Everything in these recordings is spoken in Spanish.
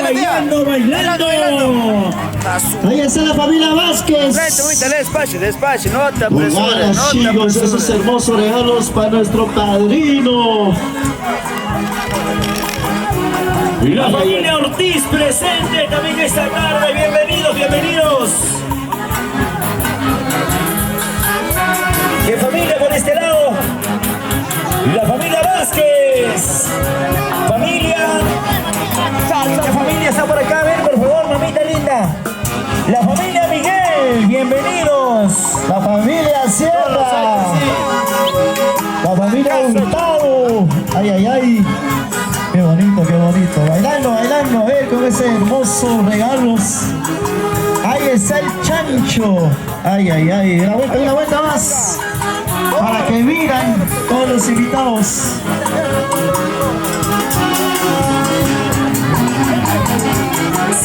bailando, bailando. Ahí está la familia Vázquez. Despacio, despacio, no te Buenas, apresures, no te chicos, esos apresures. hermosos regalos para nuestro padrino. Y la familia Ortiz presente también esta tarde. Bienvenidos, bienvenidos. ¿Qué familia por este lado? La familia Vázquez. Familia. ¿Qué familia está por acá? Ven, por favor, mamita linda. La familia Miguel, bienvenidos. La familia Sierra. La familia Hurtado. Ay, ay, ay. Qué bonito, qué bonito. Bailando, bailando. A ver con ese hermoso regalos. Ahí está el chancho. Ay, ay, ay. Una vuelta más. Para que miren todos los invitados.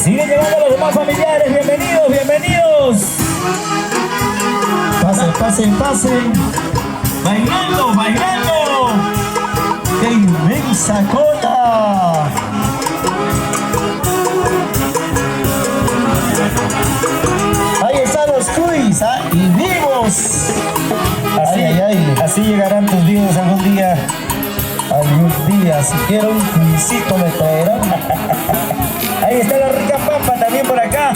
Siguen llegando los demás familiares. Bienvenidos, bienvenidos. Pasen, pasen, pasen. Bailando, bailando. ¡Qué inmensa cola! Ahí están los cuis, ¿ah? Y vivos. Así, Ay, ay, ay. así llegarán tus vidas algún día. Algún día, si quiero un cuisito me traerán. Ahí está la rica papa también por acá.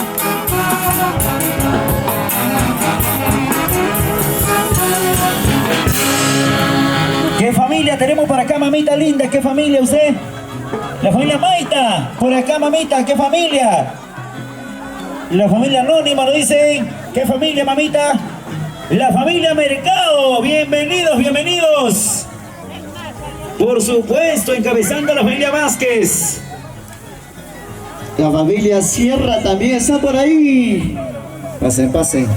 ¿Qué familia tenemos por acá, mamita linda? ¿Qué familia usted? La familia Maita. Por acá, mamita, ¿qué familia? La familia Anónima, lo dicen. ¿Qué familia, mamita? La familia Mercado. Bienvenidos, bienvenidos. Por supuesto, encabezando a la familia Vázquez. La familia Sierra también está por ahí. Pasen, pasen.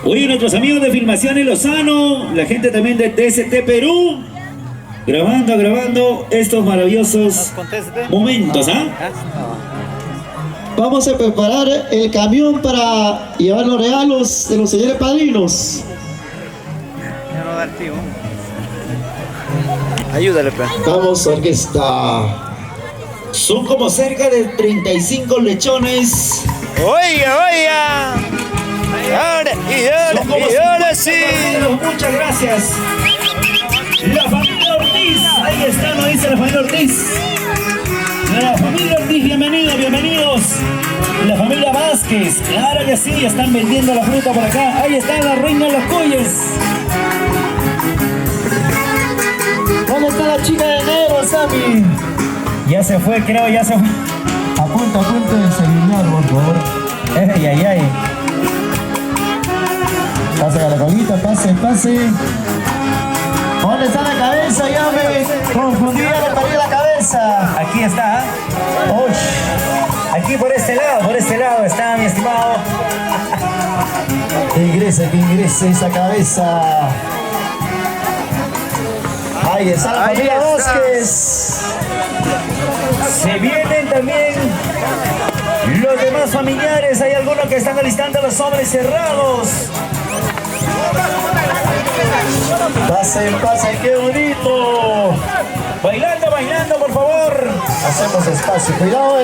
Oye, nuestros amigos de Filmaciones Lozano, la gente también de TST Perú, grabando estos maravillosos momentos, ¿ah? Vamos a preparar el camión para llevar los regalos de los señores padrinos. Ya no da el tío. Ayúdale, pe. Vamos, orquesta. Son como cerca de 35 lechones. Oiga, oiga. Son como Y ahora 50 sí. parceros. Muchas gracias. La familia Ortiz, ahí está, nos dice la familia Ortiz. La familia Ortiz, bienvenidos, bienvenidos. La familia Vázquez, claro que sí, están vendiendo la fruta por acá. Ahí está la reina de los cuyes. ¿Dónde está la chica de negro, Sammy? Ya se fue, creo, ya se fue. A punto de desayunar, por favor. Ay, ay, ay. Pase a la colita, pase, pase. ¿Dónde está la cabeza? Ya me confundí, ya me perdí la cabeza. Aquí está. Aquí por este lado está, mi estimado. Que ingrese esa cabeza. Ahí está la Ahí familia está. Vázquez. Se vienen también los demás familiares. Hay algunos que están alistando los sobres cerrados. Pasen, pasen, qué bonito. Bailando, bailando, por favor. Hacemos espacio, cuidado,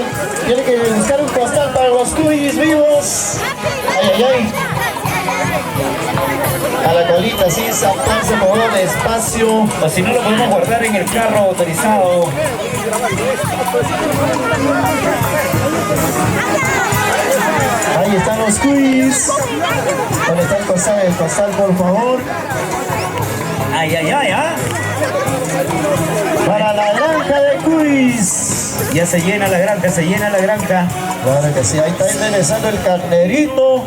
tiene que buscar un costal para los cuis vivos. Ay, ay, ay. A la colita, sí, saltarse por un espacio. O si no, lo podemos guardar en el carro autorizado. Ahí están los cuis. ¿Dónde está el costal, por favor? Ay, ay, ay, ¿ah? Para la granja de cuis. Ya se llena la granja, se llena la granja. Claro que sí, ahí está interesando el carnerito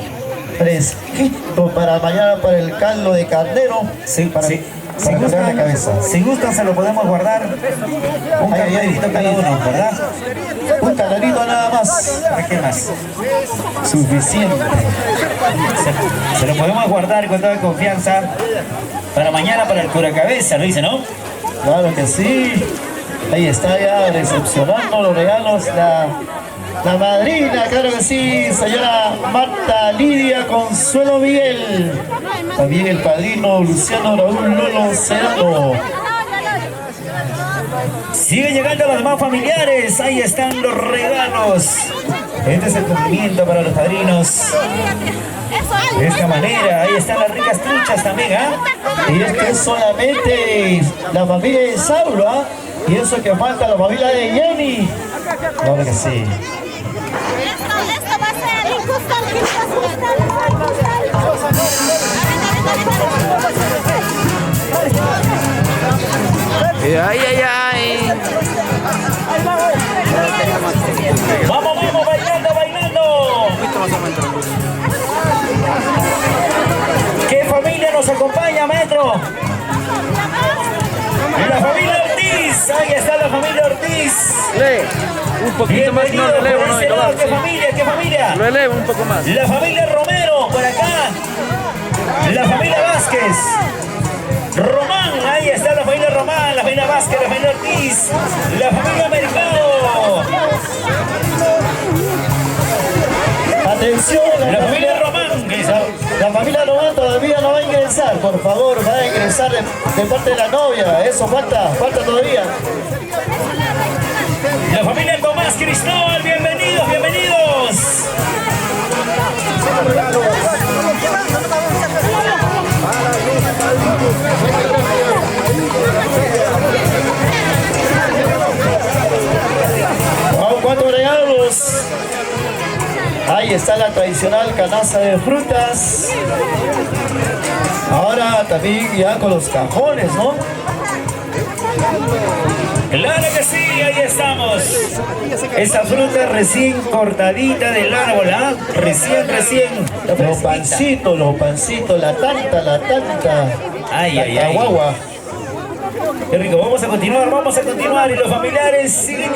fresquito para mañana para el caldo de carnero. Sí, para, sí. Si para cortar la cabeza. gustan, se lo podemos guardar. Un Ay, ay, ay, carnerito cada uno, ¿verdad? Un carnerito nada más. ¿Para qué más? Suficiente. Se lo podemos guardar con toda confianza para mañana para el curacabeza, lo dice, ¿no? Claro que sí. Ahí está ya recepcionando los regalos la madrina, claro que sí, señora Marta Lidia Consuelo Miguel. También el padrino Luciano Raúl Lolo Cerano. Siguen llegando los demás familiares. Ahí están los regalos. Este es el cumplimiento para los padrinos. De esta manera, ahí están las ricas truchas también, ¿ah? Y es que es solamente la familia de Saulo, ¿ah? Y eso que falta la familia de Jenny. Claro que sí. Esto va a ser injusto. Ay, ay, ay. Vamos, vamos, bailando, bailando. ¿Qué familia nos acompaña, maestro? La familia Ortiz. Ahí está la familia Ortiz. Un poquito más, no lo elevo, no, no va. ¿Qué familia? ¿Qué familia? Lo elevo un poco más. La familia Romero, por acá. La familia Vázquez. Román, ahí está la familia Román, la familia Vázquez, la familia Ortiz, la familia Mercado. Atención, La familia Román. la familia Román todavía no va a ingresar. Por favor, va a ingresar de parte de la novia. Eso falta todavía. La familia Tomás Cristóbal, bienvenidos, bienvenidos. Vamos, 4 regalos. Ahí está la tradicional canasta de frutas. Ahora también ya con los cajones, ¿no? Claro que sí, ahí estamos. Esa fruta recién cortadita del árbol, ¿ah? Recién. Los pancitos, la tanta. Ay, ay, la ay. guagua. Qué rico, vamos a continuar y los familiares siguen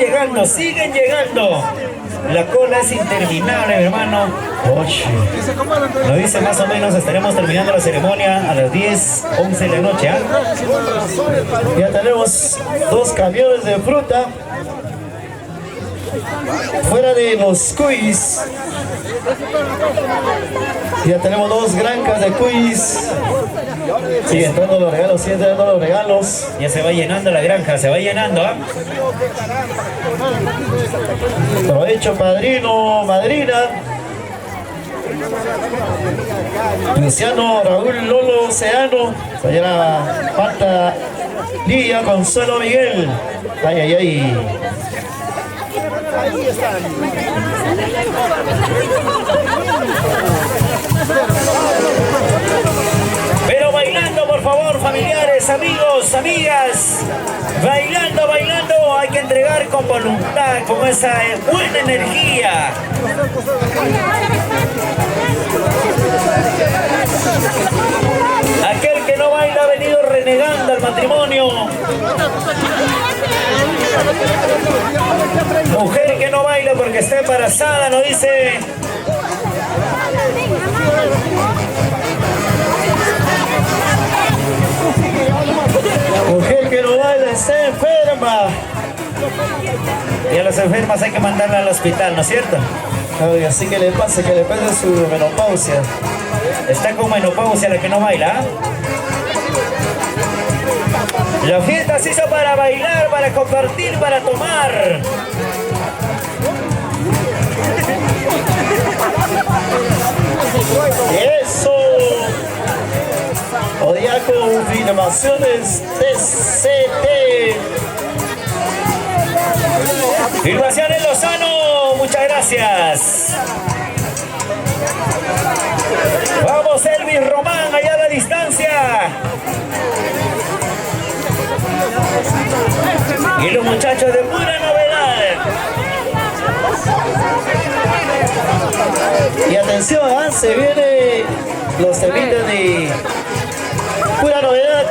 llegando. La cola es interminable, mi hermano. Oye. Lo dice más o menos, estaremos terminando la ceremonia a las 10, 11 de la noche, ¿ah? Ya tenemos 2 camiones de fruta. Fuera de los cuis. Ya tenemos 2 granjas de cuis. Siguen entrando los regalos, Ya se va llenando la granja, se va llenando, ¿ah? Provecho, padrino, madrina. Luciano, Raúl, Lolo, Oceano. Señora Marta, Lidia, Consuelo, Miguel. Ay, ay, ay. Pero bailando, por favor, familiares, amigos, amigas. Bailando, hay que entregar con voluntad, con esa buena energía. Aquel que no baila ha venido renegando al matrimonio. Mujer que no baila porque está embarazada, no dice. Mujer que no baila está enferma. Y a las enfermas hay que mandarla al hospital, ¿no es cierto? Ay, así que le pase su menopausia. Está con menopausia la que no baila. ¿Ah? La fiesta se hizo para bailar, para compartir, para tomar. Eso. Odia confirmaciones TCT. Filmaciones Lozano, muchas gracias. Vamos, Elvis Román, allá a la distancia. Y los muchachos de pura novedad. Y atención, se viene los temitas de pura novedad.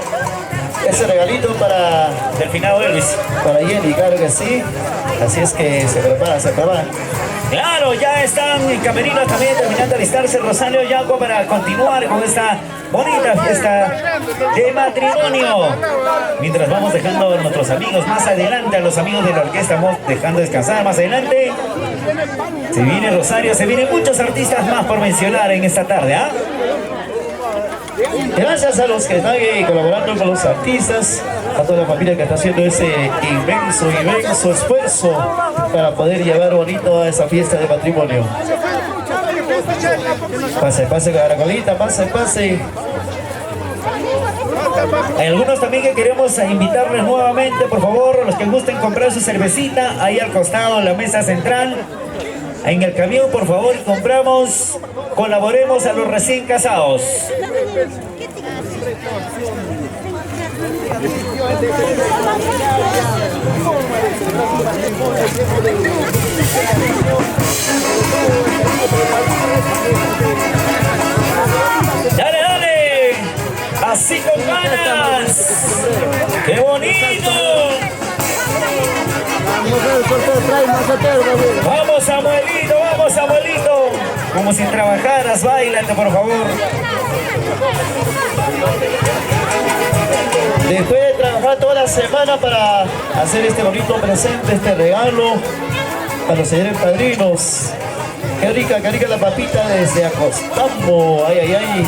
Ese regalito para Del finado Elvis. Jenny, claro que sí. Así es que se preparan. Claro, ya están en camerinos también terminando de alistarse Rosario y Agua para continuar con esta bonita fiesta de matrimonio. Mientras vamos dejando a nuestros amigos más adelante, a los amigos de la orquesta vamos dejando descansar más adelante. Se viene Rosario, se vienen muchos artistas más por mencionar en esta tarde, ¿ah? Gracias a los que están colaborando con los artistas. a toda la familia que está haciendo ese inmenso esfuerzo para poder llevar bonito a esa fiesta de matrimonio. Pase, caracolita, pase. Hay algunos también que queremos invitarles nuevamente, por favor, los que gusten comprar su cervecita, ahí al costado, en la mesa central, en el camión, por favor, y compramos, colaboremos a los recién casados. Dale, así con ganas, qué bonito. Vamos abuelito, como si trabajaras, bailando, por favor. Después de trabajar toda la semana para hacer este bonito presente, este regalo para los señores padrinos. Qué rica la papita desde Acostambo. Ay.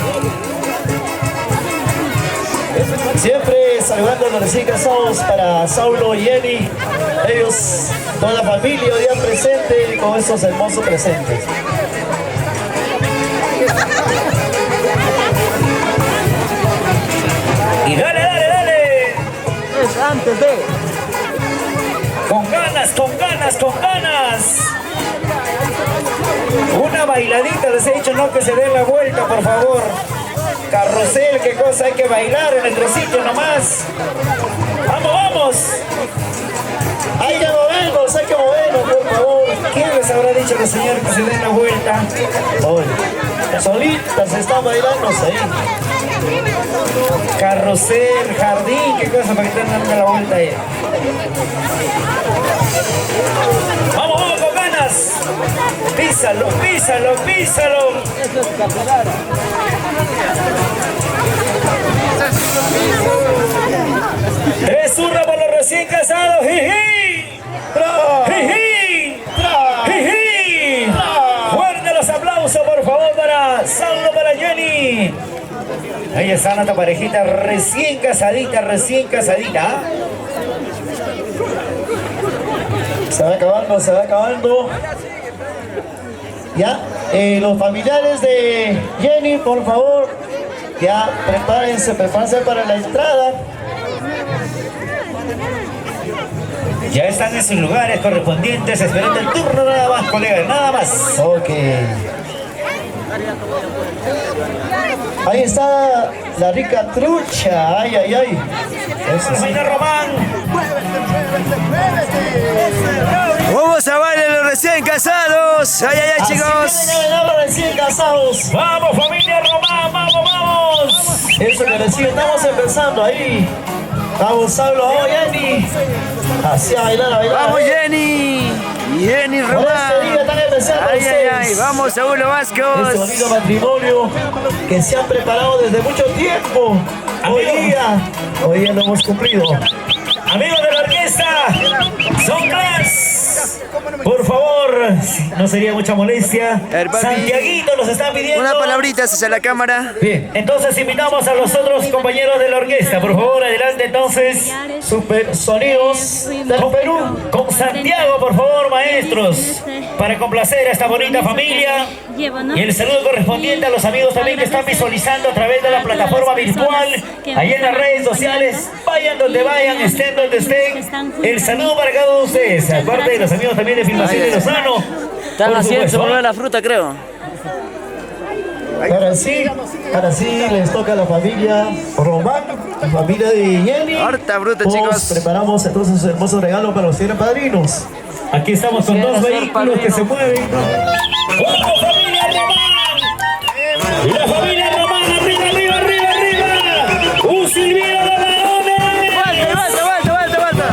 Siempre saludando a los recién casados para Saulo y Jenny. Ellos, toda la familia hoy día presente con estos hermosos presentes. Y dale. Es antes de. Con ganas. Una bailadita, les he dicho, no que se den la vuelta, por favor. Carrusel, qué cosa, hay que bailar en nuestro sitio nomás. Vamos. Hay que movernos, por favor. ¿Quién les habrá dicho a los señores que se den la vuelta? Hoy, solitas están bailando ahí. Carrusel, jardín, qué cosa para que estén dando la vuelta ahí. Vamos con ganas. Písalo. Es una para los recién casados. ¡Jiji! Fuerte los aplausos, por favor, para Saulo, para Jenny. Ahí está nuestra parejita recién casadita. Se va acabando. Ya, los familiares de Jenny, por favor, ya prepárense para la entrada. Ya están en sus lugares correspondientes, esperando el turno nada más, colegas, nada más. Ok. Ahí está la rica trucha. Ay. Eso sí. Señor Román. Vamos a bailar los recién casados. Ay, chicos. Así que los recién casados. Vamos, familia Román, vamos. Eso que recién estamos empezando ahí. Vamos, Saulo, Jenny. Así a bailar. Vamos, Jenny Por Román. este día tan especial para ustedes. Vamos, Saulo Este Vascos. bonito matrimonio que se han preparado desde mucho tiempo. Hoy día lo hemos cumplido. Amigos de la orquesta, son class. Por favor, no sería mucha molestia. Santiaguito nos está pidiendo. Una palabrita hacia la cámara. Bien, entonces invitamos a los otros compañeros de la orquesta. Por favor, adelante entonces. Super sonidos del Perú. Con Santiago, por favor, maestros, para complacer a esta bonita familia. Y el saludo correspondiente a los amigos también que están visualizando a través de la plataforma virtual, allá en las redes sociales. Vayan donde vayan, estén donde estén. El saludo para cada uno de ustedes, aparte de los amigos también de Filmación de Lozano. Están haciendo volver la fruta, creo. Ahora sí les toca a la familia Román, la familia de Jenny. Harta fruta, chicos. Preparamos entonces un hermoso regalo para los señores padrinos. Aquí estamos con dos vehículos que se mueven. ¡Vamos, familia Román! ¡Y la familia Román! ¡Arriba! ¡Un silbido de varones! ¡Vuelta!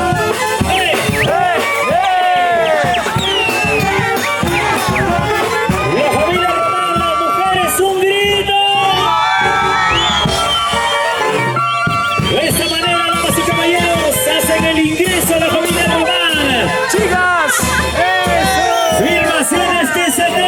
La familia Román, las mujeres, un grito. De esta manera, damas y caballeros, hacen el ingreso a la familia Román. ¡Chicas! Filmaciones TCT.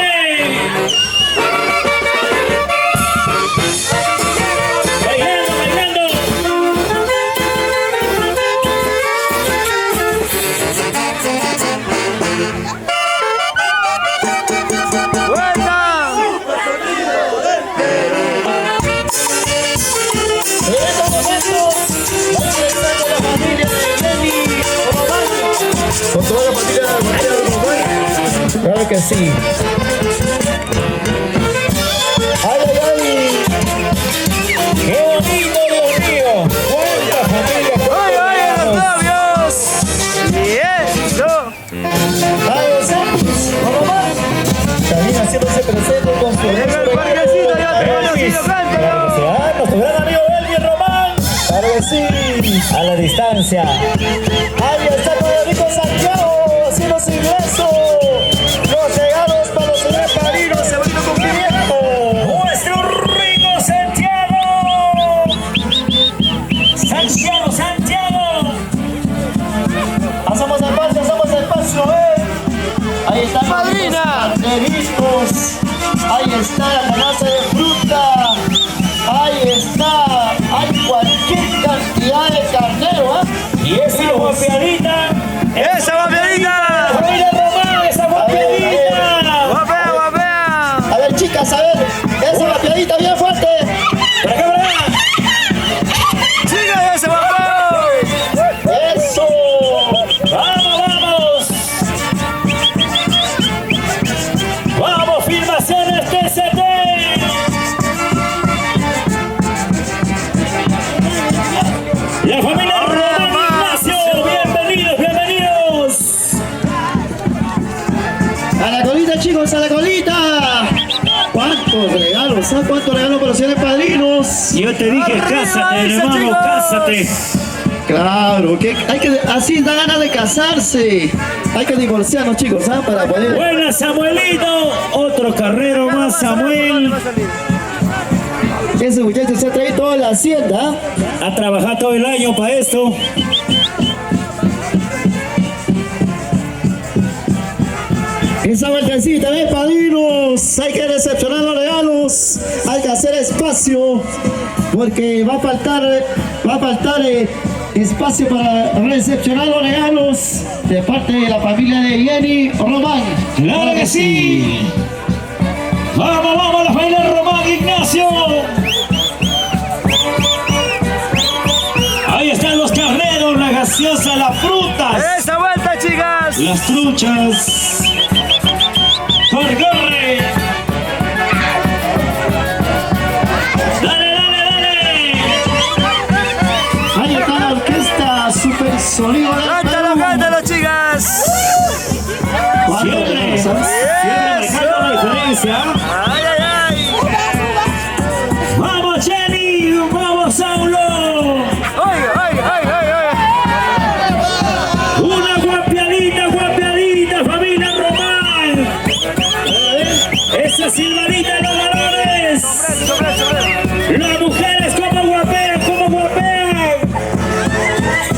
Con toda la familia de Román. Claro que sí. ¡Ay, ay, ay! ¡Qué bonito, Dios mío! ¡Cuánta familia! ¡Oye, oye, los novios! ¡Y eso! ¡Ay, Sánchez! ¡Román! También haciéndose presente con su En el parquecito ya te conocido, cántalo. Nuestro gran amigo Elvin Román. ¡Claro que sí! A la distancia. ¡Ahí está nuestro amigo Santiago haciendo su ingreso! Los regalos para los señores padrinos se van cumpliendo. Nuestro rico Santiago. Santiago. Hacemos el paso, Ahí están ¡Madrina! los carneritos. Ahí está la canasta de fruta. Ahí está. Hay cualquier cantidad de carnero, Y esa guapeadita. ¡Esa guapeadita! Familia Román, esa guapeadita. ¡Guapea, guapea! A ver, chicas, a ver. Esa rapiadita bien fuerte. Por acá, por acá. ¡Siga ese guapeo! Eso. Vamos. Vamos, filmaciones TCT. La familia Román Ignacio, bienvenidos. A la colita, chicos, a la colita. ¿Cuántos regalos? ¿Cuántos regalos para los señores padrinos? Yo te dije, Arriba, cásate, ese, hermano, chicos. cásate. Claro, que hay que así da ganas de casarse. Hay que divorciarnos, chicos, para poder. Buena, Samuelito. Otro carrero más, Samuel. Ese muchacho se ha traído toda la hacienda. Ha trabajado todo el año para esto. Esa vueltecita, padrinos. Hay que recepcionar los regalos. Hay que hacer espacio. Porque va a faltar espacio para recepcionar los regalos de parte de la familia de Jenny Román. ¡Claro que sí! ¡Vamos, la familia Román Ignacio! Ahí están los carneros, la gaseosa, las frutas, ¡Esa vuelta, chicas! las truchas. ¡Corre! ¡Dale! Ahí está la orquesta Super Sonido del ¡Cántalo, Perú. cántalo, chicas! ¿Cuántos Siempre, regalos, siempre marcando la diferencia. ¡Ay, ay, ay! ¡Vamos, Jenny! ¡Vamos, Saulo! ¡Oiga, oiga, oiga, oiga! Una guapiadita, familia Román. Esa silbanita de los varones. Las mujeres como guapean.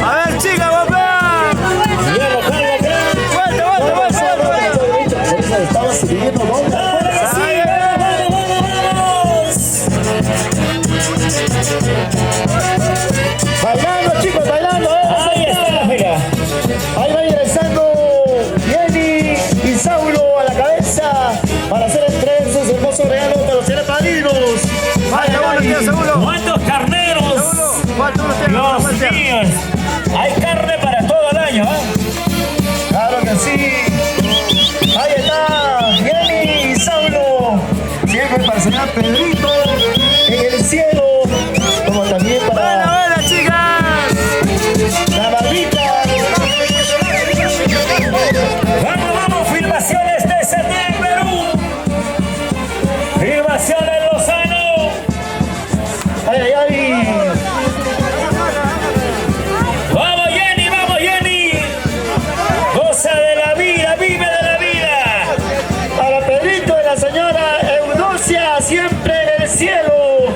A ver, chica, guapea. Y a bajar acá. Vuelta. Estaba sirviendo bomba. Ahora sí, vamos. Bailando, chicos, bailando, Ahí está, mira. Ahí va ingresando Jenny y Saulo a la cabeza para hacer entrega de sus hermosos regalos para los seres padrinos. Falta uno, tío, seguro. ¿Cuántos carneros? Falta uno, tío. Los míos. Hay carne para todo el año, Claro que sí. Ahí está Jenny y Saulo. Siempre para el señor Pedrito en el cielo. Como también para Buena, chicas. la barbita. Vamos, filmaciones de CT Perú. Filmaciones Lozano. Ay. Vamos, Jenny. Goza de la vida, vive de la vida. Para Pedrito y la señora Eudocia, siempre en el cielo.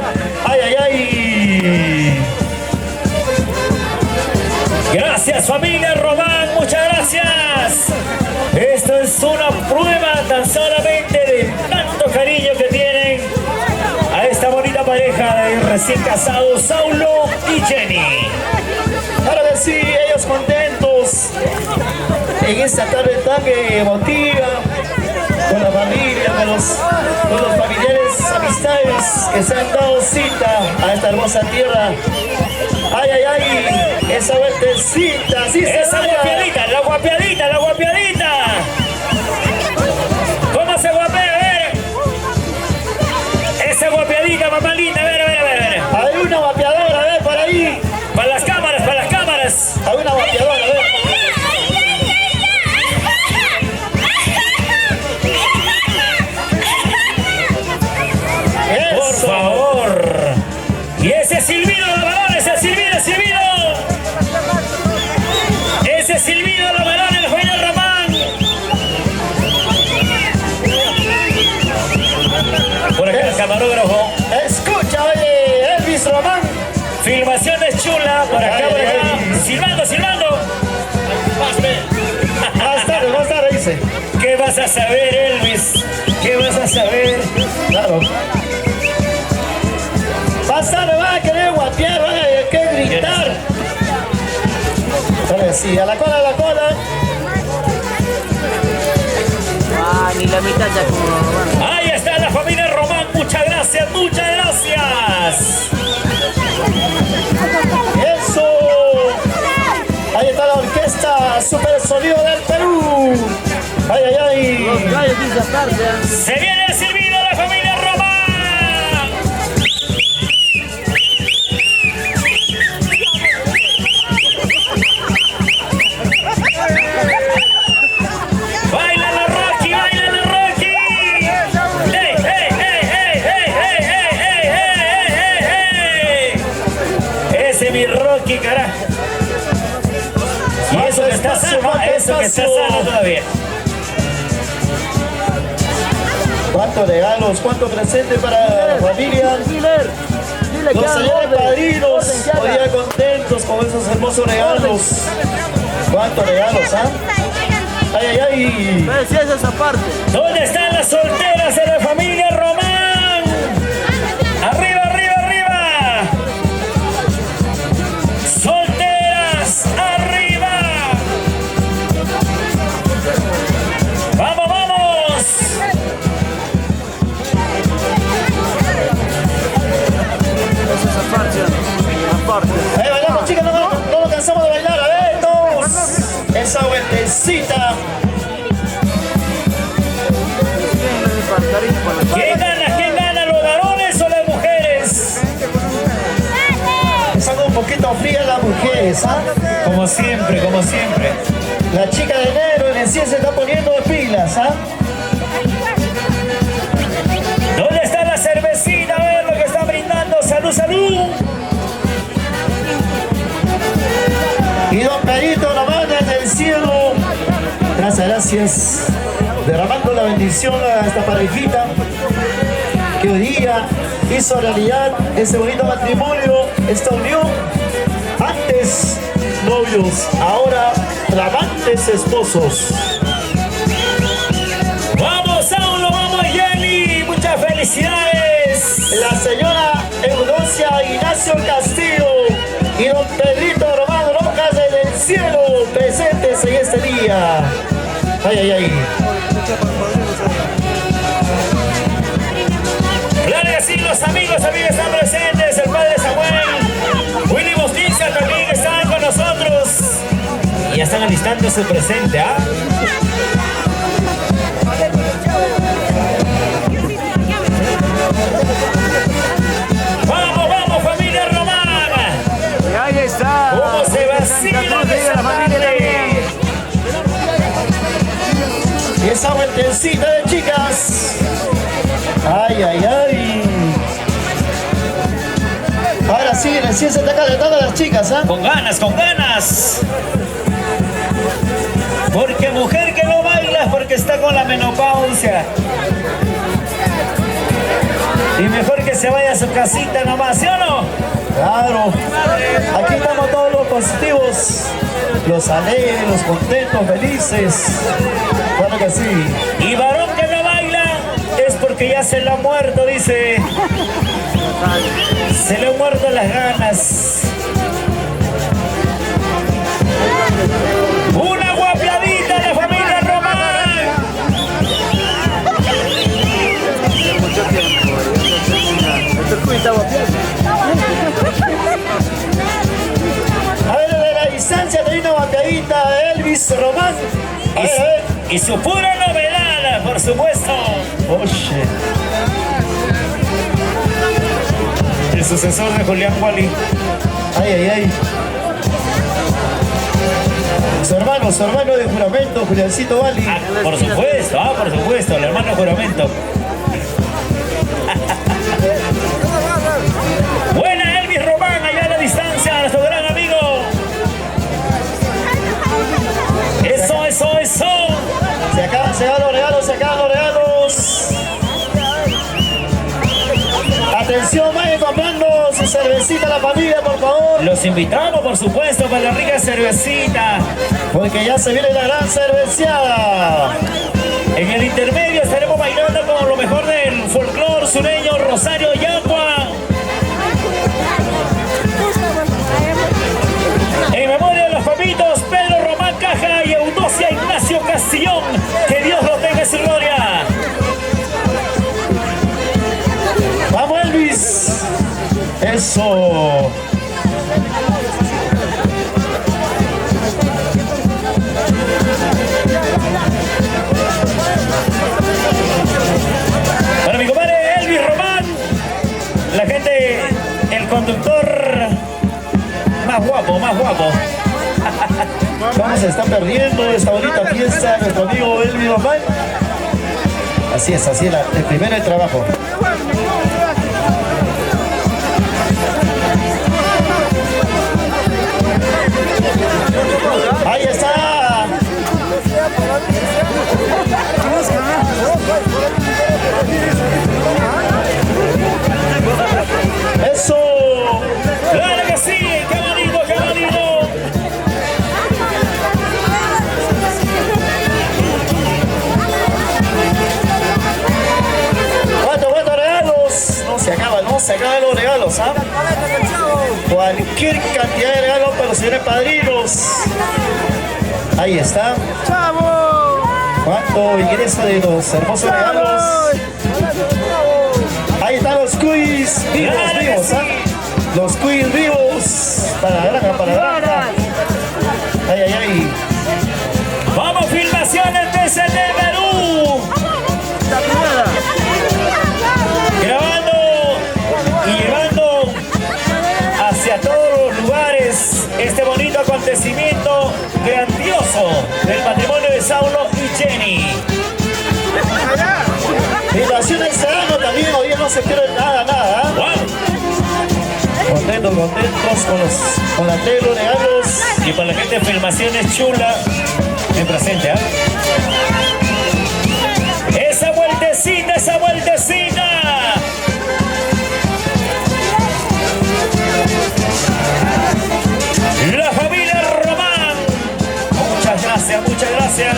Ay. Gracias, familia Román, muchas gracias. Esto es una prueba tan solamente de tanto cariño que tienen a esta bonita pareja de recién casados, Saulo y Jenny. Ahora que sí, ellos contentos en esta tarde tan emotiva, con la familia, con los familiares, amistades. mujeres que se han dado cita a esta hermosa tierra. Ay, ay, ay, esa vueltecita, sí se Esa guapiadita, la guapiadita, la guapiadita. ¿Cómo se guapea? A ver. Esa guapiadita, mamá linda, a ver, a ver, a ver, a ver. Hay una vapeadora, a ver, por ahí. Para las cámaras, para las cámaras. Hay una vapeadora, a ver. Por favor. Y ese silbido de los varones, ese silbido, silbido. Ese silbido de los varones, el Jaime Román. Por acá el camarógrafo. Escucha, oye, Elvis Román. Filmaciones chula, por acá, por acá. Silbando, silbando. Más tarde, dice. ¿Qué vas a saber, Elvis? ¿Qué vas a saber? Claro. Más tarde van a querer guapear, van a querer gritar. Ahora sí, a la cola, a la cola. Ah, ni la mitad ya como... Ahí está la familia Román. Muchas gracias, muchas gracias. Eso. Ahí está la orquesta Super Sonido del Perú. Ay, ay, ay. Los gallos dice aparte, ¿eh? Se viene el silbido de la familia Román. Baila Rocky, baila Rocky. ¡Hey, hey, hey, hey, hey, hey, hey, hey, hey, hey! Ese mi Rocky, carajo. Y eso que está sano, eso que está sano todavía. ¿Cuántos regalos, cuántos presentes para la familia? Dile que Los hagan señores orden, padrinos, orden, que hagan. hoy día contentos con esos hermosos regalos. ¿Cuántos regalos, ah? Ay, ay, ay. Pero si es esa parte. ¿Dónde están las solteras de la familia Román? ¡Arriba, arriba, arriba! ¡Solteras, arriba! ¡Vamos, vamos! Es esa parte. Aparte. Ahí bailamos, chicas, no nos cansamos de bailar. A ver, todos. Esa vueltecita. ¿Quién gana? ¿Quién gana? ¿Los varones o las mujeres? Están un poquito frías las mujeres, ¿ah? Como siempre, como siempre. La chica de enero en el 100 se está poniendo de pilas, ¿ah? ¿Dónde está la cervecita? A ver lo que está brindando. ¡Salud, salud! Y don Perito la manda en el cielo. Gracias, gracias. Derramando la bendición a esta parejita que hoy día hizo realidad ese bonito matrimonio, esta unión. Antes novios, ahora flamantes esposos. ¡Vamos, Saulo! ¡Vamos, Jenny! ¡Muchas felicidades! La señora Eudocia Ignacio Castillo y don Pedrito Román Rojas desde el cielo presentes en este día. Ay, ay, ay. Claro que sí, los amigos también están presentes. El padre Samuel, Willy Bostiza también están con nosotros. Y ya están alistando su presente, ¿ah? ¡Vamos, vamos, familia romana! Y ahí está. ¿Cómo se vacila esa la familia tarde? también. Y esa vueltecita de chicas. Ay, ay, ay. Ahora sí, recién se está calentando a las chicas, ¿ah? Con ganas, con ganas. Porque mujer que no baila es porque está con la menopausia. Y mejor que se vaya a su casita nomás, ¿sí o no? Claro. Aquí estamos todos los positivos, los alegres, los contentos, felices. Claro que sí. Y varón que no baila es porque ya se le ha muerto, dice. Se le han muerto las ganas. Una guapiadita de la familia Román. Y su pura novedad, por supuesto. Oye. El sucesor de Julián Wally. Ay, ay, ay. Su hermano de juramento, Juliancito Wally. Por supuesto, el hermano juramento. Buena Elvis Román, allá a la distancia, nuestro gran amigo. Eso. Se acaban los regalos, Atención, vayan comprando su cervecita a la familia, por favor. Los invitamos, por supuesto, para la rica cervecita. Porque ya se viene la gran cerveceada. En el intermedio estaremos bailando con lo mejor del folclore sureño, Rosario Yagua. En memoria de los papitos Pedro Román Caja y Eudocia Ignacio Castillón. Que Dios lo tenga en su gloria. ¡Vamos, Elvis! ¡Eso! Bueno, mi compadre Elvis Román, la gente, el conductor más guapo. ¿Cómo se está perdiendo esta bonita fiesta nuestro amigo Elvis Román? Así es, el primero del trabajo. Ahí está. Eso. Claro que sí, qué bonito. ¿Cuántos regalos? No se acaban los regalos, ¿ah? Cualquier cantidad de regalos para los señores padrinos. Ahí está. ¿Cuánto ingresa de los hermosos regalos? Ahí están los quiz vivos, ¿ah? Los quiz vivos. Para la granja. Ay. Vamos, filmaciones desde Perú. Grabando y llevando hacia todos los lugares este bonito acontecimiento grandioso del matrimonio de Saulo y Jenny. Invasión en Serrano también, hoy no se pierde nada. Wow. Contentos con la tele, los regalos. Y para la gente de Filmaciones Chula, en presente, ¿ah? Esa vueltecita. La familia Román. Muchas gracias.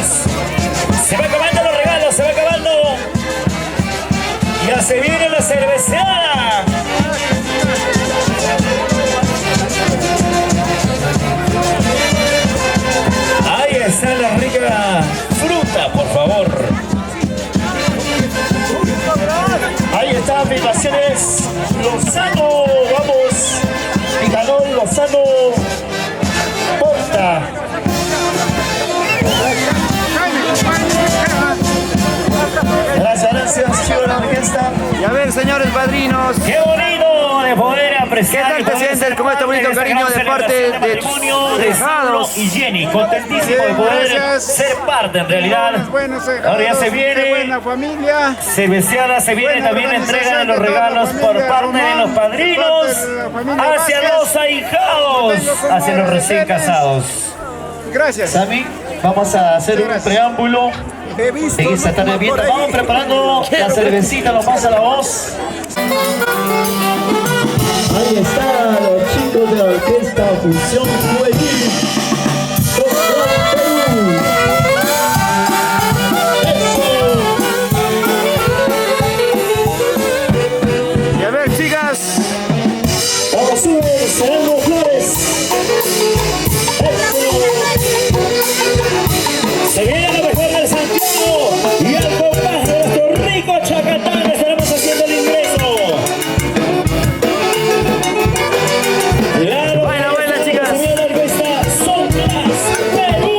Se va acabando los regalos, Ya se viene la cerveceada. Ahí está la rica fruta, por favor. Ahí está, Filmaciones Lozano. Vamos. Picanol Lozano Porta. Gracias, chivo de la orquesta. Y a ver, señores padrinos, ¡Qué bonito de poder apreciar! ¿Qué tal te sientes con este bonito cariño de parte de tus hijados? Y Jenny, contentísimo de poder ser parte en realidad. Ahora ya se viene buena familia. cerveceada, se viene también la entrega de los regalos por parte de los padrinos hacia los ahijados, hacia los recién casados. Gracias. Sammy, vamos a hacer un preámbulo. En esta tarde viendo, vamos preparando la cervecita, nos pasa la voz. Ahí están los chicos de la orquesta Función Juvenil. Perú. Y a ver, chicas, Vamos, sube, Serrano Flores. Se viene lo mejor del Santiago y al compás de nuestro rico Chacatán estaremos haciendo el ingreso. Buena, chicas. Se viene la orquesta Son Las Perú.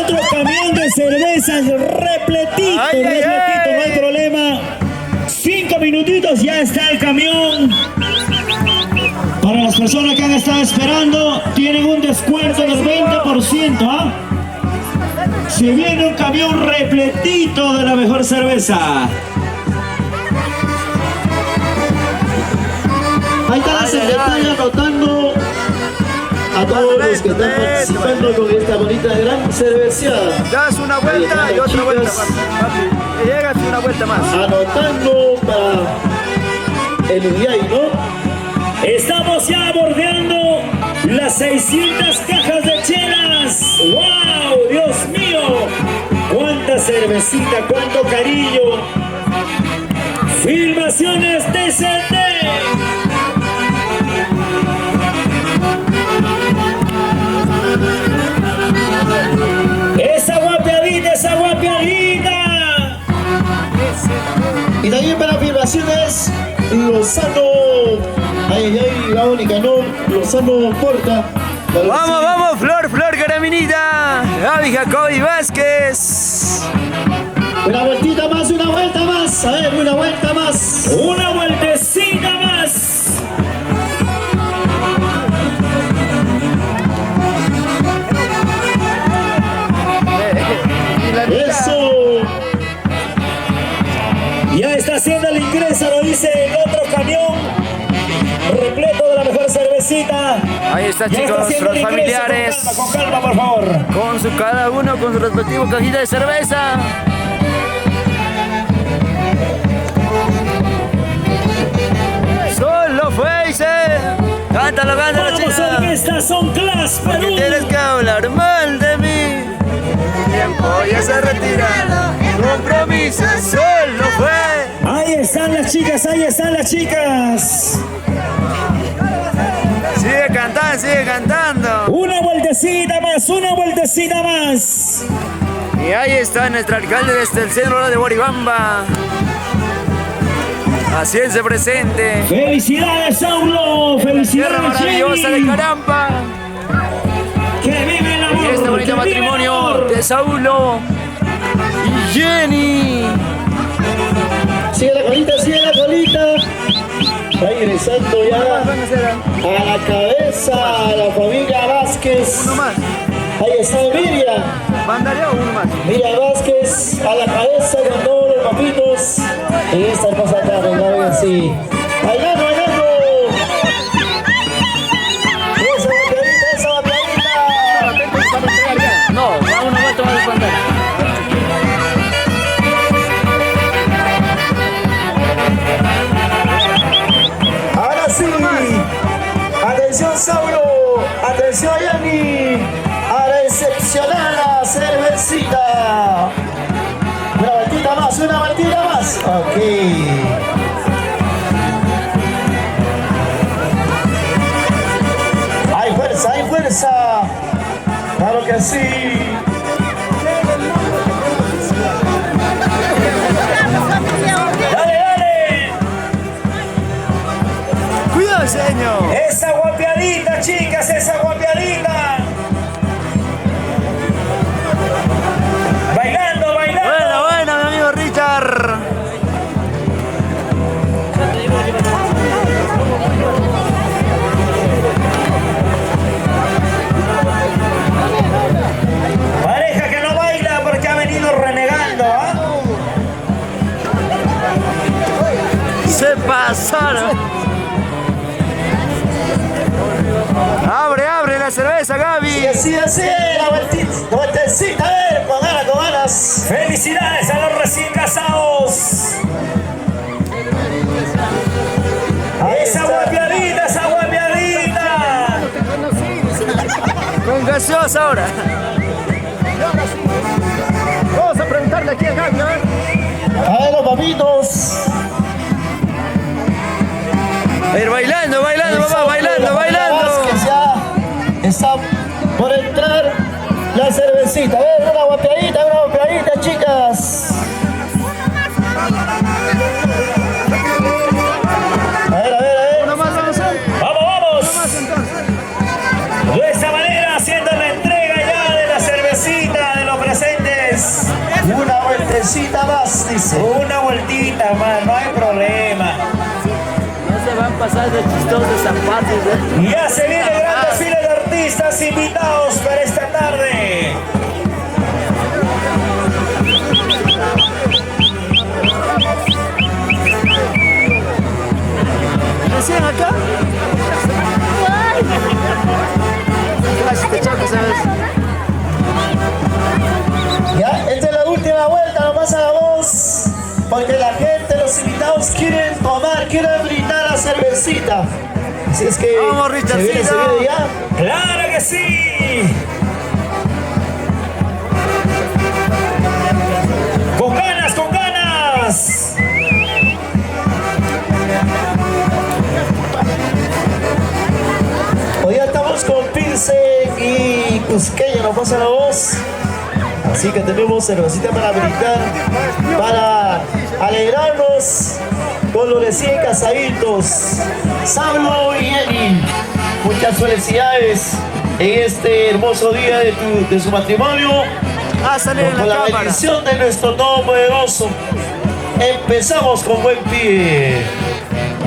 otro camión de cervezas repletito, Ay, ay, repletito, ay. no hay problema. 5 minutitos ya está el camión. Para las personas que han estado esperando, tienen un descuento del 20%, ¿ah? Se viene un camión repletito de la mejor cerveza. Ahí está la secretaria anotando a todos los que están participando con esta bonita gran cerveceada. Das una vuelta y otra vuelta más. Papi, llegas y una vuelta más. Anotando para el Uriay, ¿no? Estamos ya bordeando las 600 cajas de chelas. ¡Wow! ¡Dios mío! ¡Cuánta cervecita! ¡Cuánto cariño! Filmaciones TCT. ¡Esa guapiadita! ¡Esa guapiadita! Y también para filmaciones Lozano. Ay, ay, ay, vamos Nicanor, Lozano Porta. Vamos, vamos, Flor Caraminita. Gaby Jacobi Vázquez. Una vueltita más, una vuelta más. A ver, una vuelta más. ¡Una vueltecita más! Eso. Ya está haciendo el ingreso, lo dice el otro camión repleto de la mejor cervecita. Ahí está, Ya chicos, haciendo los el ingreso, familiares. con calma, por favor. Cada uno con su respectivo cajita de cerveza. Solo Face. Cántalo, Vamos, chica. orquesta, son Class Porque Perú. tienes que hablar mal de mí. El tiempo ya se retira. Compromiso solo fue. Ahí están las chicas, ahí están las chicas. Sigue cantando. Una vueltecita más, una vueltecita más. Y ahí está nuestro alcalde desde el centro de Boribamba. Haciéndose presente. Felicidades, Saulo. Tierra Felicidades, maravillosa de Jenny. Carampa. Que vive el amor. Y este bonito que vive el matrimonio amor. de Saulo y Jenny. Sigue la colita, sigue la colita. Va ingresando ya a la cabeza a la familia Vázquez. Uno más. Ahí está Miriam. ¿Mandaría uno más? Miriam Vázquez a la cabeza con todos los papitos. En esta hermosa tarde, ¿no? Así. Bailando, bailando. Esa bateadita, esa bateadita. No, va una vuelta más de pantalla. Ahora sí. Atención, Saulo. Atención, Yanni. A la excepcional cervecita. Una vueltita más, una vueltita más. Ok. Hay fuerza, hay fuerza. Claro que sí. Dale, dale. Cuidado, señor. Esa guapiadita, chicas, esa guapiadita. Bailando, bailando. Bueno, mi amigo Richard. Pareja que no baila porque ha venido renegando, ¿ah? Se pasaron. Abre la cerveza, Gaby. Y así, la vueltecita, a ver, con ganas, con ganas. Felicidades a los recién casados. Ahí Esa está. guapiadita, esa guapiadita. Con gaseosa ahora. Vamos a preguntarle aquí a Gaby, a ver. A ver, los papitos. A ir bailando, papá, bailando. Vázquez ya está por entrar la cervecita. A ver, una guapeadita, chicas. A ver. Una más, vamos a ver. Vamos. De esta manera, haciendo la entrega ya de la cervecita, de lo Una vueltecita más, dice. Una vueltita más, no hay problema. No se van a pasar de chistosos zapatos. Ya se viene el gran desfile de artistas invitados para esta tarde. ¿Recién acá? Casi te choco, ¿sabes? Ya, esta es la última vuelta, nomás a la voz. Porque la gente, los invitados quieren tomar, quieren brindar la cervecita. Así es que Vamos, se viene ya. ¡Claro que sí! ¡Con ganas, con ganas! Hoy ya estamos con Pilsen y Cusqueña, nos pasa la voz. Así que tenemos cervecita para brindar, para alegrarnos con los recién casaditos. Saulo y Jenny, muchas felicidades en este hermoso día de su matrimonio. A salir en Con la la cámara. bendición de nuestro Todopoderoso. Empezamos con buen pie.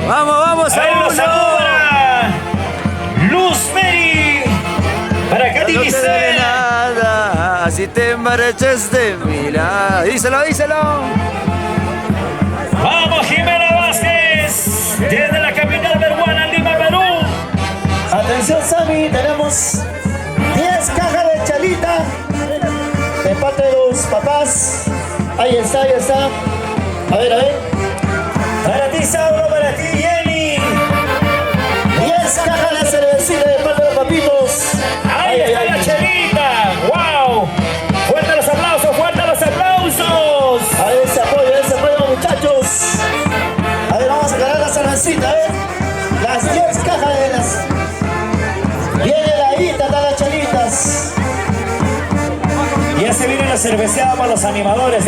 Vamos, vamos, Ahí los Saulo. saluda Luz Mary para Katy No te debe Giselle. nada si te emborrachas de mirar. Díselo, díselo. Vamos, Jimena Vázquez, desde la capital peruana, Lima, Perú. Atención, Sammy, tenemos 10 cajas de chalita de parte de los papás. Ahí está, ahí está. A ver, a ver. Para ti, Saulo, para ti, Jenny. 10 cajas de cervecita de parte de los papitos. Ahí está la chelita. ¡Wow! ¡Fuerte los aplausos, fuerte los aplausos! A ver ese apoyo, muchachos. A ver, vamos a ganar la cervecita, a ver. Las 10 cajas de las. Bien heladitas están las chalitas. Ya se viene la cerveceada para los animadores,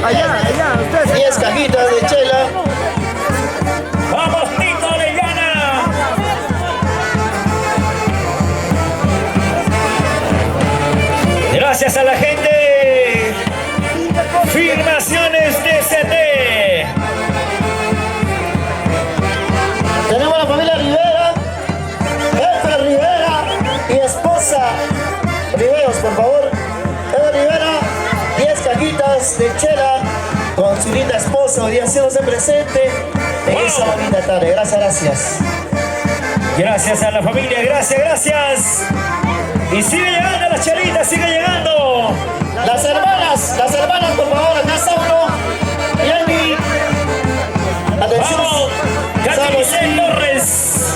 Allá, allá, ustedes. 10 cajitas de chela. ¡Vamos, Tito Orellana! Gracias a la gente. Filmaciones DCT. Tenemos a la familia Rivera, Efe Rivera y esposa. Riveros, por favor. Efe Rivera, 10 cajitas de chela con su linda esposa, hoy día haciéndose presente en esa bonita tarde. Gracias, gracias. Gracias a la familia, gracias, gracias. Y sigue llegando la chelita, sigue llegando. Las hermanas, por favor, acá Saulo, Yanni. Atención, Vamos, Katy Saulo, Giselle Torres.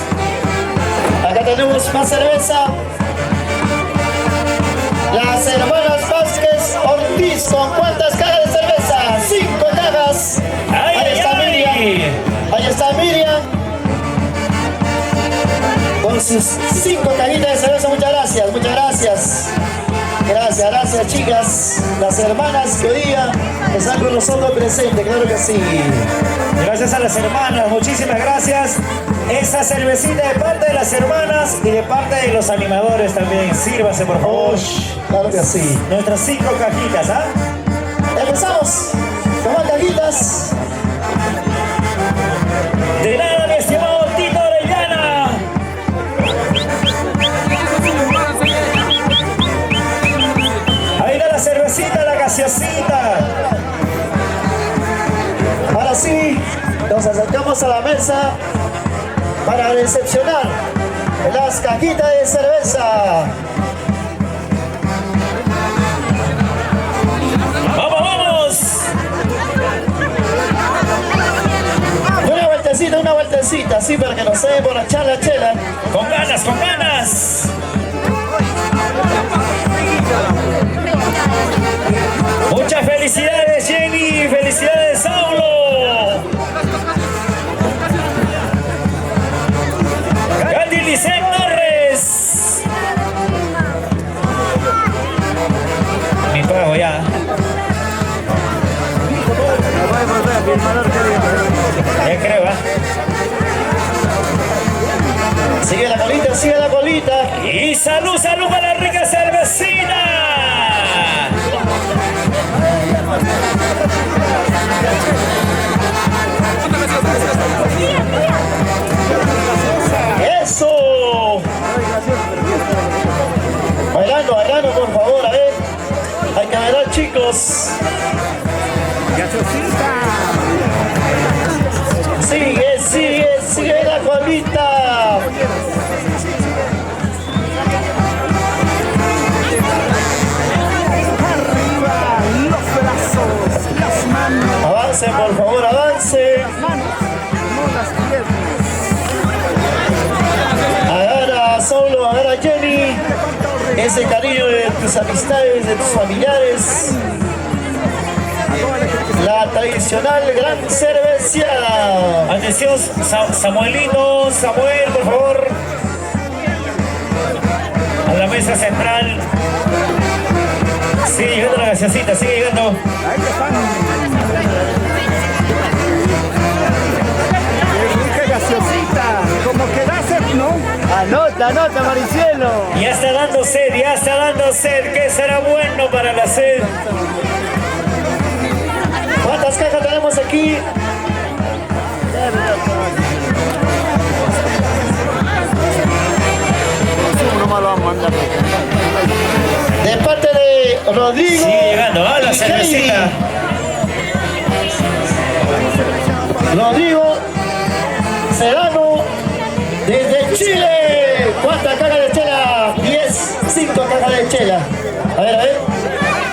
acá tenemos más cerveza. Las hermanas Vázquez Ortiz, ¿con cuántas cajas de cerveza? 5 cajas. Ay, Ahí está ay, Miriam. ay. Ahí está Miriam. Con sus 5 cajitas de cerveza, muchas gracias, muchas gracias. Gracias, gracias chicas, las hermanas que hoy día están con nosotros presentes, claro que sí. Gracias a las hermanas, muchísimas gracias. Esa cervecita de parte de las hermanas y de parte de los animadores también. Sírvase, por favor. Claro que sí. Nuestras 5 cajitas, ¿ah? Empezamos con más cajitas. De nada, mi estimado Tito Orellana. Ahí está la cervecita, la gaseosita. Ahora sí, nos acercamos a la mesa para recepcionar las cajitas de cerveza. ¡Vamos, vamos! Una vueltecita, así para que no se emborrachar la chela. ¡Con ganas, con ganas! Muchas felicidades, Jenny. Felicidades, Saulo. Katy Giselle Torres. Mi pago ya. Ya creo, ¿ah? Sigue la colita, sigue la colita. Y salud, salud para la rica cervecita. ese cariño de tus amistades, de tus familiares. La tradicional gran cerveceada. Atención, Samuelito, Samuel, por favor. A la mesa central. Sigue llegando la gaseosita, sigue llegando. ¡Qué gaseosita! Como que da sed, ¿no? Anota, anota, Maricielo. Ya está dando sed, ya está dando sed. ¿Qué será bueno para la sed? ¿Cuántas cajas tenemos aquí? Uno más lo van a mandar. De parte de Rodrigo. Sigue llegando, a la y cervecita. Heidi. Rodrigo Serrano desde Chile. ¿Cuántas cajas de chela? 10, 5 cajas de chela. A ver, a ver.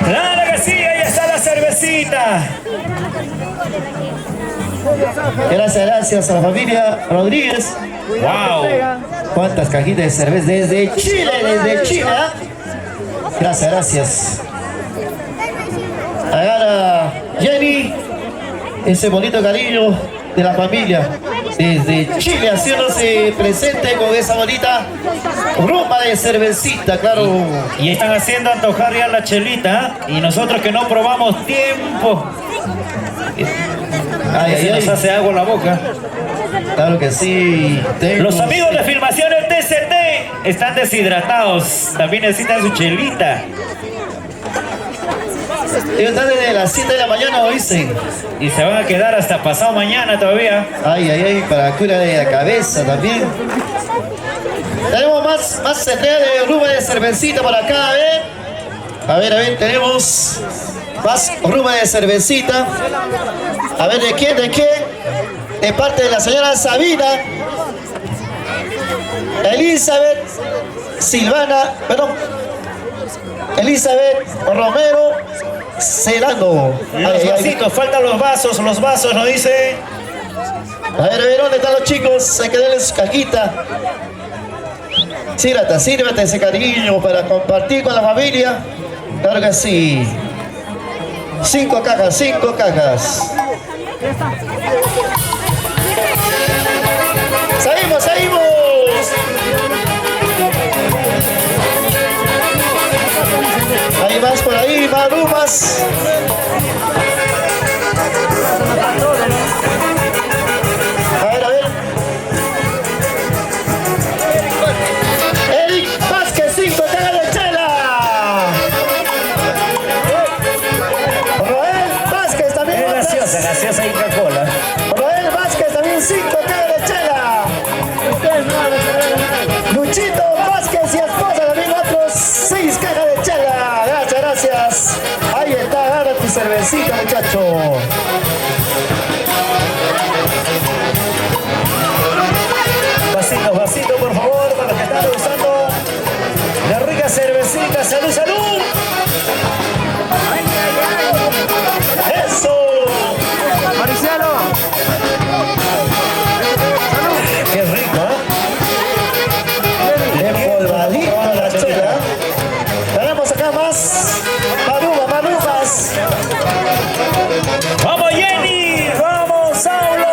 Claro que sí, ahí está la cervecita. Gracias a la familia Rodríguez. Wow. ¿Cuántas cajitas de cerveza desde Chile? Desde Chile. Gracias. Agarra Jenny, ese bonito cariño de la familia desde Chile, haciéndose presente con esa bonita rumba de cervecita, claro. Y están haciendo antojar ya la chelita, ¿eh? Y nosotros que no probamos tiempo. Se nos hace agua en la boca. Claro que sí. Los amigos de Filmaciones TCT están deshidratados. También necesitan su chelita. Ellos están desde las 7 de la mañana, dicen. Y se van a quedar hasta pasado mañana todavía. Ay, para cura de la cabeza también. Tenemos más entrega de rumba de cervecita por acá, a ver, tenemos más rumba de cervecita. A ver, ¿de quién? De parte de la señora Sabina, Elizabeth Romero Serrano. Los vasitos, faltan los vasos, nos dice. A ver, ¿dónde están los chicos? Hay que darles su cajita. Sírvate ese cariño para compartir con la familia. Claro que sí. 5 cajas. Seguimos. Hay más por ahí, más rumas. A ver. Eric Vázquez, 5 cajas de chela. Roel Vázquez también. Gaseosa y Coca-Cola. Roel Vázquez también 5 cajas de chela. Luchito Vázquez y esposa también otros 6 cajas de chela. Gracias. Ahí está, agarra tu cervecita, muchacho. Vasito, por favor, para los que están usando la rica cervecita. ¡Salud! ¡Eso! Maricielo. ¡Qué rico! Empolvadita la chela. Tenemos acá más marumas. ¡Vamos, Jenny! ¡Vamos, Saulo!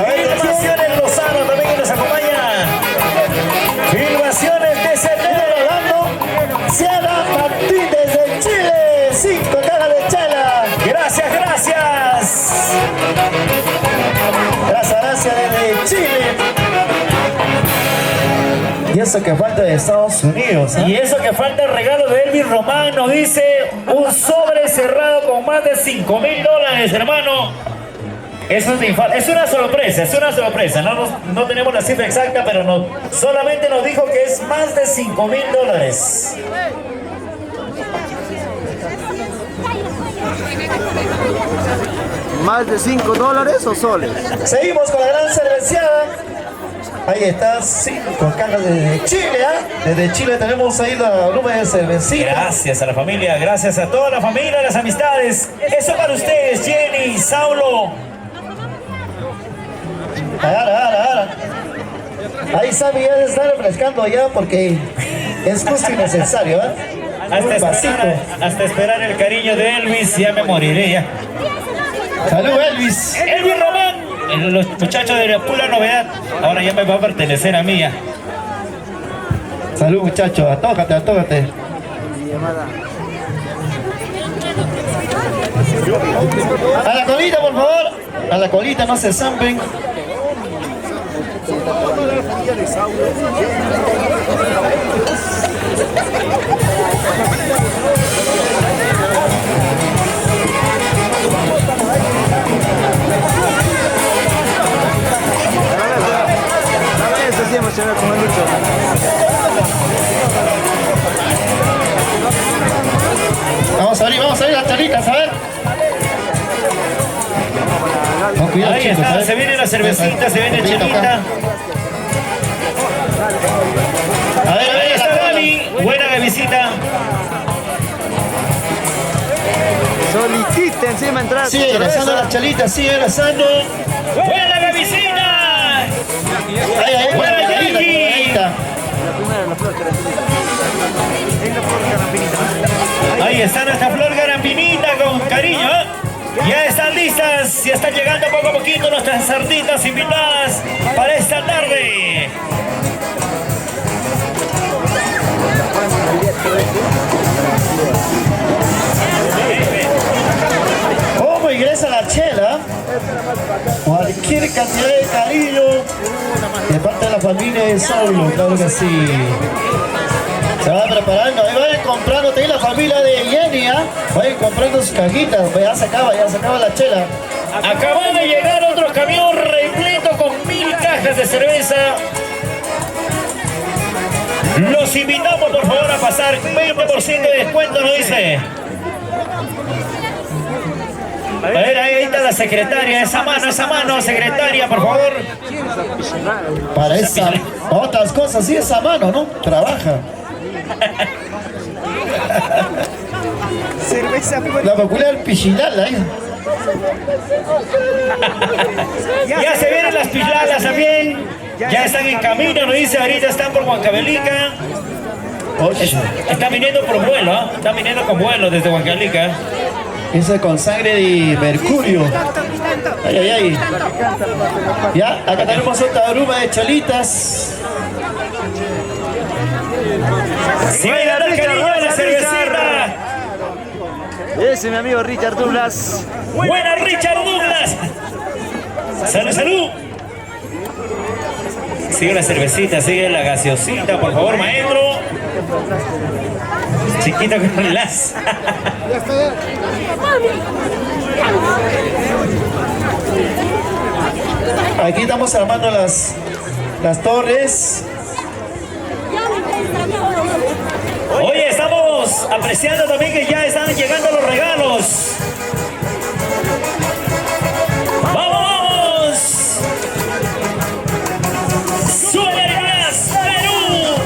Filmaciones Lozano también que nos acompaña. Filmaciones TCT. Sierra Martín desde Chile, 5 cajas de chela. Gracias. Gracias desde Chile. Y eso que falta de Estados Unidos. Y eso que falta el regalo de Elvis Román, nos dice un sobre cerrado con más de $5,000, hermano. Eso es una sorpresa. No tenemos la cifra exacta, pero solamente nos dijo que es más de $5,000. ¿Más de $5 o soles? Seguimos con la gran cerveceada. Ahí está, 5 cajas desde Chile, Desde Chile tenemos ahí la rumba de cervecita. Gracias a la familia, gracias a toda la familia, las amistades. Eso para ustedes, Jenny, Saulo. Agarra. Ahí sabe, ya se está refrescando ya porque es justo y necesario, ¿eh? Hasta esperar el cariño de Elvis, ya me moriré ya. Salud, Elvis. Elvis Román, los muchachos de la pura novedad, ahora ya me va a pertenecer a mí ya. Salud, muchachos, atócate, atócate. A la colita, por favor. A la colita, no se zampen. Eso sí emocionado con el Lucho. Vamos a abrir las chalitas, a ver. Con cuidado, Ahí chicos, está, a ver. se viene la cervecita, se viene Poquito chelita. acá. A ver, Ahí está la Gaby, buena visita. Solitita encima entrar. sigue regresando las chalitas, sigue regresando. Buena la visita. Ahí, Buena, la chelita, Yankee. ahí está. La primera, la flor carapinita. Es la flor carapinita. Ahí está nuestra flor garambinita con cariño. Ya están listas, ya están llegando poco a poquito nuestras sarditas invitadas para esta tarde. ¿Cómo ingresa la chela? Cualquier cantidad de cariño de parte de la familia de Saulo, claro que sí. Se va preparando, ahí vayan comprando, también la familia de Jenny, ¿ah? Vayan comprando sus cajitas, pues ya se acaba la chela. Acabó de llegar otro camión repleto con 1000 cajas de cerveza. Los invitamos por favor a pasar 20% de descuento, nos dice. A ver, ahí está la secretaria, esa mano, secretaria, por favor. Para esa, otras cosas, sí, esa mano, ¿no? Trabaja. Cerveza. La peculiar pichilala, ¿eh? Ya se vienen las pilalas también. Ya están en camino, nos dice, ahorita están por Huancavelica. Están viniendo por vuelo, ¿ah? Están viniendo con vuelo desde Huancavelica. Ese con sangre de mercurio. Ay, ay, ay. Ya, acá tenemos otra bruma de chalitas. Sigue dando el cariño a la cervecita. Ese es mi amigo Richard Douglas. Buena Richard Douglas. Salud, salud. Sigue la cervecita, sigue la gaseosita, por favor, maestro. Chiquito con las. Aquí estamos armando las torres. Oye, estamos apreciando también que ya están llegando los regalos. ¡Vamos! ¡Supergas Perú!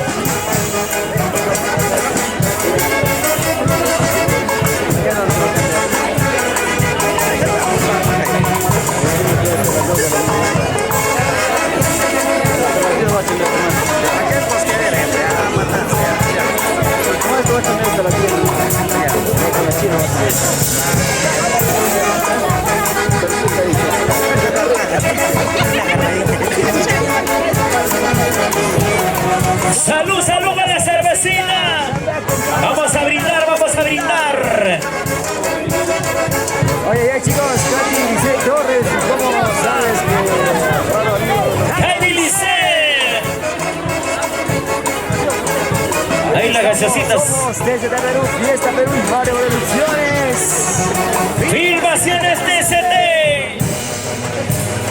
¡Salud, salud a la cervecina! ¡Vamos a brindar, vamos a brindar! Oye, ya chicos, Katy Licey Torres, ¿cómo sabes que... ¡Jaime Licey! Ahí las gaseositas. Somos desde Perú, Fiesta Perú y Mario Producciones. Filmaciones TCT.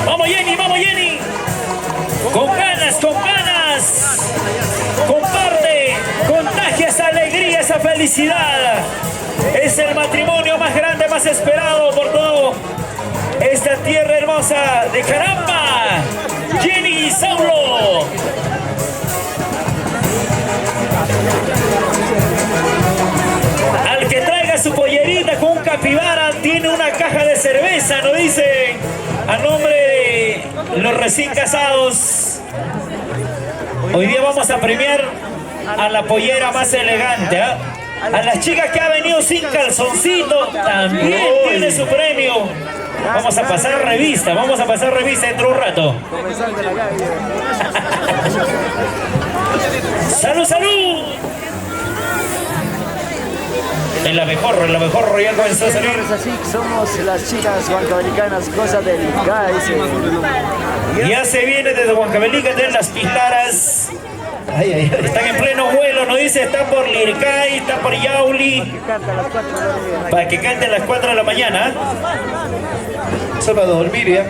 Vamos Jenny, vamos Jenny. Con ganas, con ganas. Comparte, contagia esa alegría, esa felicidad. Es el matrimonio más grande, más esperado por todo esta tierra hermosa de Caramba. Jenny y Saulo. Al que traiga su pollerita con un capibara tiene una caja de cerveza, nos dicen, a nombre de los recién casados. Hoy día vamos a premiar a la pollera más elegante, ¿ah? A las chicas que ha venido sin calzoncito también tiene su premio. Vamos a pasar revista dentro de un rato. ¡Salud, salud! En la mejor ya comenzó a salir. Así somos las chicas huancavelicanas, cosa delicada, dice. Ya se viene desde Huancavelica, desde las Pilaras. Están en pleno vuelo, nos dice, están por Lircay, están por Yauli. Para que canten a las 4 de la mañana. Eso para dormir, ¿ya?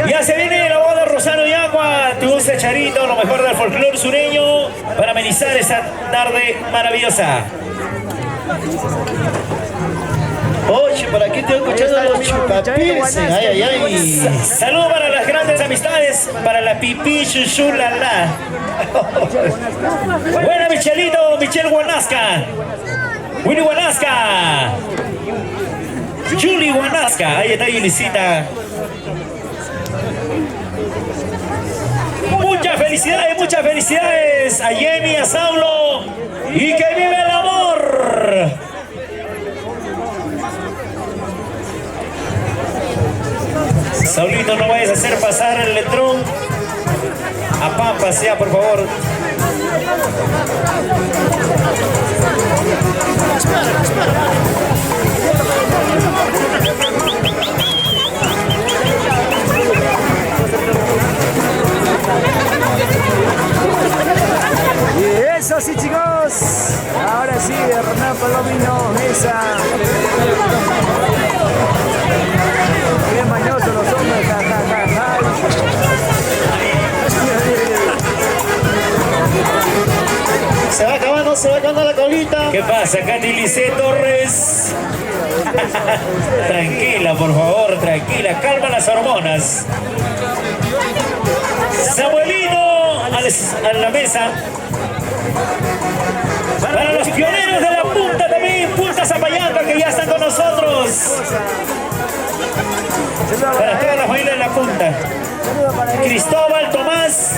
Ya se viene la boda Rosano y Agua, tu dulce Charito, lo mejor del folclore sureño, para amenizar esta tarde maravillosa. Oye, por aquí estoy escuchando los chupapirsen. Ay, ay, ay. Saludos para las grandes amistades, para la pipí, chuchu, la la. Buena Michelito, Michelle Guanasca. Willy Guanasca. Julie Guanasca. Ahí está Yulisita. Muchas felicidades a Jenny, a Saulo. Y que vive el amor. Saulito, no vayas a hacer pasar el letrón a Pampas, ya, por favor. Y eso sí, chicos. Ahora sí, Hernán Palomino, esa. Bien mañosos los hombres, ja, ja, ja, ja. Se va acabando la colita. ¿Qué pasa, Katy Lice Torres? Tranquila, por favor, tranquila. Calma las hormonas. Samuelito a la mesa. Para los pioneros de la punta también, Punta Zapayanga, que ya están con nosotros. Para toda la familia de la punta. Cristóbal, Tomás,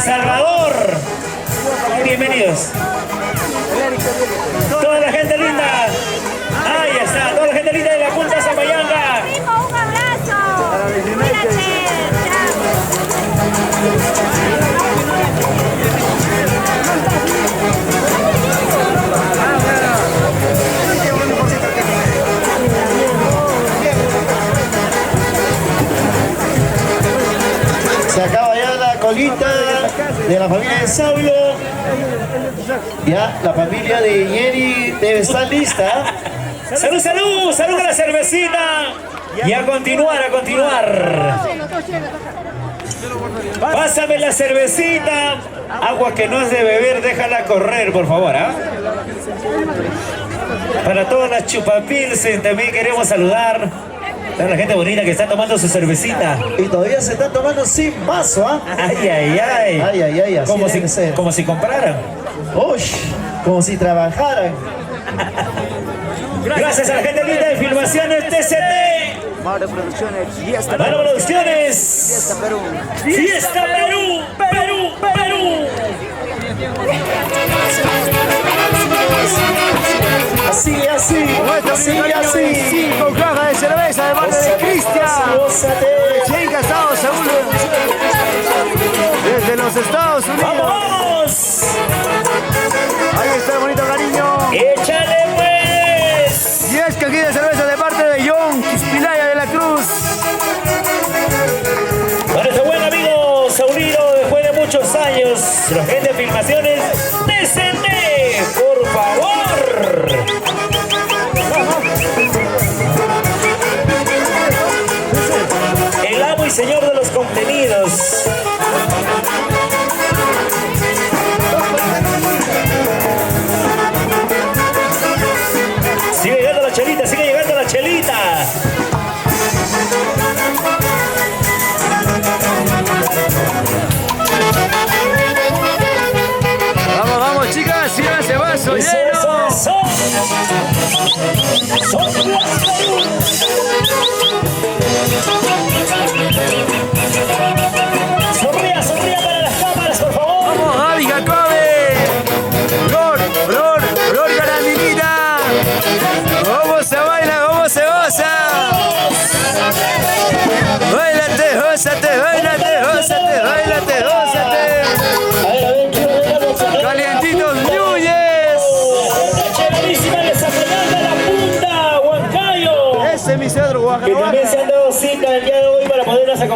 Salvador. Bienvenidos. Toda la gente linda. Ahí está, toda la gente linda de la punta Zapayanga. Un abrazo. Cuídate. Se acaba ya la colita de la familia de Saulo. Ya la familia de Jenny debe estar lista. Salud, salud, salud a la cervecita. Y a continuar, a continuar. Pásame la cervecita. Agua que no es de beber, déjala correr, por favor, ¿ah? Para todas las chupapilsen también queremos saludar. A la gente bonita que está tomando su cervecita. Y todavía se están tomando sin vaso, ¿ah? Ay, ay, ay. Ay, ay, ay, así Como debe ser. como si compraran. Uy, como si trabajaran. Gracias a la gente linda de Filmaciones TCT. Mauro Producciones, Fiesta Mano Perú. Producciones. Fiesta Perú. Fiesta Perú, Perú, Perú. Así, así, así. 5 cajas de cerveza de parte de Cristian. Gózate. Recién casado, segundo. Desde los Estados ¡Vamos, Unidos. vamos! Ahí está el bonito cariño. ¡Échale pues! 10 cajitas de cerveza de parte de John Quispilaya de la Cruz. Para ese buen amigo Saulino, después de muchos años, la gente de Filmaciones TCT, por favor. El amo y señor de los contenidos. Sigue llegando la chelita, sigue llegando la chelita. Vamos, vamos, chicas, sigan ese vaso Eso, lleno. eso, eso.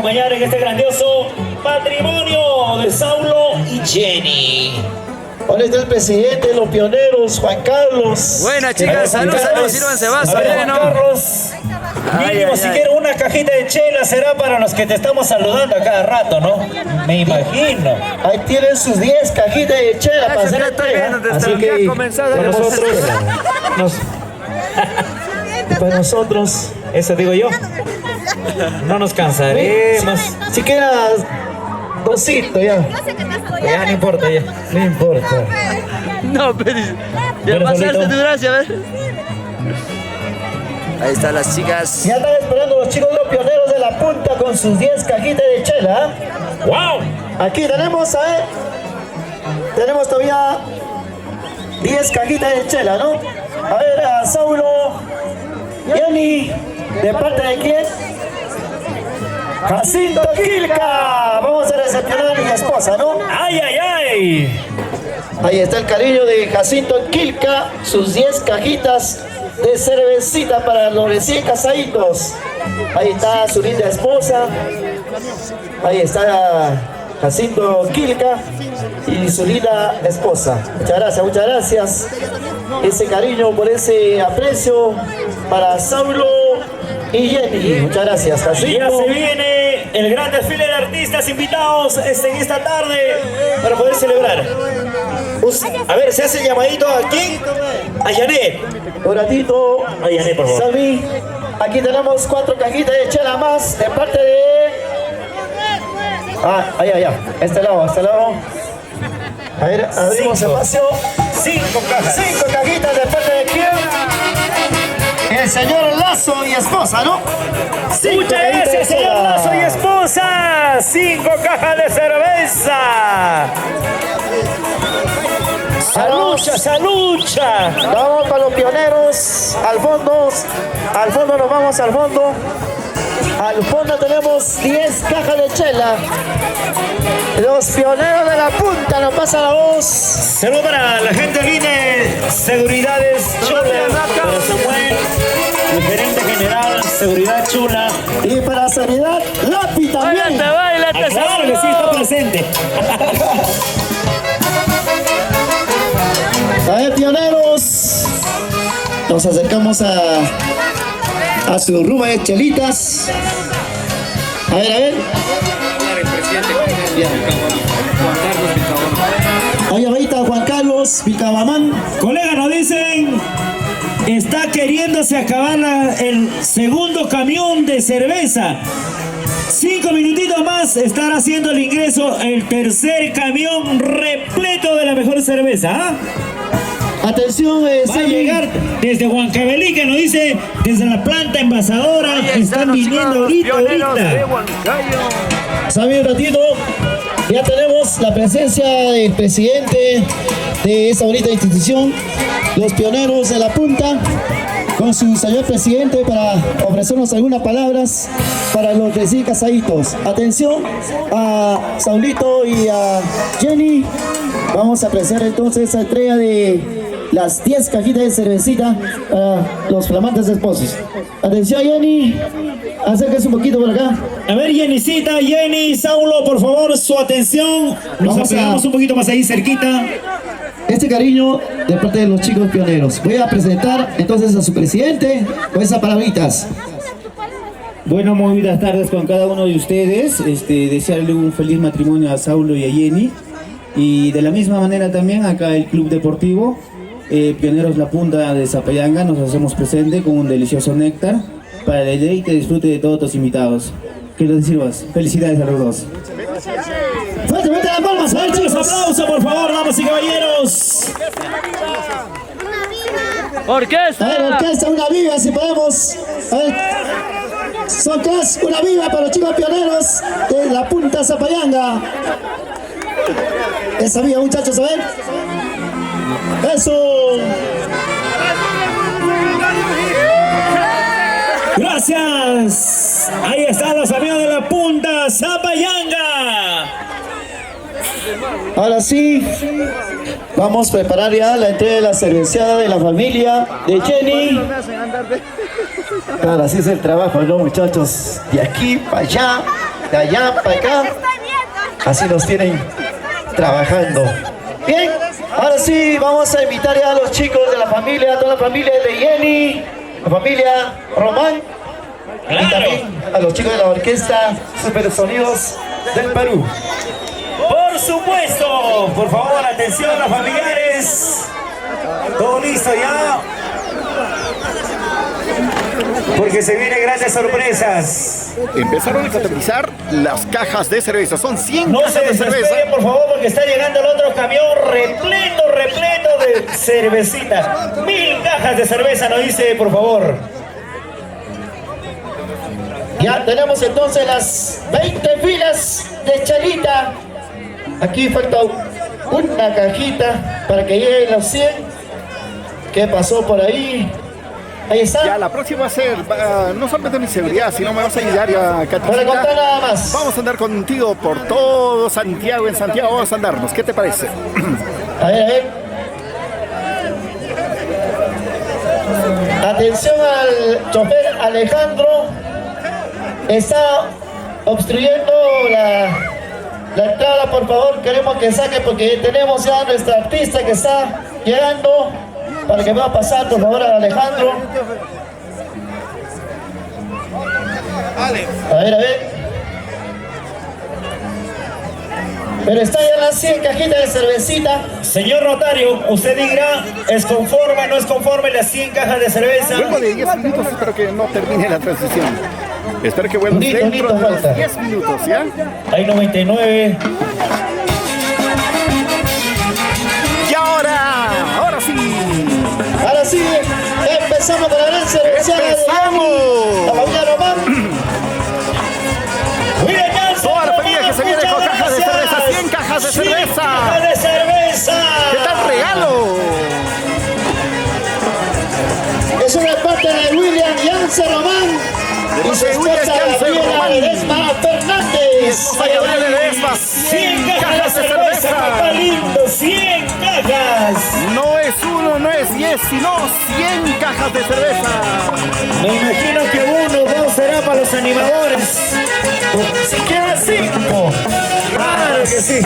acompañar en este grandioso matrimonio de Saulo y Jenny. Ahora está el presidente de los pioneros, Juan Carlos. Buena, chicas, salud, salud, sírvanse vaso, A ver, ¿no? Juan Carlos, mínimo si quiero una cajita de chela será para los que te estamos saludando a cada rato, ¿no? Me imagino. Ahí tienen sus 10 cajitas de chela para Eso hacer que estoy viendo, entrega. Así ya que comenzado para la nosotros, para nosotros, Eso digo yo. No nos cansaremos. si quieras, dosito ya. Ya no importa, ya. No importa. No, pero ya Pero pasarse solito. tu gracia, a ver. Ahí están las chicas. Ya están esperando los chicos de los pioneros de la punta con sus 10 cajitas de chela. ¡Wow! Aquí tenemos, tenemos todavía 10 cajitas de chela, ¿no? A ver, a Saulo, Jenny, ¿de parte de quién? Jacinto Quilca. Vamos a recepcionar a mi esposa, ¿no? ¡Ay, ay, ay! Ahí está el cariño de Jacinto Quilca, sus 10 cajitas de cervecita para los recién casaditos. Ahí está su linda esposa. Ahí está Jacinto Quilca y su linda esposa. Muchas gracias, muchas gracias. Ese cariño por ese aprecio para Saulo y Jenny. Muchas gracias, Ya Jacinto. se viene el gran desfile de artistas invitados en esta tarde para poder celebrar. A ver, ¿se hace llamadito a quién? A Janet. Un ratito. A Janet, por favor. Salvi, aquí tenemos 4 cajitas de chela más de parte de... allá. Este lado, este lado. A ver, abrimos 5. espacio. 5 cajas. 5 cajitas de parte de quién? El señor Lazo y esposa, ¿no? Cinco Muchas cajitas de gracias, señor chela. Lazo y esposa. 5 cajas de cerveza. Salucha, salucha. Vamos para los pioneros. Al fondo nos vamos al fondo. Al fondo tenemos 10 cajas de chela. Los pioneros de la punta nos pasan la voz. Saludos para la gente de INE, Seguridades Chula, para Samuel, el gerente general, Seguridad Chula. Y para Sanidad, Lapi también. Báilate, báilate, Ah, claro que sí, está presente. A ver, pioneros. Nos acercamos a su rumba de chelitas. A ver. Ahí ahorita Juan Carlos Vicabamán. Colega, nos dicen, está queriéndose acabar el segundo camión de cerveza. 5 minutitos más estará haciendo el ingreso el tercer camión repleto de la mejor cerveza. ¿Ah? Atención, Va a Sammy. llegar desde Huancavelica, nos dice, desde la planta envasadora. Están viniendo ahorita. Sammy, un ratito. Ya tenemos la presencia del presidente de esta bonita institución, los pioneros de la punta, con su señor presidente para ofrecernos algunas palabras para los recién casaditos. Atención a Saulito y a Jenny. Vamos a apreciar entonces esa entrega de las 10 cajitas de cervecita para los flamantes esposos. Atención, Jenny. Acérquese un poquito por acá. A ver, Jennycita, Jenny, Saulo, por favor, su atención. Nos Vamos apegamos a- un poquito más ahí cerquita. Este cariño de parte de los chicos pioneros. Voy a presentar entonces a su presidente con esas palabritas. Bueno, muy buenas tardes con cada uno de ustedes. Desearle un feliz matrimonio a Saulo y a Jenny. Y de la misma manera también acá el Club Deportivo Pioneros La Punta de Zapayanga nos hacemos presente con un delicioso néctar para el deleite y disfrute de todos los invitados. Que los sirvas. Felicidades a los dos. Fuerte, fuerte las palmas, a ver, Muchos chicos. aplausos, por favor, damas y caballeros. A ver, ¡Orquesta! orquesta, una viva si podemos. A ver. Son tres, una viva para los chicos pioneros de La Punta Zapayanga. Esa viva, muchachos, a ver. Eso. Gracias. Ahí están los amigos de la Punta Zapayanga. Ahora sí, vamos a preparar ya la entrega de la cerveceada de la familia de Jenny. Claro, así es el trabajo, ¿no, muchachos? De aquí para allá, de allá para acá. Así nos tienen trabajando. Bien, ahora sí vamos a invitar ya a los chicos de la familia, a toda la familia de Jenny, la familia Román, y también a los chicos de la orquesta Supersonidos del Perú. Por supuesto, por favor, atención a los familiares. Todo listo ya. Porque se vienen grandes sorpresas. Empezaron a contabilizar las cajas de cerveza. Son 100 No cajas se de cerveza. desesperen, por favor, porque está llegando el otro camión repleto de cervecita. 1000 cajas de cerveza, nos dice, por favor. Ya tenemos entonces las 20 filas de chalita. Aquí falta una cajita para que lleguen los 100. ¿Qué pasó por ahí? Ahí está. Ya la próxima va a ser no solamente mi seguridad, sino me vas a ayudar a Para contar nada más. Vamos a andar contigo por todo Santiago. En Santiago vamos a andarnos. ¿Qué te parece? A ver. Atención al chofer Alejandro. Está obstruyendo la entrada, por favor. Queremos que saque porque tenemos ya a nuestra artista que está llegando. Para que pueda pasar, por favor, a Alejandro. A ver. Pero está ya las 100 cajitas de cervecita. Señor notario, usted dirá, ¿es conforme o no es conforme las 100 cajas de cerveza? Luego de 10 minutos espero que no termine la transición. Espero que vuelvas Listo, dentro de falta. los 10 minutos, ¿ya? Hay 99. Y ahora sí. Ahora sí, empezamos con la gran cerveza. ¡Empezamos! La familia Román. Toda la familia que se viene con cajas de cerveza, 100 cajas de 100 cerveza. cajas de cerveza. ¿Qué tal regalo? Es una parte de William Yance Román y su esposa Gabriela Ledesma Fernández. Esposa Gabriela Ledesma, 100 cajas de cerveza, papá lindo, 100 cajas. No es uno, no es 10, sino 100 cajas de cerveza. Me imagino que 1 o 2 será para los animadores. O siquiera 5. Claro que sí.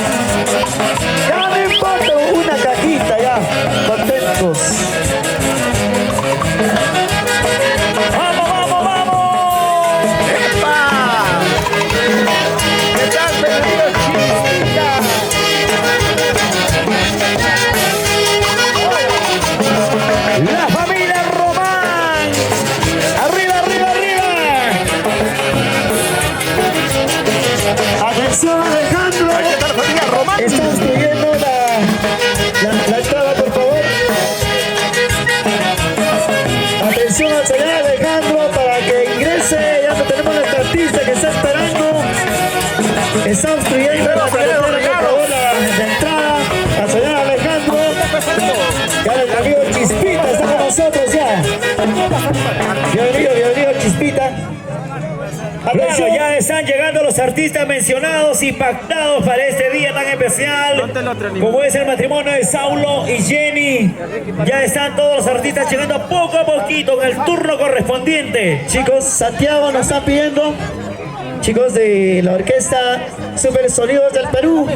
Ya me importa una cajita ya, contentos. ¡Vamos! ¡Epa! ¿Qué tal, Pedro Chispica? La familia Román. Arriba. Atención, Alejandro. ¿Qué tal, familia Román? Está obstruyendo la entrada, por favor. Atención al señor Alejandro para que ingrese. Ya no tenemos nuestra artista que está esperando. Está obstruyendo la carretera, por favor, la entrada. Al señor Alejandro. Ya el amigo Chispita está con nosotros ya. Bienvenido, Chispita. Claro, ya están llegando los artistas mencionados y pactados para este día tan especial como es el matrimonio de Saulo y Jenny. Ya están todos los artistas llegando poco a poquito en el turno correspondiente. Chicos, Santiago nos está pidiendo, chicos de la orquesta Supersonidos del Perú.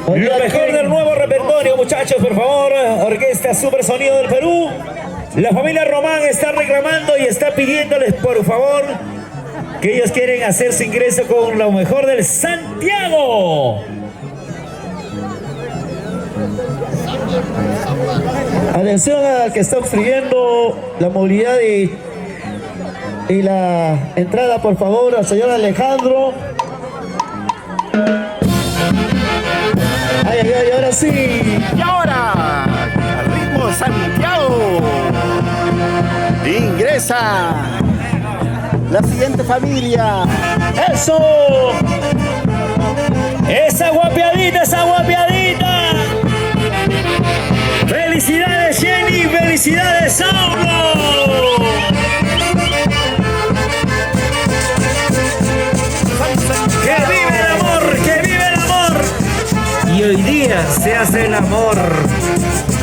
Lo mejor del nuevo repertorio, muchachos, por favor. Orquesta Super Sonido del Perú. La familia Román está reclamando y está pidiéndoles, por favor, que ellos quieren hacer su ingreso con lo mejor del Santiago. Atención al que está obstruyendo la movilidad y la entrada, por favor, al señor Alejandro. Ay, ahora sí. Y ahora, al ritmo de Santiago, ingresa la siguiente familia. ¡Eso! ¡Esa guapiadita! ¡Felicidades, Jenny! ¡Felicidades, Saulo! ¡Que vive el amor! ¡Que vive el amor! Y hoy día se hace el amor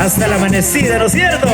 hasta la amanecida, ¿no es cierto?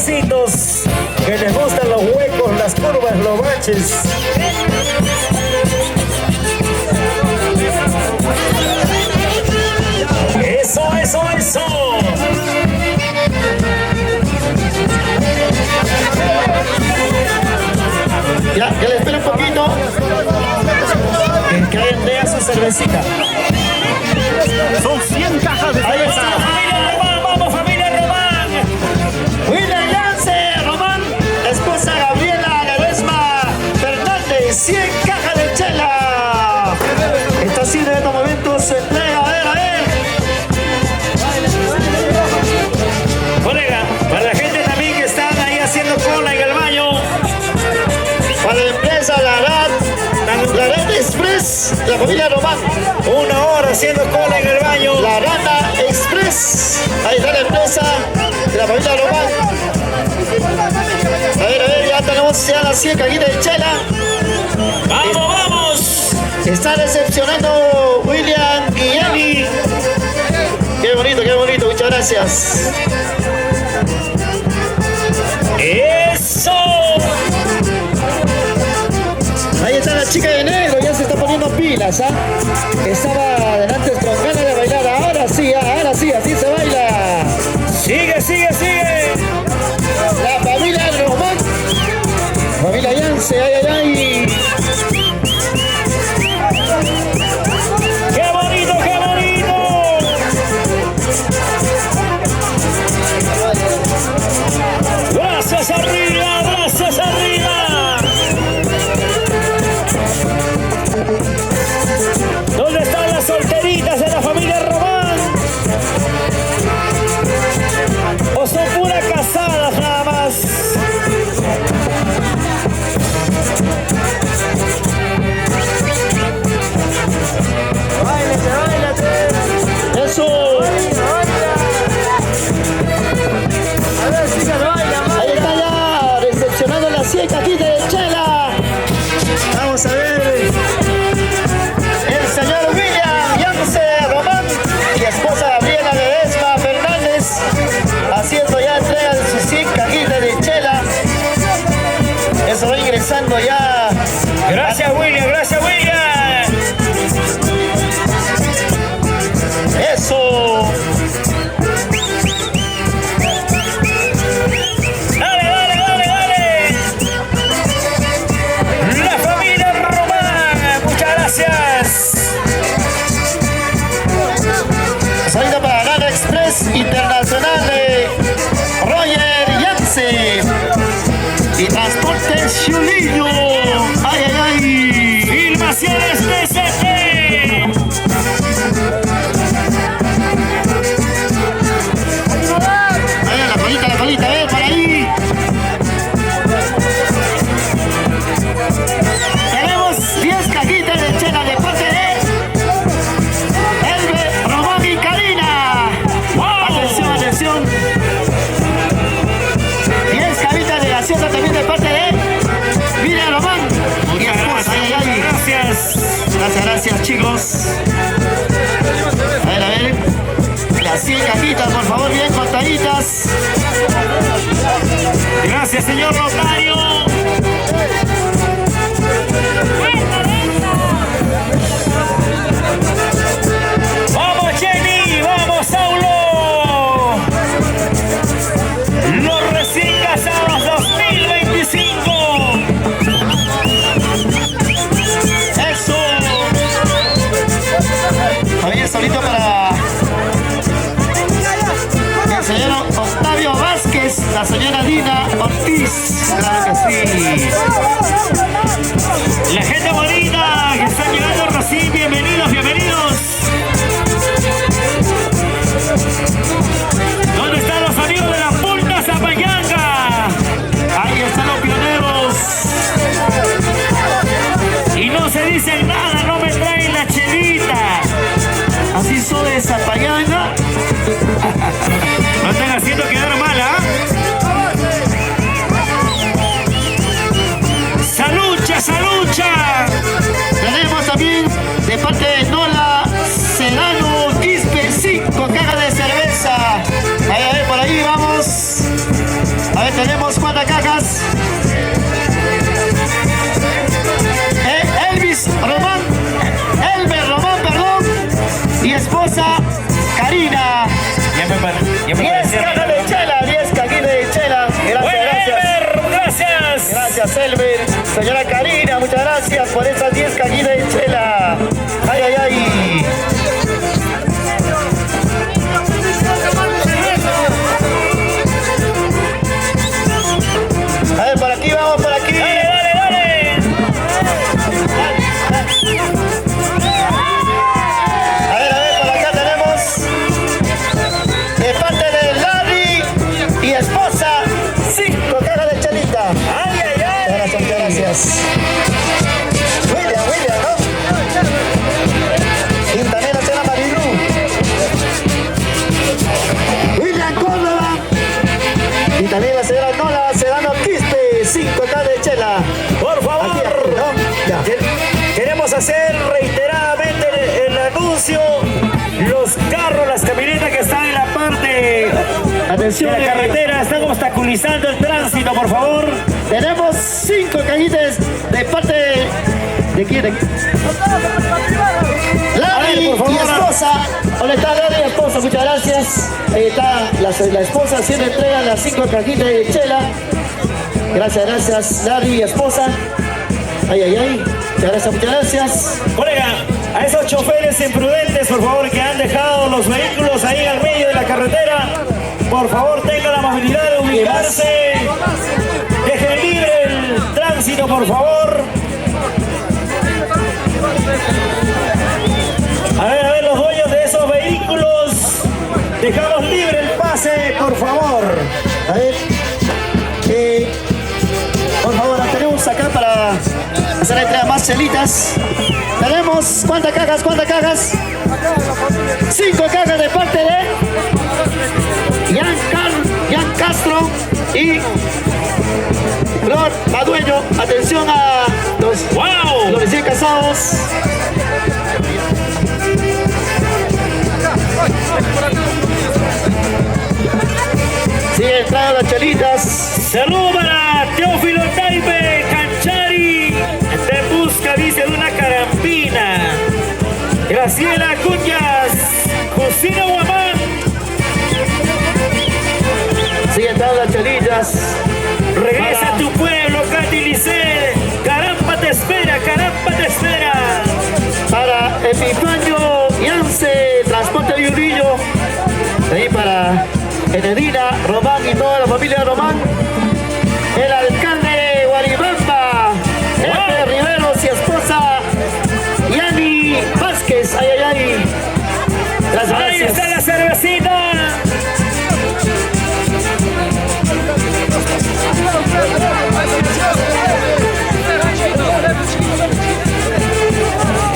jovencitos que les gustan los huecos, las curvas, los baches. Eso, eso, eso. Ya, que le espere un poquito. Que vea su cervecita. Son 100 cajas de cerveza. Familia Román, vamos familia Román. William Yance, Román, esposa Gabriela Ledesma Fernández, 100 cajas de chela. Está haciendo en estos momentos su entrega, a ver, a ver. Colega, para la gente también que están ahí haciendo cola en el baño. Para la empresa Larat Express, la familia Román. 1 hora haciendo cola en el baño. La Rana Express, ahí está la empresa de la familia Román. A ver, ya tenemos ya las 100 cajitas de chela. ¡Vamos, vamos! Está recepcionando William Guillemi. Qué bonito, muchas gracias. ¡Eso! Ahí está la chica de negro, ya se está poniendo pilas, ¿ah? Estaba adelante con ganas de bailar, ahora sí, así se baila. ¡Sigue, sigue, sigue! La familia Román, familia Yance, ay. ¡Qué bonito, qué bonito! ¡Gracias arriba, gracias arriba! ¿Dónde están las solteritas de la familia Román? ¿O son puras casadas nada más? Eso. Ahí está ya recepcionando las 100 cajitas de chela. Vamos a ver. El señor William Yance Román y esposa Gabriela Ledesma Fernández haciendo ya entrega de sus 100 cajitas de chela. Eso va ingresando ya. Gracias William, gracias William. Eso. Dale, dale, dale, dale. La familia Román, muchas gracias. Salida para Rana Express Internacional de Roger Yance y Transporte Chuliño. Ay. Filmaciones DCT. Ahí la colita, por ahí. Tenemos 10 cajitas de chela de parte de Elbe, Román y Karina. ¡Wow! Atención. 10 cajitas de gaseosa también de parte de Miriam Román y esposa. Ay. Gracias, chicos. A ver. Las 100 cajitas, por favor, bien contaditas. Gracias, señor notario. Vamos, Jenny, vamos, Saulo. Los recién casados 2025. Eso. Todavía solito para el señor Octavio Vázquez, la señora Dina Ortiz. Claro que sí. La gente bonita que está llegando recién, bienvenidos, bienvenidos. ¿Dónde están los amigos de la Punta Zapayanga? Ahí están los pioneros. Y no se dicen nada, no me traen la chelita. Así soy de Zapayanga. No están haciendo quedar mal, ¿ah? ¡Salucha, salucha! Tenemos también de parte gracias, Elber. Señora Karina, muchas gracias por esas 10 cajitas de chela. Ay, ay, ay. A ver, por aquí, vamos, por aquí. Dale, dale, dale. A ver, por acá tenemos de parte de Larry y esposa 5 cajas de chelita. Ay, ay, ay. Muchas gracias. William, ¿no? Y también la señora Marilu. William Córdoba. Y también la señora Nola Sedano Quispe, 5 cajas de chela. Por favor. Aquí, ¿no? Ya. Queremos hacer reiteradamente el anuncio. Los carros, las camionetas que están en la parte de Atención, la carretera están obstaculizando el tránsito, por favor. tenemos 5 cajitas de parte de quién. Larry por favor. y esposa. ¿Dónde está Larry y esposa? Muchas gracias. Ahí está la esposa haciendo entrega de las 5 cajitas de chela. Gracias, Larry y esposa. Ay, ay, ay. Muchas gracias. Colega, a esos choferes imprudentes, por favor, que han dejado los vehículos ahí al medio de la carretera, por favor, tengan la amabilidad de ubicarse. Dejen libre el tránsito, por favor. A ver, los dueños de esos vehículos, dejamos libre el pase, por favor. A ver. Por favor, la tenemos acá para hacer la entrega más chelitas. Tenemos, ¿cuántas cajas? 5 cajas de parte de Jan Castro y Flor Madueño. Atención a los recién casados. Sigue entrando las chelitas. Saludos para Teófilo Taipe Canchari, está en busca, dice, de una carambina. Graciela Cuñas, Josina Guamán. Sigue entrando las chelitas. Regresa a tu pueblo, Katy Licel. Caramba te espera, caramba te espera. Para Epifanio Yance, Transporte de Urillo. De ahí para Enedina, Román y toda la familia de Román. El alcalde de Guaribamba, Epe Riveros y esposa Yani Vázquez. Ay, ay, ay. Gracias, Ahí gracias. está la cervecita.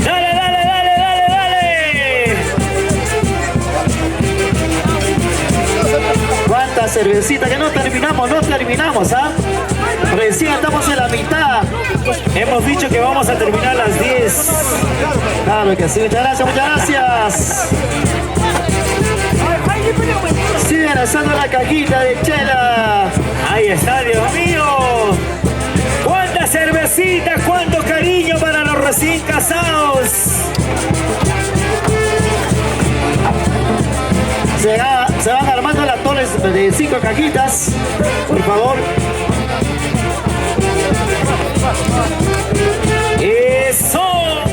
Dale, dale, dale, dale, dale. Cuánta cervecita que no terminamos, ¿ah? Recién estamos en la mitad. Hemos dicho que vamos a terminar a las 10. Claro que sí, muchas gracias. Siguen asando la cajita de chela. Ahí está, Dios mío. ¡Cuánta cervecita! ¡Cuánto cariño para los recién casados! Se van armando las torres de 5 cajitas, por favor. ¡Eso!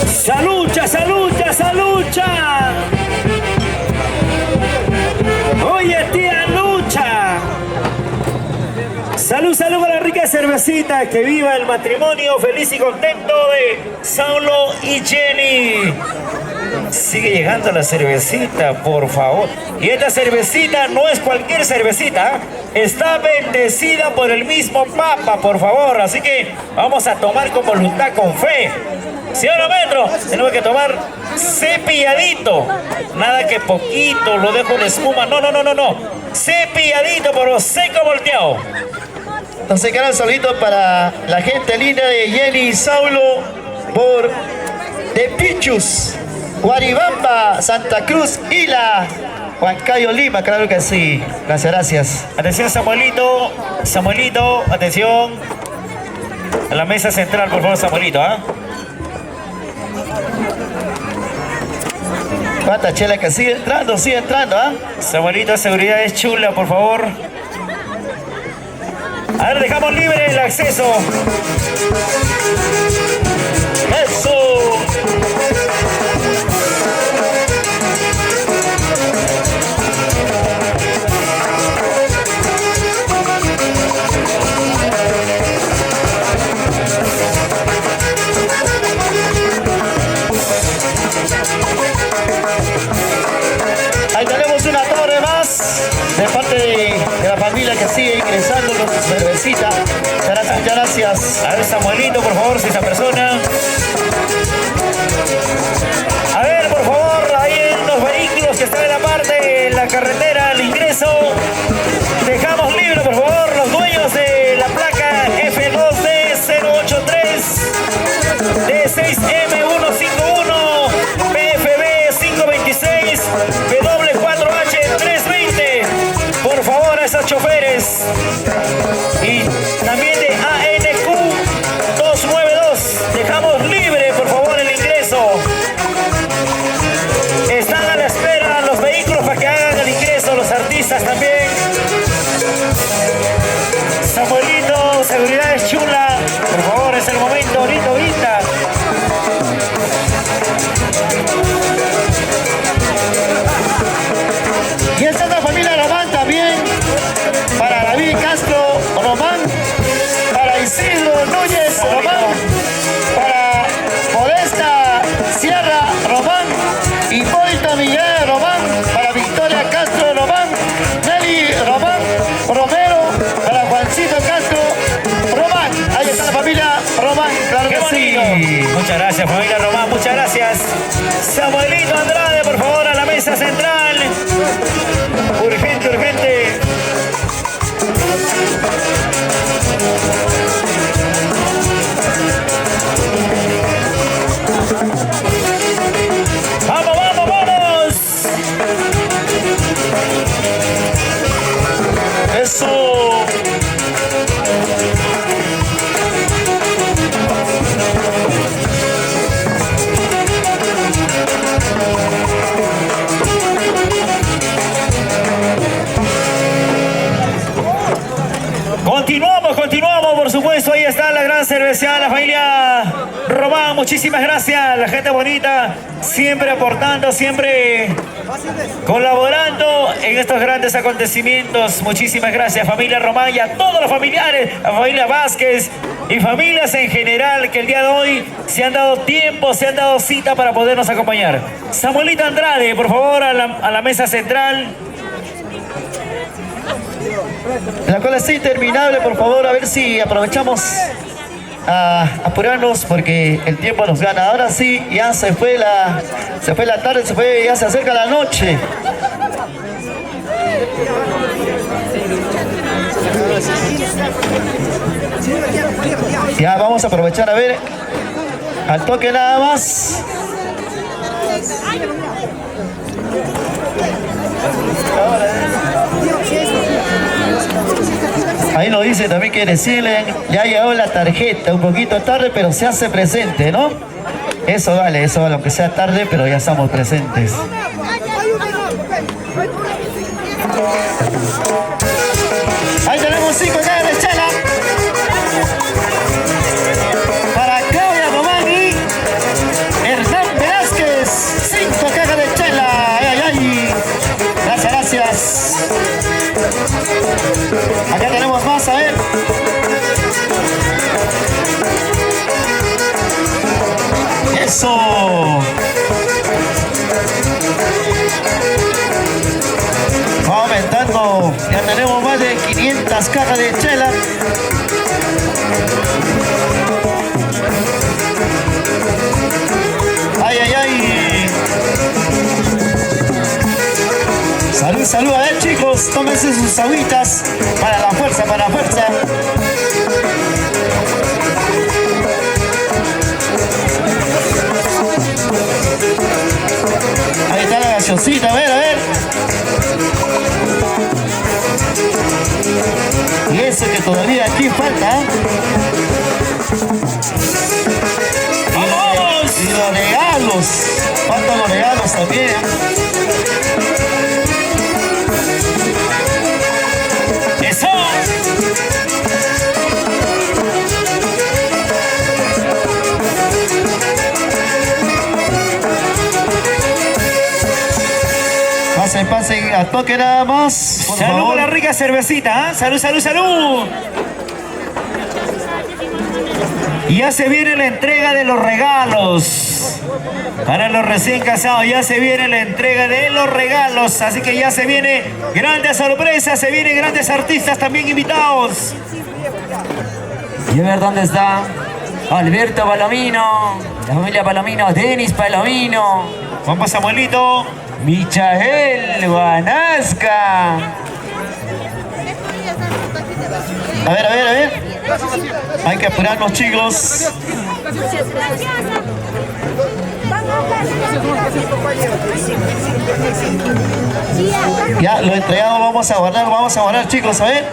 ¡Salucha, salucha, salucha! ¡Oye, tía Lucha! Salud, salud para la rica cervecita. Que viva el matrimonio feliz y contento de Saulo y Jenny. Sigue llegando la cervecita, por favor. Y esta cervecita no es cualquier cervecita. Está bendecida por el mismo Papa, por favor. Así que vamos a tomar con voluntad, con fe. ¿Sí o no, Metro? Tenemos que tomar cepilladito. Nada que poquito, lo dejo en espuma. No. Cepilladito, pero seco volteado. Entonces, gran saludito para la gente linda de Jenny y Saulo por de Pichus, Guaribamba, Santa Cruz, Ila, Huancayo, Lima, claro que sí. Gracias. Atención, Samuelito, atención. A la mesa central, por favor, Samuelito, ¿ah? Cuánta chela que sigue entrando, ¿ah? Samuelito, seguridad es chula, por favor. A ver, dejamos libre el acceso. ¡Eso! Ahí tenemos una torre más de parte de la familia que sigue ingresando con su cervecita. Muchas gracias. A ver, Samuelito, por favor, si esa persona. A ver, por favor, ahí en los vehículos que están en la parte de la carretera, el ingreso. Dejamos libre, por favor, los dueños de la placa F2D083, D6M151, PFB 526, W4H320. Por favor, a esos choferes. Y también de ANQ 292. Dejamos libre, por favor, el ingreso. Están a la espera los vehículos para que hagan el ingreso, los artistas también. Samuelito, seguridad es chula. Por favor, es el momento, ahorita. Y esta es la familia Román también. Para David Castro Román. Para Isidro Núñez Román. Para Modesta Sierra Román. Hipólito Miguel Román. Para Victoria Castro Román. Nelly Román Romero. Para Juancito Castro Román. Ahí está la familia Román, claro ¡Qué que sí. bonito! Muchas gracias, familia Román, muchas gracias. Samuelito Andrade, por favor, a la mesa central. Urgente, urgente. ¡Vamos, vamos, vamos! Eso. Continuamos, por supuesto, ahí está la gran cervecería, la familia Román, muchísimas gracias, la gente bonita, siempre aportando, siempre colaborando en estos grandes acontecimientos. Muchísimas gracias, familia Román, y a todos los familiares, a familia Vázquez y familias en general que el día de hoy se han dado tiempo, se han dado cita para podernos acompañar. Samuelito Andrade, por favor, a la mesa central. La cola está interminable, por favor, a ver si aprovechamos a apurarnos porque el tiempo nos gana. Ahora sí, ya se fue la tarde, ya se acerca la noche. Ya vamos a aprovechar, a ver, al toque nada más. Ahí lo dice, también quiere decirle, ya llegó la tarjeta, un poquito tarde, pero se hace presente, ¿no? Eso vale, aunque sea tarde, pero ya estamos presentes. Ahí tenemos 5 cajas de chela. Para Claudia Román y Hernán Velázquez, 5 cajas de chela. Ay, ay, ay. Gracias. Acá tenemos más, a ver. Eso. Va aumentando. Ya tenemos más de 500 cajas de chela. Ay, ay, ay. Salud, a ver, chicos, tómense sus agüitas para la fuerza, Ahí está la gaseosita, a ver. Y eso que todavía aquí falta. ¡Vamos! Y los regalos, faltan los regalos también. ¡Eso! se pasen a toque nada más. Por Salud favor. por la rica cervecita, ¿ah? Salud, salud, salud. Ya se viene la entrega de los regalos. Para los recién casados ya se viene la entrega de los regalos. Así que ya se viene grandes sorpresas, se vienen grandes artistas también invitados. Y a ver dónde está Alberto Palomino, la familia Palomino, Denis Palomino, Vamos, Samuelito. Michael Guanasca. A ver, a ver, a ver. Hay que apurarnos, chicos. Ya, lo entregado vamos a guardar, chicos, a ver.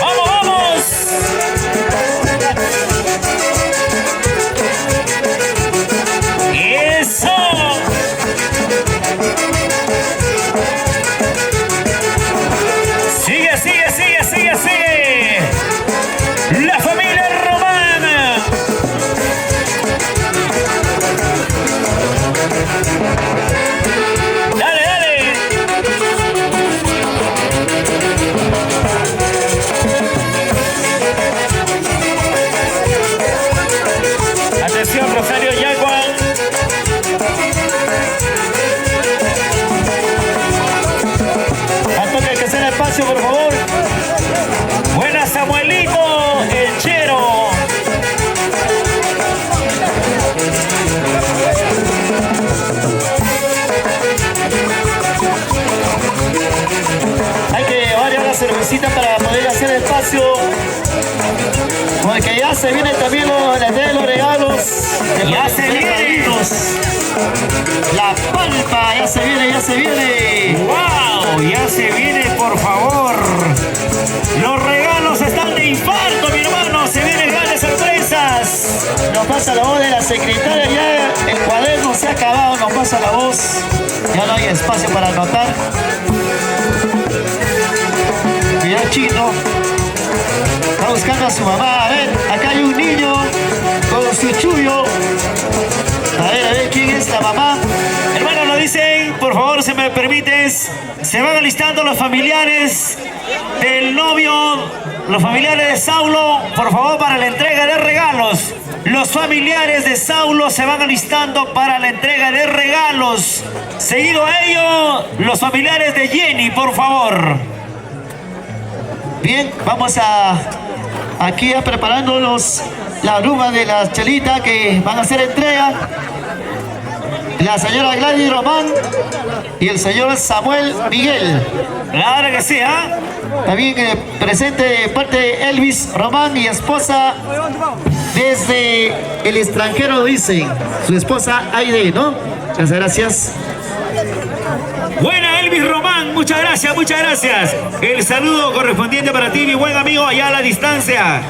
¡Vamos, vamos! ¡Eso! Sigue, sigue, sigue, sigue, sigue. La familia Román. Dale, dale. Atención, Rosario Yagua. A toque que sea el espacio, por favor. Buena, Samuelito, el chero. Hay que llevar ya la cervecita para poder hacer espacio. Porque ya se vienen también la entrega de los regalos. Ya se viene. La palpa, ya se viene, ya se viene. ¡Wow! Ya se viene, por favor. Los regalos están de infarto, mi hermano. Se vienen grandes sorpresas. Nos pasa la voz de la secretaria, ya el cuaderno se ha acabado, nos pasa la voz. Ya no hay espacio para anotar. Mira, chino. Está buscando a su mamá. A ver, acá hay un niño con su chullo. A ver, ¿quién es la mamá? Hermano, lo dicen, por favor, si me permites, se van alistando los familiares del novio, los familiares de Saulo, por favor, para la entrega de regalos. Los familiares de Saulo se van alistando para la entrega de regalos. Seguido a ello, los familiares de Jenny, por favor. Bien, vamos a aquí ya preparándonos la bruma de la chelita que van a hacer entrega. La señora Gladys Román y el señor Samuel Miguel. Claro que sí, ¿ah? También presente de parte de Elvis Román y esposa desde el extranjero, dicen. Su esposa Aide, ¿no? Muchas gracias. Buena, Elvis Román, muchas gracias, muchas gracias. El saludo correspondiente para ti, mi buen amigo, allá a la distancia.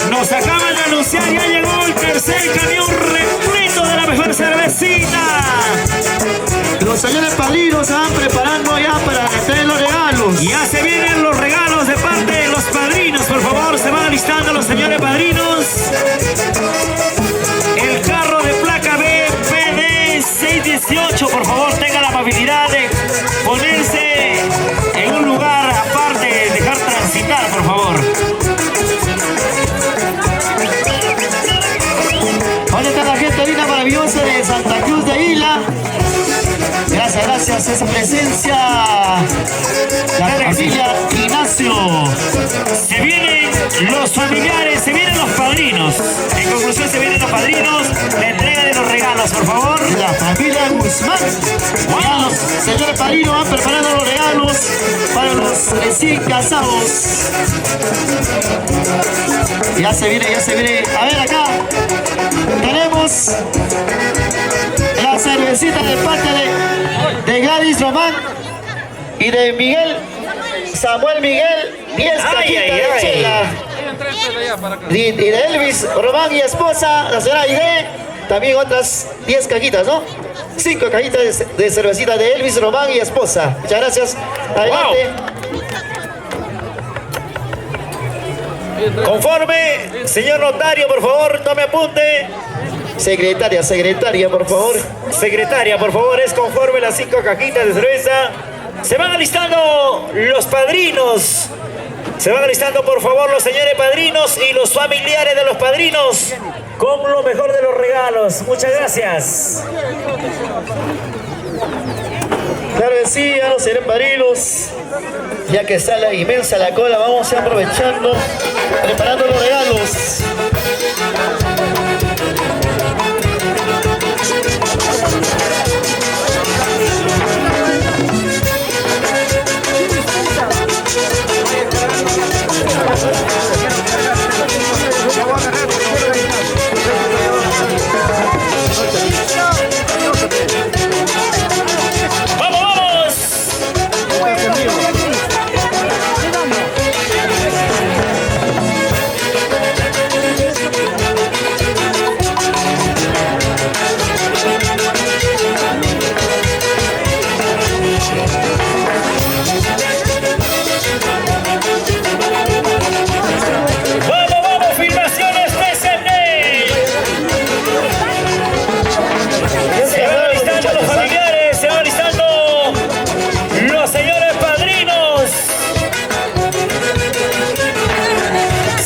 Nos acaban de anunciar, ya llegó el tercer camión repleto de la mejor cervecita. Los señores padrinos se van preparando ya para meter los regalos. Ya se vienen los regalos de parte de los padrinos, por favor, se van alistando los señores padrinos. El carro de placa BPD 618, por favor, tenga la amabilidad de ponerse en un lugar aparte, dejar transitar, por favor. ¿Dónde está la gente linda maravillosa de Santa Cruz de Isla? Gracias, gracias a esa presencia. La familia Ignacio. Se vienen los familiares, se vienen los padrinos. En conclusión, se vienen los padrinos. La entrega de los regalos, por favor. La familia Guzmán. Ya los señores padrinos van preparando los regalos para los recién casados. Ya se viene. A ver acá. Tenemos la cerveza. cervecita de parte de Gladys Román y de Miguel, Samuel Miguel, 10 cajitas de chela. Y de Elvis Román y esposa, la señora Aide, también otras 10 cajitas, ¿no? 5 cajitas de cervecita de Elvis Román y esposa. Muchas gracias. Adelante. Conforme, señor notario, por favor, tome apunte. Secretaria, por favor. Secretaria, por favor, es conforme las 5 cajitas de cerveza. Se van alistando los padrinos. Se van alistando, por favor, los señores padrinos y los familiares de los padrinos con lo mejor de los regalos. Muchas gracias. Claro que sí, ya los serán padrinos. Ya que está la inmensa la cola, vamos a ir aprovechando, preparando los regalos.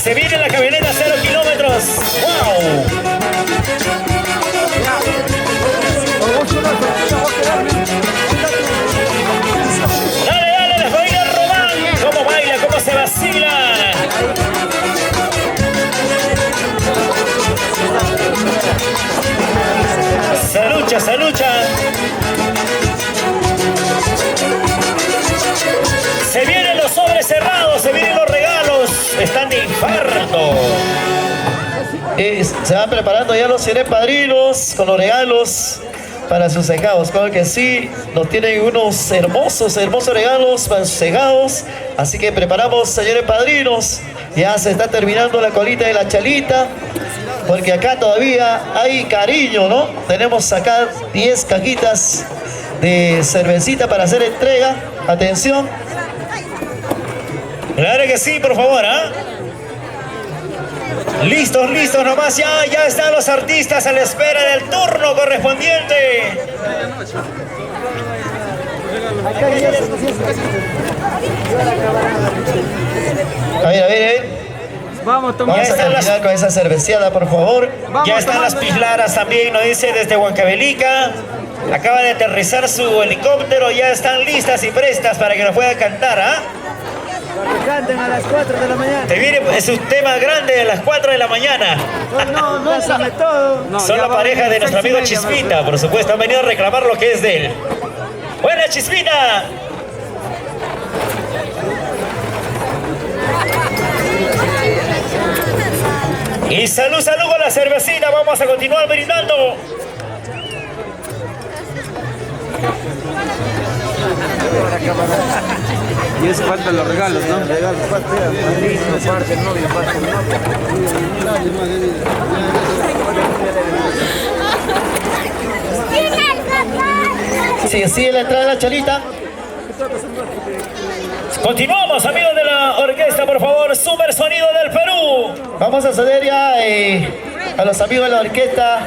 Se viene la camioneta 0 kilómetros. ¡Wow! Dale, dale, la familia Román. ¿Cómo baila? ¿Cómo se vacila? Salucha, salucha. Se vienen los sobres cerrados, se vienen los regalos. Están de infarto. Se van preparando ya los señores padrinos con los regalos para sus cejados. Claro que sí, nos tienen unos hermosos regalos para sus cejados. Así que preparamos, señores padrinos. Ya se está terminando la colita de la chalita, porque acá todavía hay cariño, ¿no? Tenemos acá 10 cajitas de cervecita para hacer entrega. Atención. Claro que sí, por favor, ¿ah? Listos, listos nomás, ya están los artistas a la espera del turno correspondiente. A ver. Vamos, Vamos a terminar con esa cerveciada, por favor. Ya están las pislaras también, nos dice desde Huancavelica. Acaba de aterrizar su helicóptero, ya están listas y prestas para que nos puedan cantar, ¿ah? Que canten a las 4 de la mañana. Te viene su tema grande a las 4 de la mañana. No, pásame todo. No, son la pareja de nuestro amigo Chispita, por supuesto, han venido a reclamar lo que es de él. ¡Buena, Chispita! Y salud, salud con la cervecita, vamos a continuar brindando. Y eso faltan los regalos, ¿no? Regalos, parte novio, parte Sí, sigue la entrada de la chalita. Continuamos, amigos de la orquesta, por favor, Super Sonido del Perú. Vamos a ceder ya a los amigos de la orquesta.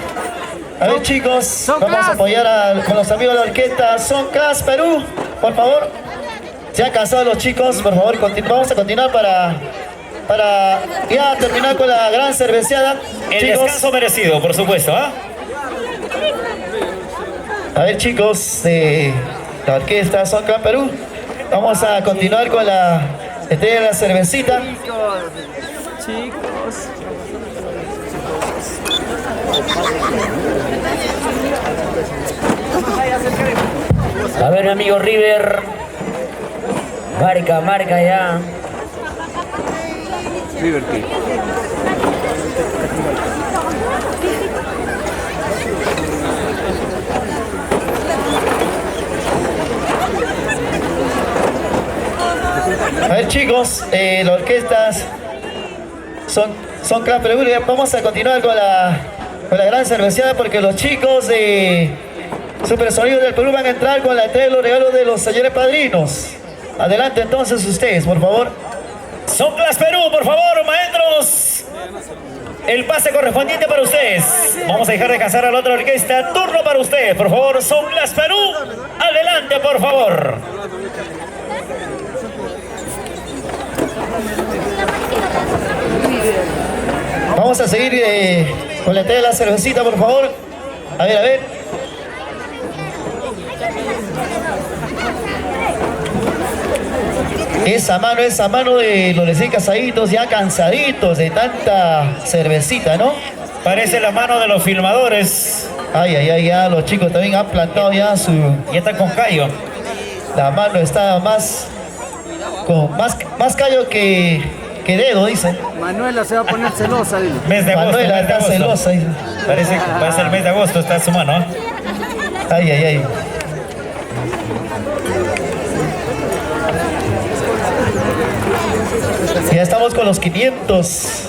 A ver, chicos, vamos a apoyar con los amigos de la orquesta Son Class Perú, por favor. Se han cansado los chicos, por favor, vamos a continuar para ya terminar con la gran cerveceada. El chicos, descanso merecido, por supuesto, ¿ah? A ver, chicos de la orquesta Son Class Perú, vamos a continuar con la estrella de la cervecita. Chicos. A ver, mi amigo River. Marca ya. River King. los chicos, la orquesta son crack, pero vamos a continuar con la gran cerveceada porque los chicos de Super Sonido del Perú van a entrar con la entrega de los regalos de los señores padrinos. Adelante entonces ustedes, por favor. Son Class Perú, por favor, maestros. El pase correspondiente para ustedes. Vamos a dejar descansar a la otra orquesta. Turno para ustedes, por favor. Son Class Perú. Adelante, por favor. Vamos a seguir con la entrega de la cervecita, por favor. A ver, a ver. Esa mano de los recién casaditos, ya cansaditos de tanta cervecita, ¿no? Parece la mano de los filmadores. Ay, ay, ay, ya los chicos también han plantado ya su... Ya están con callo. La mano está más callo que dedo, dicen. Manuela se va a poner celosa, dile. Mes de agosto. Manuela Mes de está agosto. celosa, dice. Parece el mes de agosto, está su mano. Ay, ay, ay. Ya estamos con los 500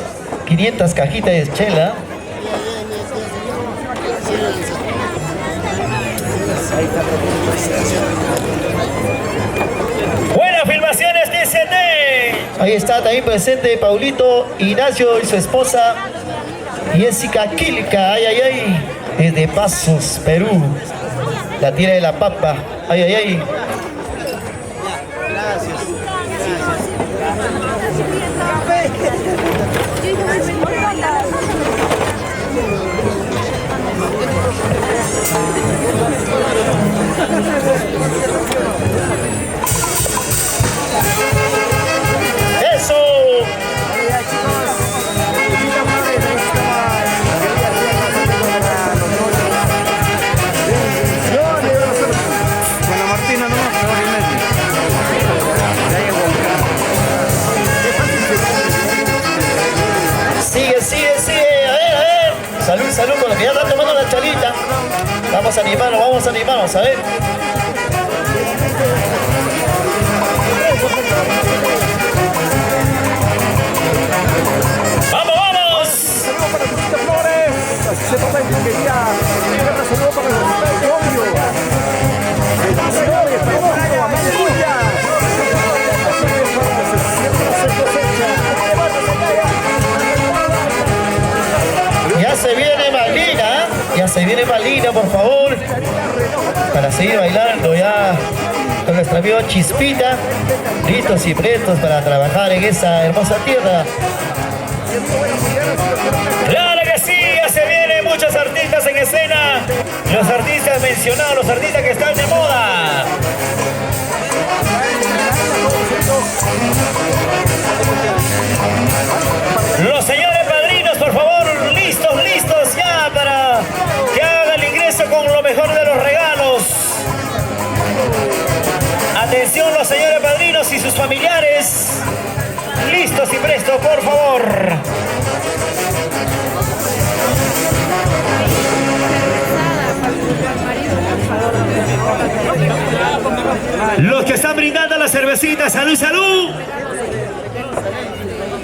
cajitas de chela. Buenas filmaciones, DCT. Ahí está también presente Paulito Ignacio y su esposa Jessica Quilca. Ay, ay, ay. Desde Pasos, Perú. La tira de la papa. Ay, ay, ay. ¡Eso! Con la Martina nomás, no hay medio. Sigue, sigue, sigue. A ver. Salud, salud con los que ya están tomando la chalita. Vamos a animarnos, a ver. ¡Vamos, vamos! Saludos para Cristina Flores. Así se toma el que ya. Un saludo para el obvio. Señores, para Mario, aleluya. Ya se viene Malina, por favor. Para seguir bailando ya con nuestro amigo Chispita. Listos y prestos para trabajar en esa hermosa tierra. Claro que sí, ya se vienen muchos artistas en escena. Los artistas mencionados, los artistas que están de moda. Los señores padrinos, por favor, listos ya para que hagan el ingreso con lo mejor de los regalos. Atención los señores padrinos y sus familiares. Listos y prestos, por favor. Los que están brindando la cervecita, salud, salud.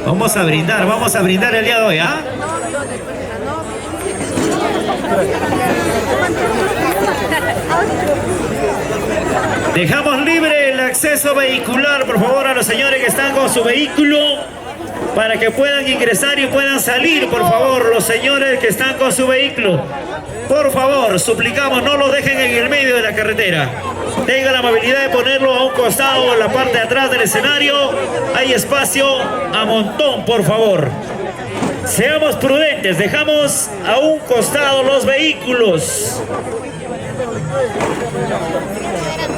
Vamos a brindar el día de hoy, ¿ah? Dejamos libre el acceso vehicular, por favor, a los señores que están con su vehículo, para que puedan ingresar y puedan salir, por favor, los señores que están con su vehículo. Por favor, suplicamos, no los dejen en el medio de la carretera. Tengan la amabilidad de ponerlo a un costado, en la parte de atrás del escenario. Hay espacio a montón, por favor. Seamos prudentes, dejamos a un costado los vehículos.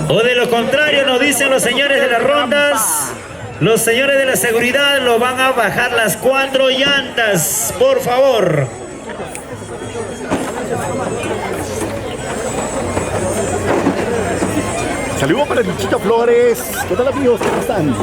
O de lo contrario, nos dicen los señores de las rondas, los señores de la seguridad, lo van a bajar las 4 llantas, por favor. Saludos para Luchito Flores. ¿Qué tal, amigos? ¿Cómo están?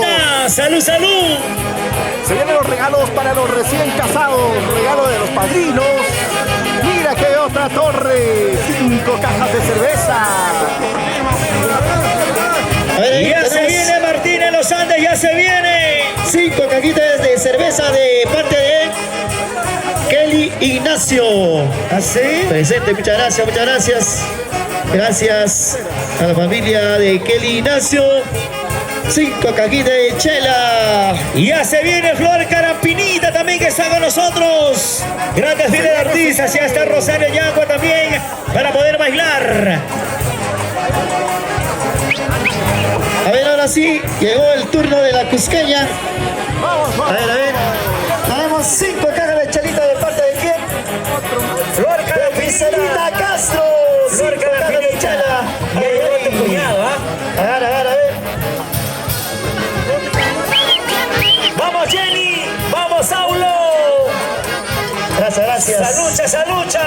Martina, salud, salud. Se vienen los regalos para los recién casados, regalo de los padrinos. Mira que otra torre, 5 cajas de cerveza. A ver, ahí Ya se tenemos viene Martina en los Andes, ya se viene. 5 cajitas de cerveza de parte de Kelly Ignacio. ¿Así? Presente, muchas gracias, muchas gracias. Gracias a la familia de Kelly Ignacio. 5 cajitas de chela. Ya se viene Flor Carampinita también que está con nosotros. Grandes filas de artistas, ya está Rosario Yagua también para poder bailar. A ver, ahora sí, llegó el turno de la cusqueña. A ver, a ver. Tenemos 5 cajas de chelita de parte de quién? Flor De Giselita Castro. Flor 5 cajas de chela. Ya llegó tu cuñado, ¿ah? A ver, a ver, a ver. ¡Vamos, Jenny! ¡Vamos, Saulo! Gracias, gracias. ¡Salucha, salucha!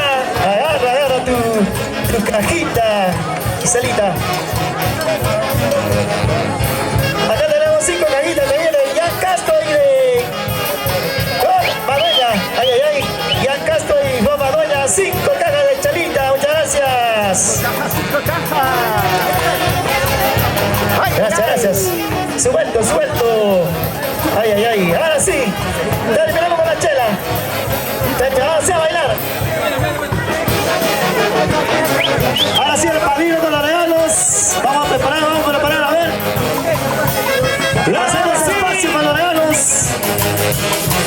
Agarra, agarra tu cajita, Giselita. Acá tenemos 5 cajitas también de Ian Castro y de Madoya. Ay, ay, ay. Ian Castro y Juan Madoya. 5 cajas de chelita. Muchas gracias. Gracias, gracias. Suelto, suelto. Ay, ay, ay. Ahora sí. Terminamos con la chela. Terminamos a bailar. Ahora sí el padrino con los regalos. Vamos a preparar, a ver. Hacemos espacio para los regalos.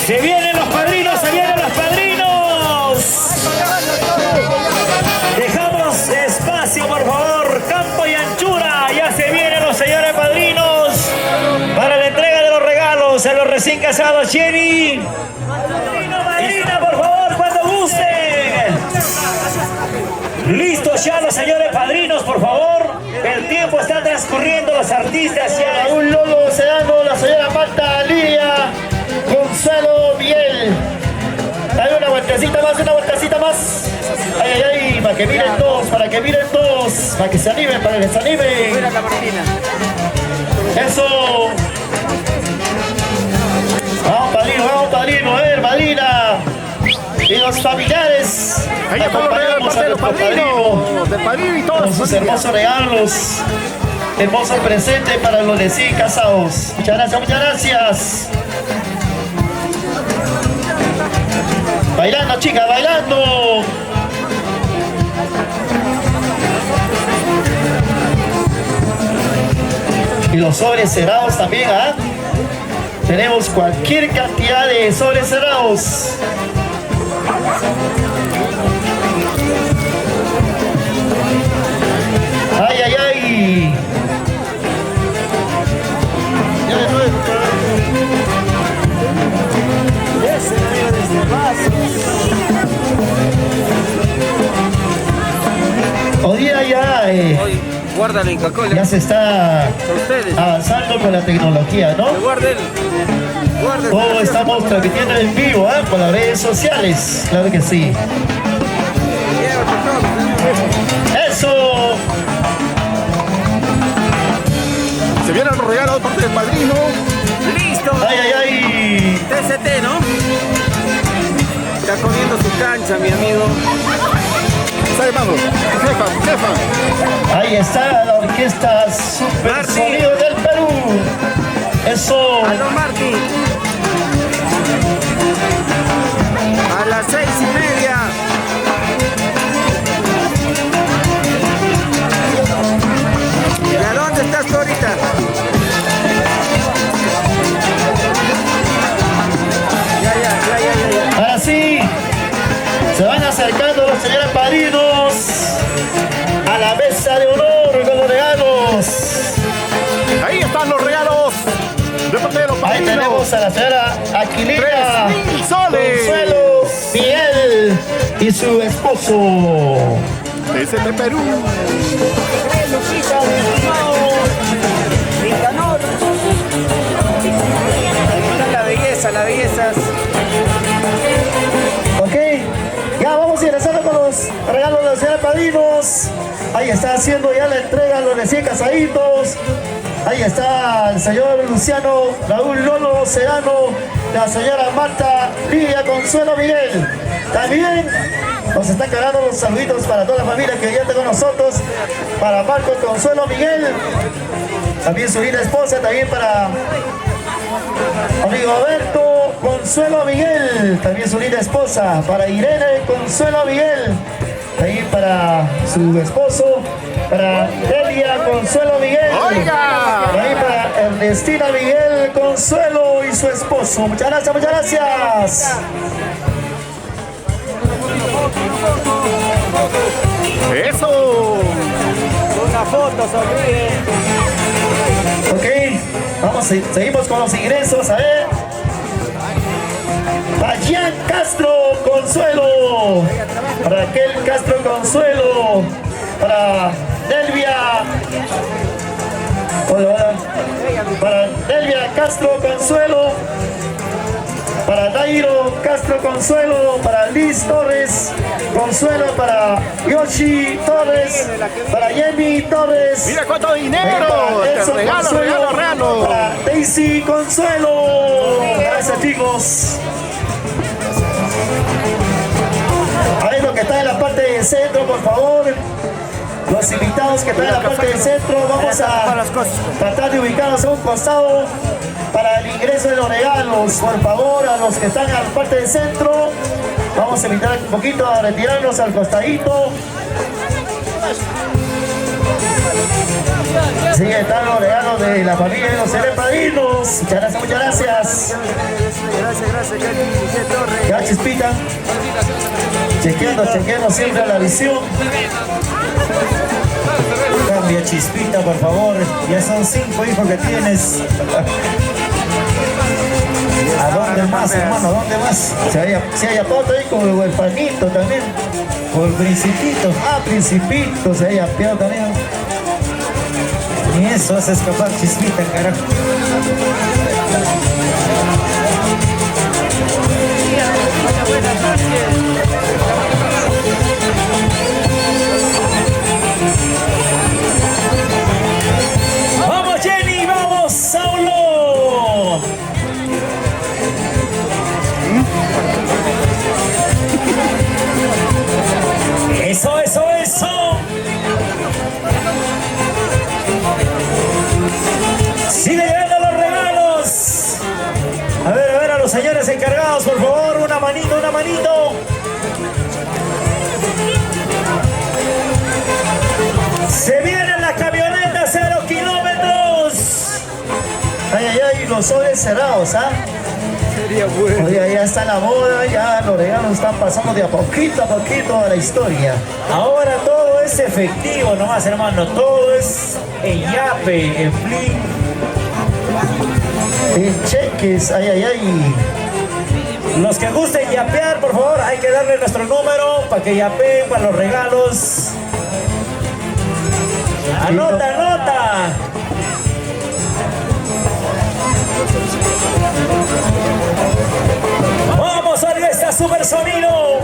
¡Se vienen los padrinos, se vienen los padrinos! Dejamos espacio, por favor, campo y anchura. Ya se vienen los señores padrinos para la entrega de los regalos a los recién casados. Jenny, madrina, por favor, cuando gusten. Listos ya los señores padrinos, por favor. El tiempo está transcurriendo, los artistas ya. Un lolo se dando la señora Marta Lidia Gonzalo Biel. Hay una vueltecita más, una vueltecita más. Ay, ay, ay, para que miren todos, para que miren todos, para que se animen, para que se animen. Eso. Vamos padrino, a ver, madrina. Y los familiares. Ahí están los regalos de los padrinos, del padrino y todos. Con sus hermosos regalos. Hermoso presente para los recién casados. Muchas gracias, muchas gracias. Bailando, chicas, bailando. Y los sobres cerrados también, ¿ah? Tenemos cualquier cantidad de sobres cerrados. Ay, ay, ay. Hoy día ya, Guárdale en Cacola. ya se está Ustedes. avanzando con la tecnología, ¿no? Guarden. Guarden. Todo estamos transmitiendo en vivo, ¿eh? Por las redes sociales, claro que sí. ¡Eso! Se vienen los regalos de parte del padrino. ¡Listo! ¡Ay, ay, ay! TCT, ¿no? Está comiendo su cancha, mi amigo. Está llamando. Jefa. Ahí está la orquesta Super Martín. Sonido del Perú. ¡Eso! Aló, Martín. A las 6:30. ¿Y a dónde estás tú ahorita? Ya. Ahora sí, se van acercando los señores padrinos a la mesa de honor con los regalos. Ahí están los regalos de parte de los Ahí padrinos. tenemos a la señora Aquilina 3.000 soles. Consuelo Miguel y su esposo. TCT Perú. La belleza. Ok, ya vamos ingresando con los regalos de los señores padrinos. Ahí está haciendo ya la entrega a los recién casaditos. Ahí está el señor Luciano Raúl Lolo Serrano, la señora Marta Lidia Consuelo Miguel. También nos están cargando los saluditos para toda la familia que ya está con nosotros, para Marcos Consuelo Miguel, también su linda esposa, también para amigo Alberto Consuelo Miguel, también su linda esposa, para Irene Consuelo Miguel, también para su esposo, para Delia Consuelo Miguel, también para Ernestina Miguel Consuelo y su esposo. Muchas gracias, muchas gracias. ¡Eso! Una foto, sonríe. Ok, vamos, seguimos con los ingresos, a ver. Bayan Castro Consuelo, Raquel Castro Consuelo, para Delvia, para Delvia Castro Consuelo, para Dairo Castro Consuelo, para Liz Torres Consuelo, para Yoshi Torres, para Jenny Torres. Mira cuánto dinero. Para Edson Regalo, Consuelo, regalo. para Daisy Consuelo. Gracias, chicos. A ver, los que están en la parte del centro, por favor. Los invitados que están en la parte del centro, vamos a tratar de ubicarnos a un costado para el ingreso de los regalos. Por favor, a los que están en la parte del centro, vamos a invitar un poquito a retirarnos al costadito. Sí, están los regalos de la familia de los padrinos. Muchas gracias, muchas gracias. Gracias, Ya, Chispita. Chequeando siempre la visión. Cambia, Chispita, por favor. Ya son 5 hijos que tienes. ¿A dónde más, hermano? ¿A dónde más? Si hay apoto ahí con el panito también. Por Principito. Ah, Principito, se haya apiado también. Ni eso hace escapar, Chispita, carajo. ¡Vamos, Jenny! ¡Vamos, Saulo! ¡Eso, eso, eso! ¡Sigue llegando los regalos! A ver, a los señores encargados, por favor, una manito, una manito. Se vienen las camionetas 0 kilómetros. Ay, ay, ay, los sobres cerrados, ¿ah? Sería bueno. Oye, ya está la moda, ya los regalos están pasando de a poquito a la historia. Ahora todo es efectivo nomás, hermano. Todo es en yape, en flip. En cheques, ay, ay, ay. Los que gusten yapear, por favor, hay que darle nuestro número para que yapeen para los regalos. Anota, anota. Vamos, Orquesta Super Sonido.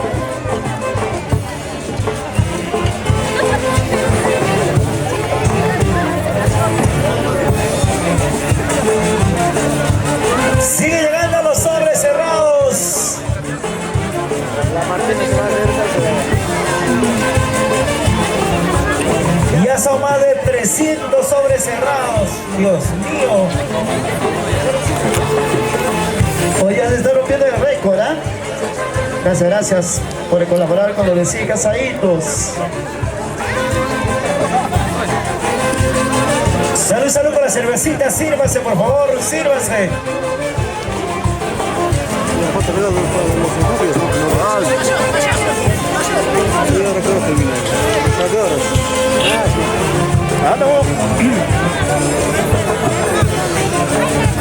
Sigue llegando los sobres cerrados. Ya son más de 300 sobres cerrados. Dios mío. Hoy ya se está rompiendo el récord, ¿ah? Gracias, gracias por colaborar con los recién casaditos. Salud, salud con la cervecita. Sírvase, por favor, sírvase.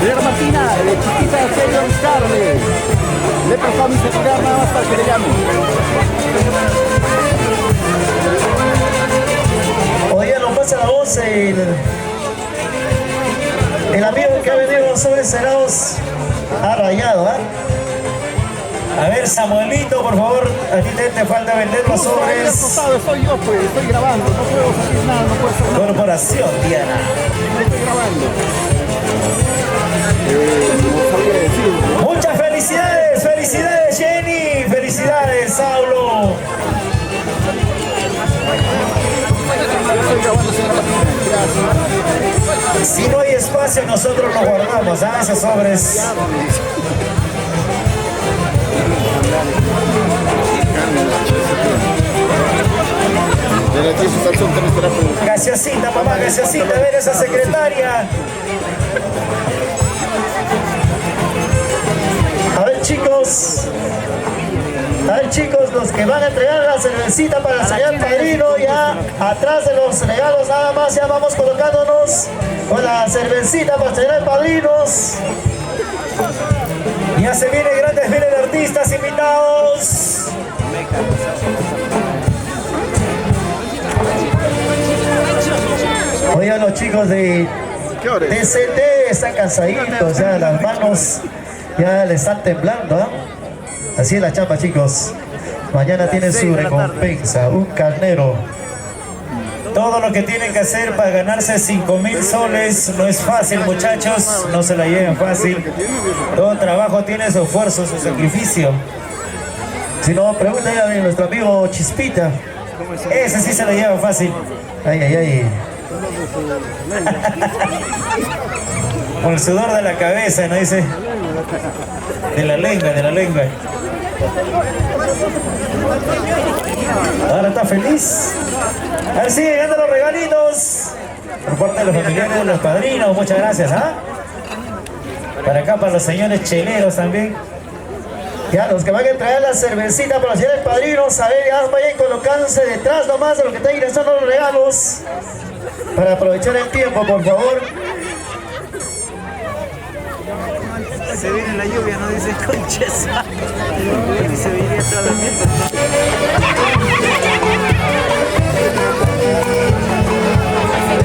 Señora Martina, chiquita de serio Carles. Le prestó mi celular nada más para que le llame. Oye, nos pasa la voz el amigo que ha venido con los sobres cerrados ha rayado, ¿ah? A ver, Samuelito, por favor, a ti te falta vender los Justo ahí al sobres. costado estoy yo, pues, estoy grabando, no puedo salir nada, no puedo hacer nada, Corporación Diana. estoy grabando. No sabía decir. Muchas felicidades, felicidades Jenny, felicidades Saulo. Estoy grabando, señora. Gracias. Si no hay espacio, nosotros lo guardamos, ¿ah? Esos sobres. Graciasita, mamá, graciasita, a ver esa secretaria. A ver chicos, los que van a entregar la cervecita para el señor padrino, ya atrás de los regalos nada más, ya vamos colocándonos con la cervecita para el señor padrinos. Ya se viene gran desfile de artistas invitados. Oigan, los chicos de ¿Qué hora es? TCT están cansaditos, ya las manos ya le están temblando, ¿ah? Así es la chapa, chicos. Mañana tienen su recompensa, un carnero. Todo lo que tienen que hacer para ganarse 5.000 soles no es fácil, muchachos. No se la lleven fácil. Todo trabajo tiene su esfuerzo, su sacrificio. Si no, pregúntale a nuestro amigo Chispita. Ese sí se la lleva fácil. Ay, ay, ay. Con el sudor de la cabeza, ¿no dice? De la lengua, de la lengua. Ahora está feliz. A ver, sigue llegando los regalitos. Por parte de los familiares de los padrinos, muchas gracias, ¿ah? Para acá, para los señores cheleros también. Ya, los que van a entregar la cervecita para los señores padrinos, a ver, ya vayan colocándose detrás nomás de lo que están ingresando los regalos. Para aprovechar el tiempo, por favor. Se viene la lluvia, no dice conches. Y se viene toda la fiesta.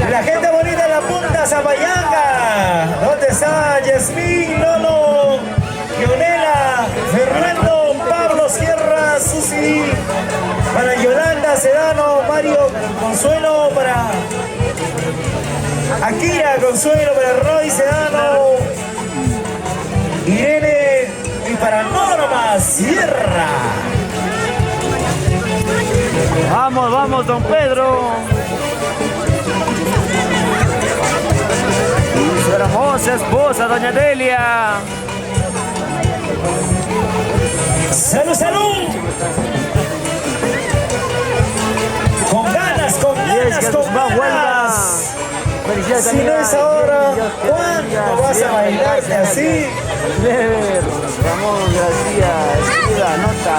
La gente bonita de la punta Zapayanga. ¿Dónde está Yasmín, Lolo, Leonela, Fernando, Pablo, Sierra, Susi? Para Yolanda, Sedano, Mario, Consuelo, para Akira, Consuelo, para Roy, Sedano, Irene y para Norma, Sierra. Vamos, vamos, don Pedro. Y su hermosa esposa, doña Delia. ¡Salud, salud! Con ganas, con ganas, con ganas. Felicidades, Si no es ahora, ¿cuándo vas a bailarte así? Clever, Ramón García, escriba, anota,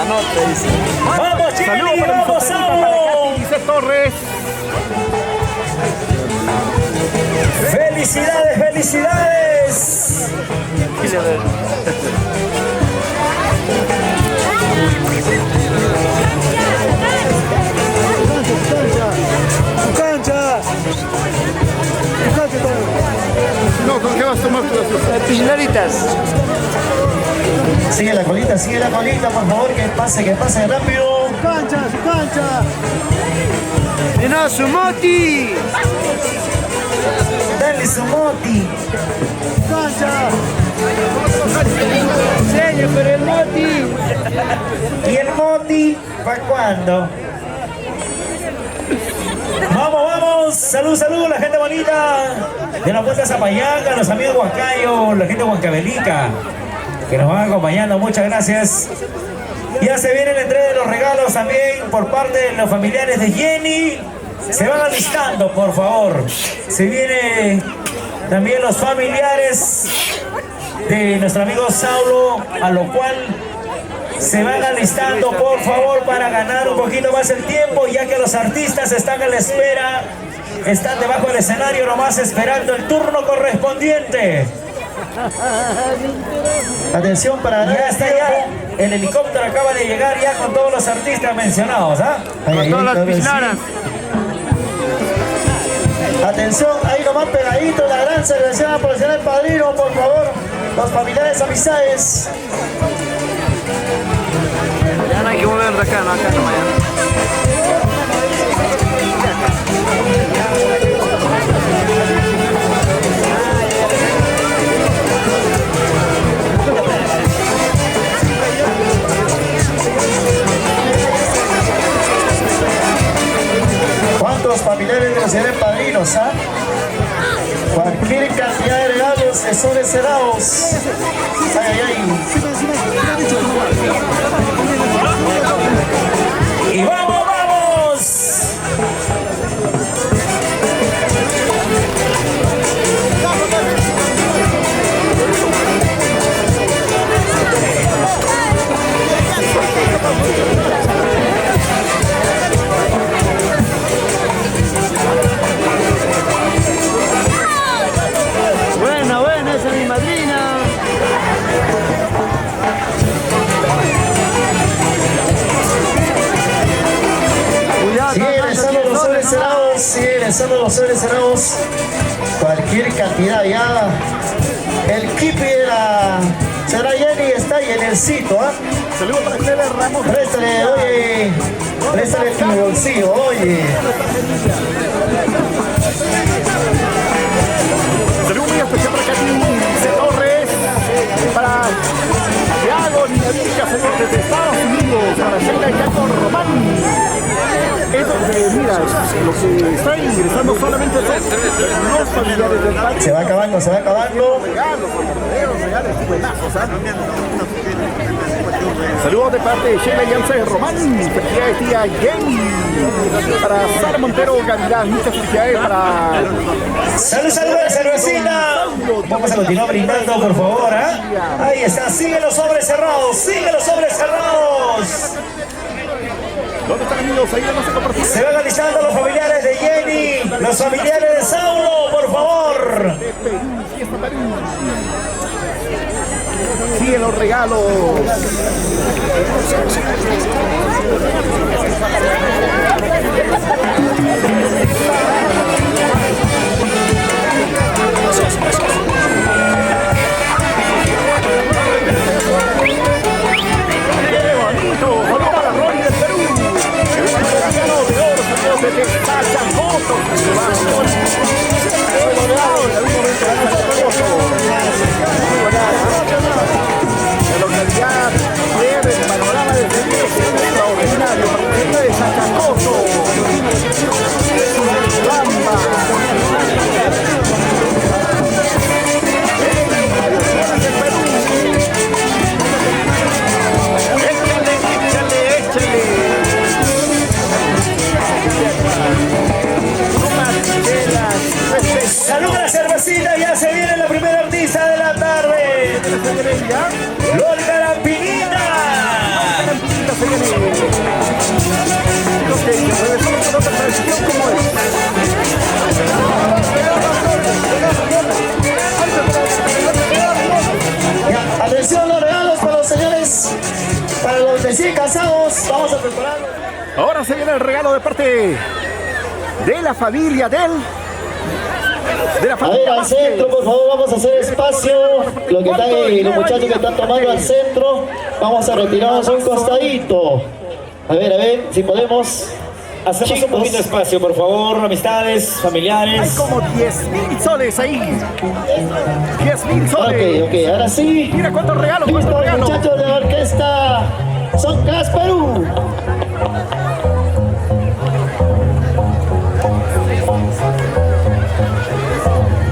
dice. ¡Vamos, Chile! Saludos para mi ¡Vamos, sobrina, para Saulo! Katy Dice Torres. ¡Felicidades, felicidades! No, ¿con qué vas a tomar tú? Piscinaritas. Sigue la colita, por favor, que pase rápido. Su cancha. Y no, su moti. Dale su moti. Cancha. Señor, pero el moti. ¿Y el moti? ¿Para cuándo? Vamos, vamos. Salud, salud, la gente bonita de la Puerta Zapayanga, los amigos huancayo, la gente huancavelica que nos van acompañando. Muchas gracias. Ya se viene la entrega de los regalos también por parte de los familiares de Jenny. Se van alistando, por favor. Se vienen también los familiares de nuestro amigo Saulo, a lo cual se van alistando, por favor, para ganar un poquito más el tiempo, ya que los artistas están a la espera, están debajo del escenario nomás esperando el turno correspondiente. Atención para Ya está ya, el helicóptero acaba de llegar ya con todos los artistas mencionados, ¿ah? Con todas las piscinaras. Atención, ahí nomás pegadito la gran cerveza por el señor padrino, por favor, los familiares amistades. acá, no, acá no vayan. ¿Cuántos familiares de los señores padrinos, ah? Cualquier cantidad de regalos que son deseados. Ay, ay, ay. ¡Y vamos, vamos! Buena, esa es mi madrina. Siguen estando los sobres cerrados, siguen estando los sobres cerrados. Cualquier cantidad ya. El kipi de la señora Jenny está ahí en el sitio, ¿ah? Saludos para ustedes, Ramos. Préstale, oye. Préstale tu bolsillo, oye. Saludos muy especial para Katy de Torres, para Thiago Niñavica, saludos desde Estados Unidos, para Sheila y Jacob Román. Mira, lo que está ingresando solamente son los familiares del padre. Se va acabando, se va acabando. Regalos, verdaderos regalos, buenazos, ¿ah? Saludos de parte de Sheila Yance Román, felicidades tía Jenny, para Sara Montero Gavilán, muchas felicidades para... ¡Salud, salud, cervecita! Vamos a continuar brindando, por favor, ¿ah? Ahí está, sigue los sobres cerrados, sigue los sobres cerrados. ¿Dónde están, amigos? Ahí vamos a compartir. Se van alistando los familiares de Jenny, los familiares de Saulo, por favor. Fiesta Perú. Siguen los regalos. ¡Qué bonito! ¡Bonito para Ronnie del Perú! ¡El de oro! ¡Saludos desde Pachacoto! La localidad breve, el panorama desde el extraordinario para la gente de Chacacoto. Bamba. Salud a la cervecita, ya se viene la primera artista de la tarde. Lolita la Pinita. Ya, atención, los regalos para los señores, para los recién casados. Vamos a prepararlo. Ahora se viene el regalo de parte de la familia de la A ver, familia al Vázquez. centro, por favor, vamos a hacer espacio. Lo que están ahí, los muchachos que están tomando al centro, vamos a retirarnos a un costadito. A ver, si podemos. Hacemos un poquito de espacio, por favor, amistades, Hay familiares. como 10.000 soles ahí. 10.000 soles. Ok, ahora sí. Mira cuántos regalos, Listo, cuántos regalos. muchachos de la orquesta Son Cas Perú.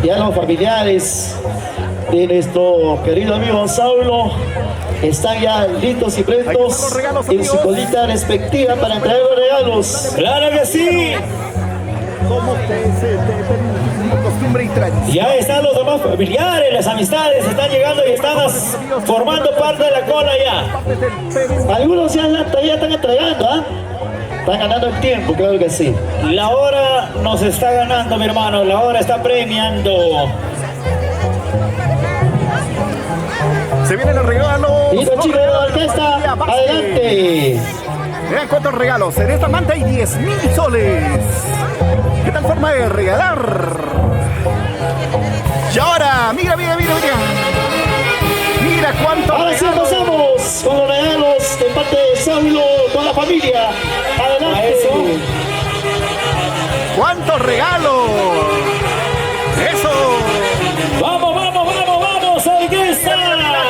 Ya los familiares de nuestro querido amigo Saulo están ya listos y prestos en su colita respectiva para entregar los regalos. ¡Claro que sí! Como costumbre y tradición. Ya están los demás familiares, las amistades están llegando y están formando parte de la cola ya. Algunos ya están entregando, ¿ah? Están ganando el tiempo, claro que sí. La hora nos está ganando, mi hermano, la hora está premiando. Se vienen los regalos. Listo, chicos de la orquesta, adelante. Vean cuántos regalos. En esta manta hay 10.000 soles. ¿Qué tal forma de regalar? Y ahora, mira. Mira cuánto. Ahora sí empezamos con los regalos de parte de Saulo. la familia. Adelante. ¡Cuántos regalos! ¡Eso! Vamos, Orquesta.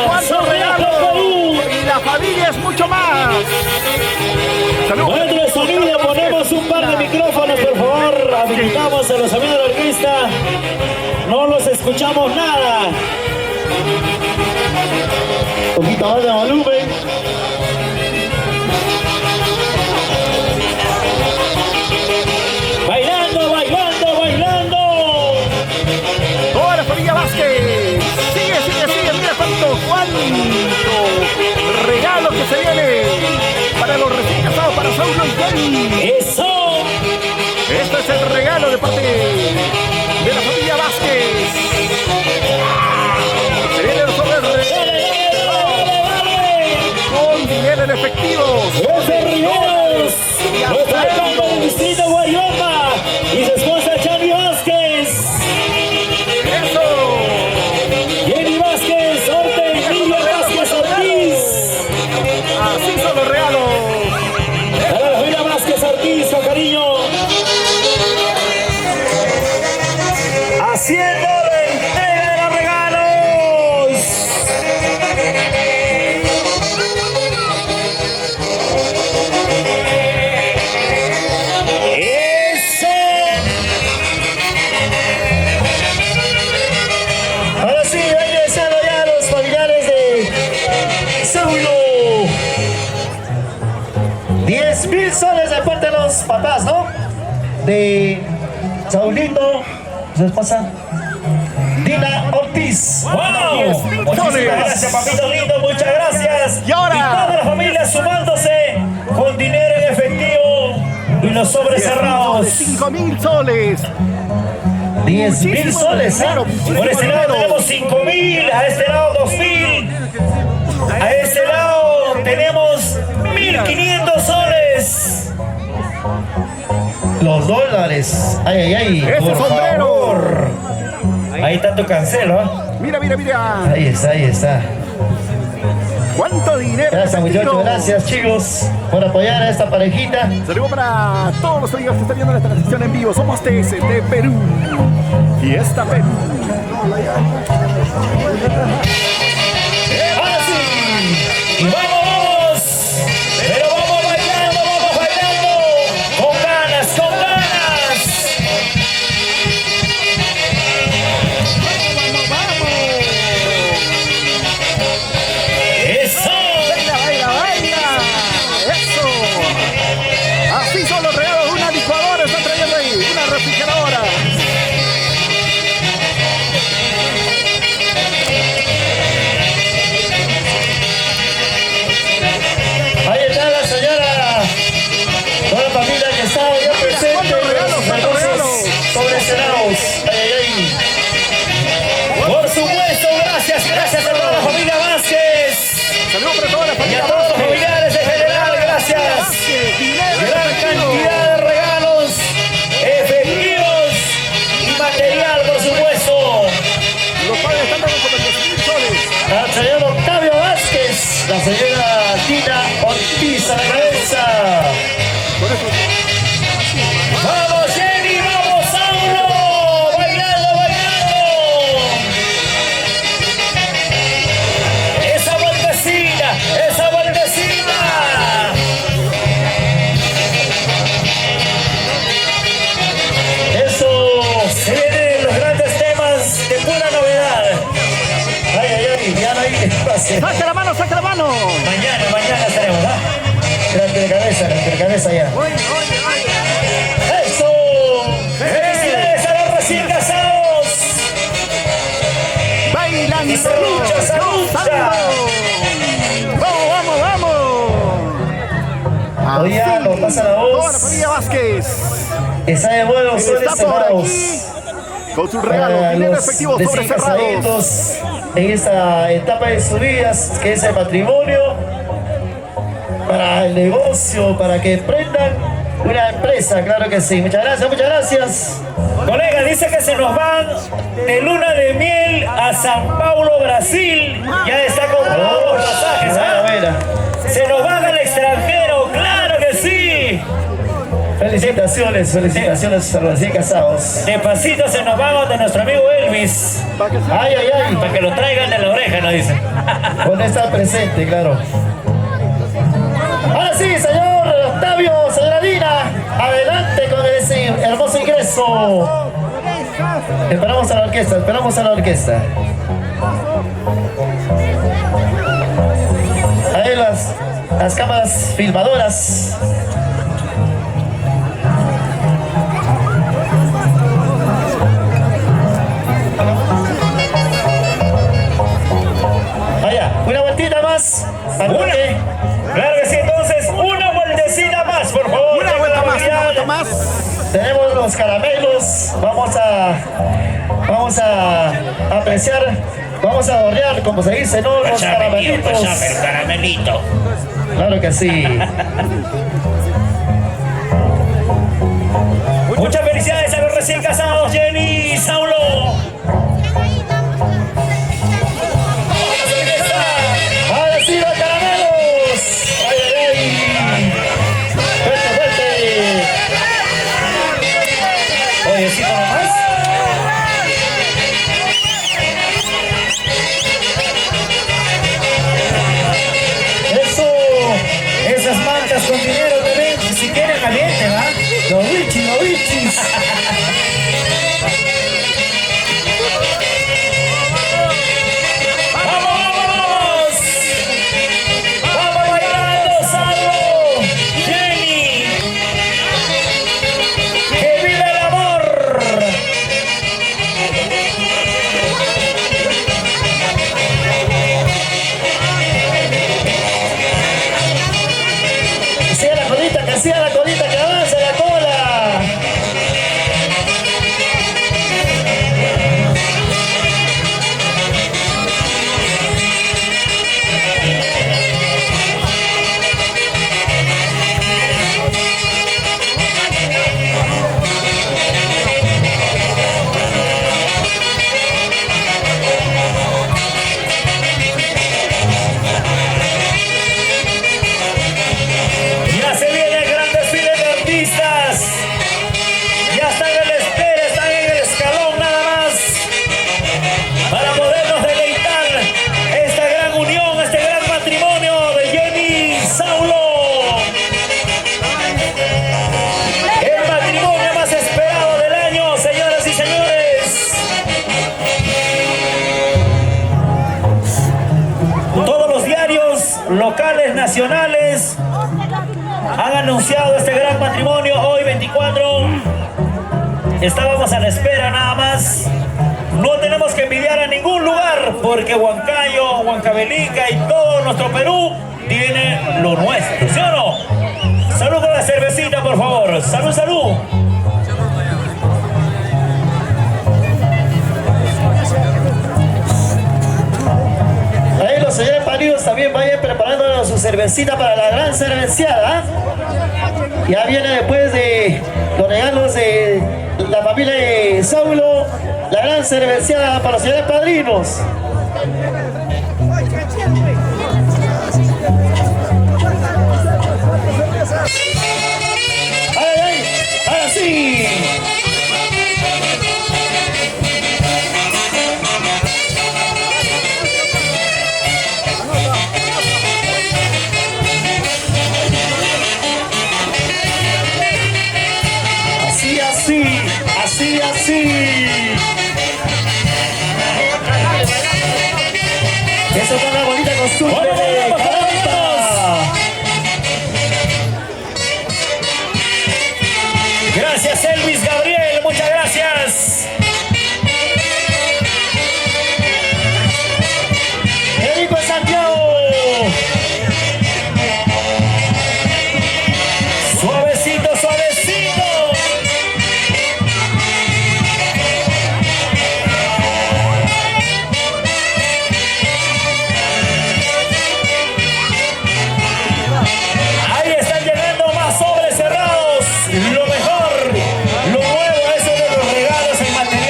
¡Cuántos regalos! Y la familia es mucho más. ¡Saludos! Maestro de sonido, ponemos un par de micrófonos, por favor. Habilitamos a los amigos de la orquesta. No los escuchamos nada. Un poquito más de volumen. Bailando. ¡Toda la familia Vázquez! ¡Sigue! ¡Mira cuánto regalo que se viene para los recién casados, para Saulo y Jenny! ¡Eso! Este es el regalo de parte de la familia Vázquez. Se viene el sobre con dinero en efectivo. ¡José Riveros! Nuestro alcalde del distrito Guayoma y su esposa Chani Vázquez. ¡Eso! Jenny Vázquez, Orte, Emilio Vázquez Ortiz. Así son los regalos. Para la familia Vázquez Ortiz, con cariño. Haciendo la entrega de los regalos. ¡Eso! Ahora sí, regresando ya a los familiares de Saulo. 10,000 soles de parte de los papás, ¿no? De Saulito, su esposa Dina Ortiz. ¡Wow! Muchísimas gracias, papito lindo, muchas gracias. Y ahora, toda la familia sumándose con dinero en efectivo y los sobres cerrados. 5,000 soles. 10,000 soles, ¿eh? Por este lado tenemos 5,000, a este lado 2,000, a este lado tenemos 1,500 soles. Los dólares. Ay. ¡Ese Por sombrero! favor. Ahí tanto cancelo, ¿eh? Mira. Ahí está. ¿Cuánto dinero? Gracias, muchachos. Gracias, chicos, por apoyar a esta parejita. Saludos para todos los amigos que están viendo la transmisión en vivo. Somos TS de Perú. Fiesta Perú. ¡Ahora sí! ¡Y vamos! ¡Pero vamos bailando! ¡Con ganas! ¡Eso! ¡Baila! ¡Eso! Así son los regalos. Una licuadora están trayendo ahí. Una refrigeradora. Ahí está la señora, toda la familia que está ya presente. ¿Cuántos regalos? Sobresenados. Ay. Por supuesto, gracias a toda la familia Vázquez Saludos para toda la y familia a todos los Vázquez. familiares en general, gracias. Gran cantidad de regalos efectivos y material, por supuesto. Los padres están dando como 10,000 soles. Al señor Octavio Vázquez, la señora Dina Ortiz a la cabeza. Por eso. ¡Vamos, Jenny! ¡Vamos, Saulo! ¡Bailando! ¡Esa vueltecita! Eso. Se vienen los grandes temas de pura novedad. Ay, ya no hay espacio. ¡Saca la mano! Mañana estaremos, ¿ah? Delante de cabeza ya. ¡Eso! ¡Felicidades a los recién casados! ¡Bailando! ¡Y se lucha! ¡Vamos! Oye, nos pasa la voz. Toda la familia Vázquez Está de vuelo, está soles por cerrados. aquí con sus regalos, Para dinero los efectivo sobre recién cerrados. casaditos en esta etapa de sus vidas, que es el matrimonio, para el negocio, para que emprendan una empresa, claro que sí. Muchas gracias. Colega, dice que se nos van de luna de miel a San Paulo, Brasil. Ya está comprado los pasajes, ¿ah? Mira. Se nos van al extranjero, claro Felicitaciones, felicitaciones a los recién casados. De pasito se nos vamos de nuestro amigo Elvis. Ay, ay, ay. Para que lo traigan de la oreja, nos dicen. Con estar presente, claro. Ahora sí, señor Octavio, señora Dina, adelante con ese hermoso ingreso. Esperamos a la orquesta, esperamos a la orquesta. Ahí las cámaras filmadoras. Vaya, una vueltita más. Una. Claro que sí, entonces, una vueltecita más, por favor. Una vuelta más. Tenemos los caramelos, vamos a apreciar, vamos a hornear, como se dice, ¿no? Los caramelitos. El caramelito. Claro que sí. Muchas felicidades a los recién casados, Jenny y Saulo. Ahora sí, los caramelos. Ay, ay, ay. Fuerte, fuerte. Oye, ¿sí nomás? Eso. Esas marcas con dinero también, si quieren caliente, ¿va? Los bichis, los bichis. ¡Vamos! ¡Vamos bailando, Saulo! ¡Jenny! ¡Que viva el amor! Que siga la colita, que avance la cola. Ya se viene el gran desfile de artistas. Ya están en la espera, están en el escalón nada más. Para podernos deleitar esta gran unión, este gran matrimonio de Jenny y Saulo. El matrimonio más esperado del año, señoras y señores. Todos los diarios locales, nacionales, han anunciado este gran matrimonio hoy 24. Estábamos a la espera nada más. No tenemos que envidiar a ningún lugar porque Huancayo, Huancavelica y todo nuestro Perú tiene lo nuestro, ¿sí o no? Salud con la cervecita, por favor. Salud, salud. Ahí los señores paridos también vayan preparando su cervecita para la gran cerveciada. Ya viene después de los regalos de la familia de Saulo, la gran cerveciada para los señores padrinos. ¡Ay, ay! ¡Ahora sí! Así, así, así, así. Eso es una bonita costumbre de Caramba. Gracias, Elvis Gabriel. Muchas gracias. Federico Santiago. Suavecito, suavecito. Ahí están llegando más sobres cerrados. Lo mejor, lo nuevo, eso de los regalos en material.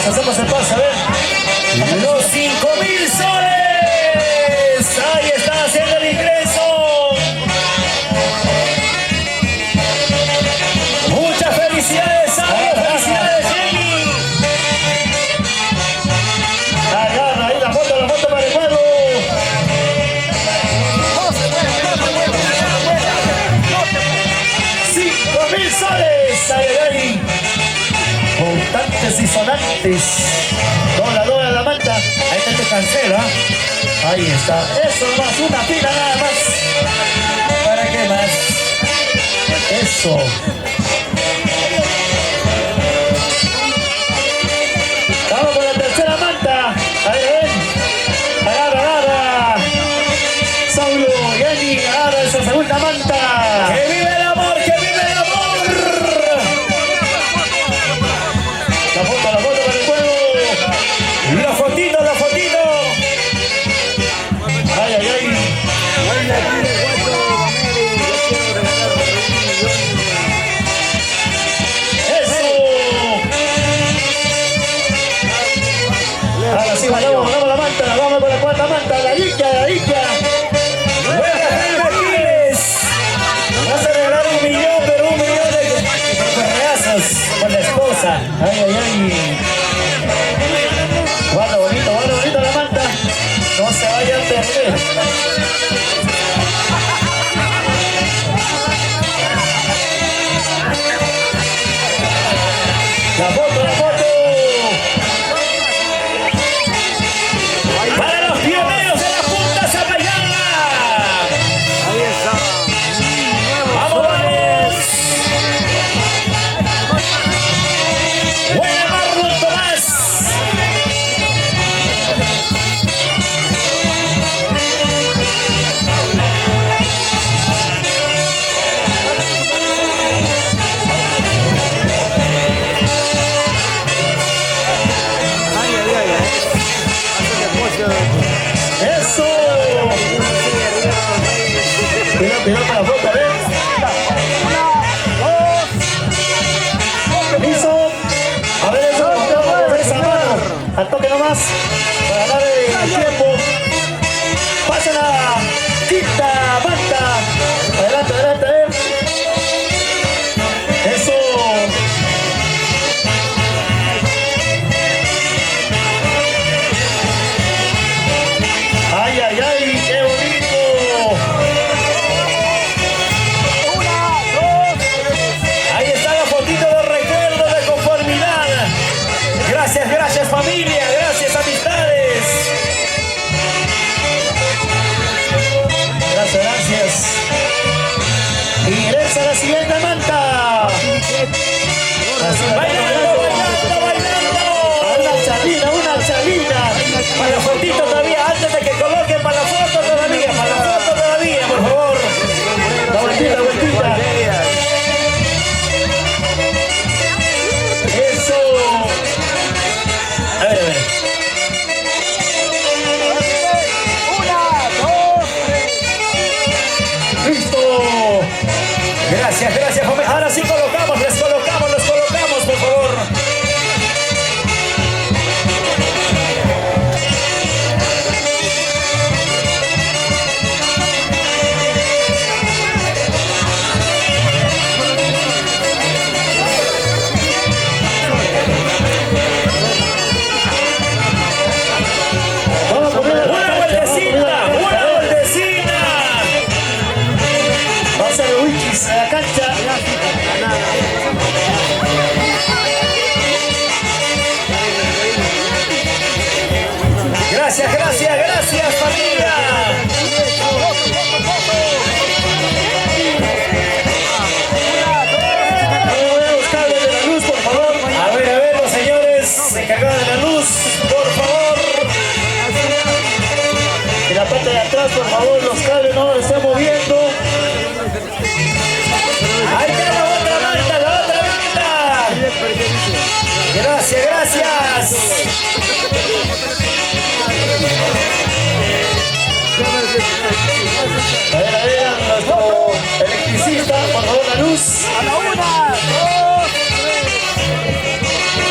hacemos el pase, a ver. Los 5.000 soles. Ahí está haciendo el ingreso. Muchas felicidades, Sabio. Felicidades, Jenny. Agarra ahí la foto para el juego. ¡5.000 soles! ¡Ay, ay, ay! Contantes y sonantes. Dobla la manta. Ahí está este cancelo, ¿ah? Ahí está. Eso nomás, una fila nada más. ¿Para qué más? Eso. Vamos con la tercera manta. Ahí ven. Agarra. Saulo, Jenny, agarra esa segunda manta. ¡Que vive el amor! ¡Que vive el amor! La foto para el juego. ¡La fotito! Ay, ay, ay. Eso. Ahora sí, vamos la manta, vamos con la cuarta manta, la dicha. Vas a regalar 1 millón, pero 1 millón de correazos con la esposa. Ay, ay, ay. Guarda bonito la manta. No se vaya a perder. La foto. Para los pioneros de la Punta Zapayana. Ahí está. ¡Vamos! ¡Buena Marlon Tomás! Eso. Cuidado para la foto, ¿ves? Listo. A ver eso, esa mano. Al toque nomás. Para ganar el tiempo. Pasa la quinta manta. Adelante. Eso. Ay, ay, ay, qué bonito. Ahí está la fotito de recuerdo de conformidad. Gracias familia, gracias amistades. Gracias. Ingresa la siguiente manta. Así, Bailando. Una chalina. Para la fotito todavía, antes de que coloquen para la foto todavía, por favor. La vueltita. Eso. A ver. Listo. Gracias familia. Ahora sí colocamos, los colocamos, por favor. Vamos a poner Una vueltecita. Va a ser Wichis a la cancha. Gracias familia. Los cables de la luz, por favor. A ver, los señores encargados de la luz, por favor. En la parte de atrás, por favor, los cables no se estén moviendo. Ahí está la otra manta. Gracias. A ver, nuestro electricista, por favor, la luz. A la 1, 2,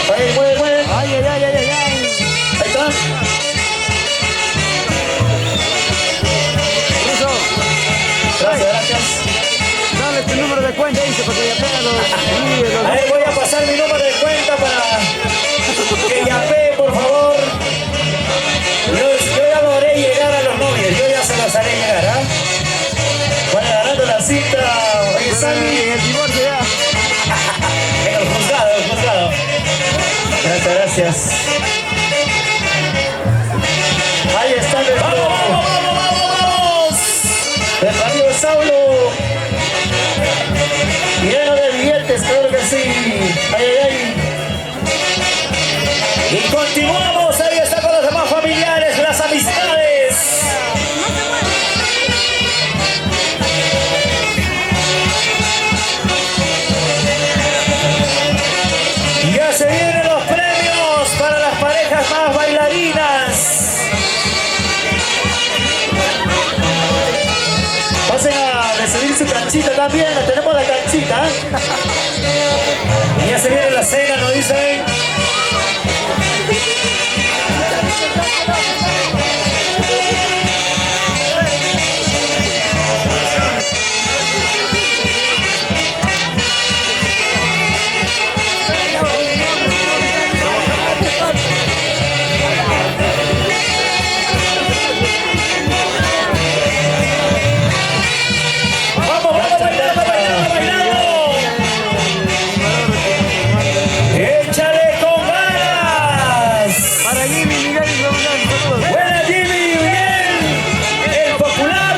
3. Ahí, mueve. Ay, ay, ay, de cuenta, dice, para que ya tengan los... Ahí voy a pasar mi número de cuenta para que yapee, por favor. Yo ya lo haré llegar a los novios, yo ya se los haré llegar, ¿ah? Van agarrando la cinta, oye, Sammy. En el divorcio ya. En el juzgado, en el juzgado. Gracias, gracias. Ahí está el ¡vamos! El radio de Saulo. Lleno de billetes, claro que sí. Ay, ay, ay. Y continuamos, ahí está con los demás familiares, las amistades. Ya se vienen los premios para las parejas más bailarinas. Pasen a recibir su canchita también, tenemos la canchita. Y ya se viene la cena, nos dicen. ¡Échale con ganas! Para Jimmy Miguel y saludos. ¡Buena Jimmy Miguel! El popular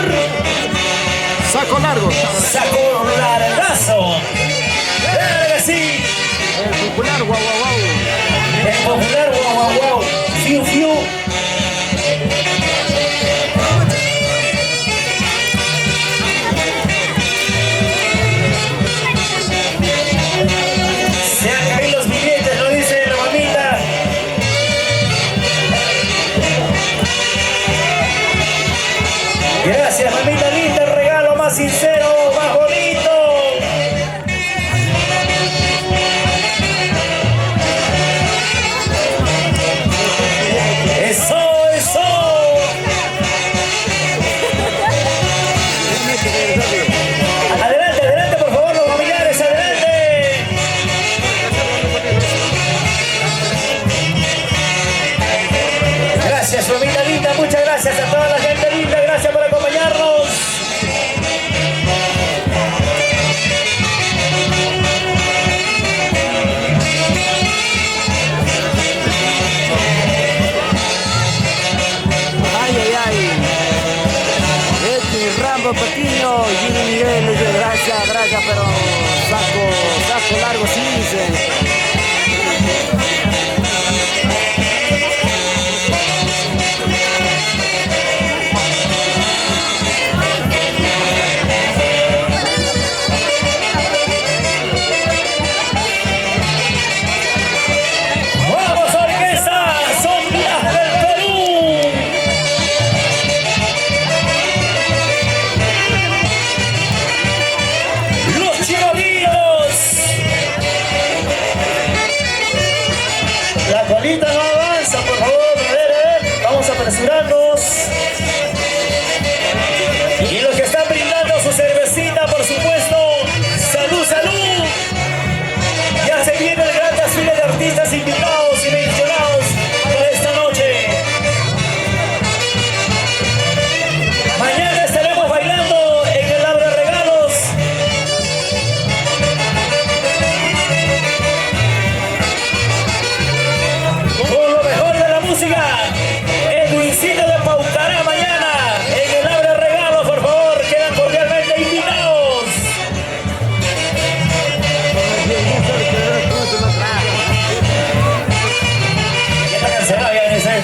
Saco largo. sacó largazo. ¡Claro que sí! El popular, guau, guau, guau. El popular guau guau guau. Fiu fiu. Se han caído los billetes, lo dice la mamita. Gracias, mamita linda, el regalo más sincero, más bonito. Eso, eso. Adelante, adelante, por favor, los familiares, adelante. Gracias, familia linda, muchas gracias a toda la gente linda, gracias por acompañarnos. Ay, ay, ay. Este Rambo Patiño, Jimmy Miguel, le dice gracias, gracias, pero saco largo, sí, dice. ¡Vamos, orquesta! ¡Son las del Perú! ¡Los chirolinos! La colita no avanza, por favor, a ver, vamos a apresurarnos. Y los que están brindando su cervecita, por supuesto, ¡salud, salud! Ya se viene el gran desfile de artistas invitados y mencionados para esta noche. Mañana estaremos bailando en el Abre Regalos. Con lo mejor de la música, Edwincito de Paucará mañana en el Abre Regalos, por favor, quedan cordialmente invitados. Ya está cancelado, ya ese.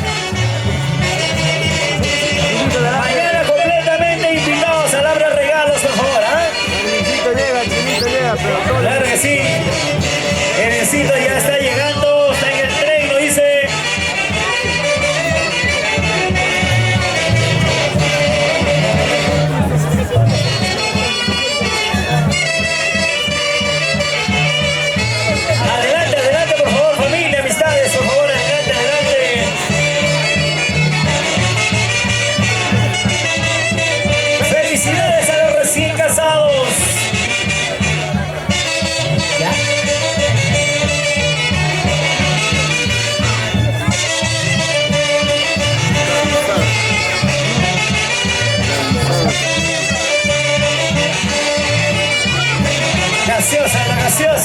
Mañana completamente invitados al Abre Regalos, por favor, ¿ah? El Chinito llega, pero todo Claro que sí. Erencito ya está llegando, está en el tren, lo dice. Adelante, adelante, por favor, familia, amistades, por favor, adelante, adelante.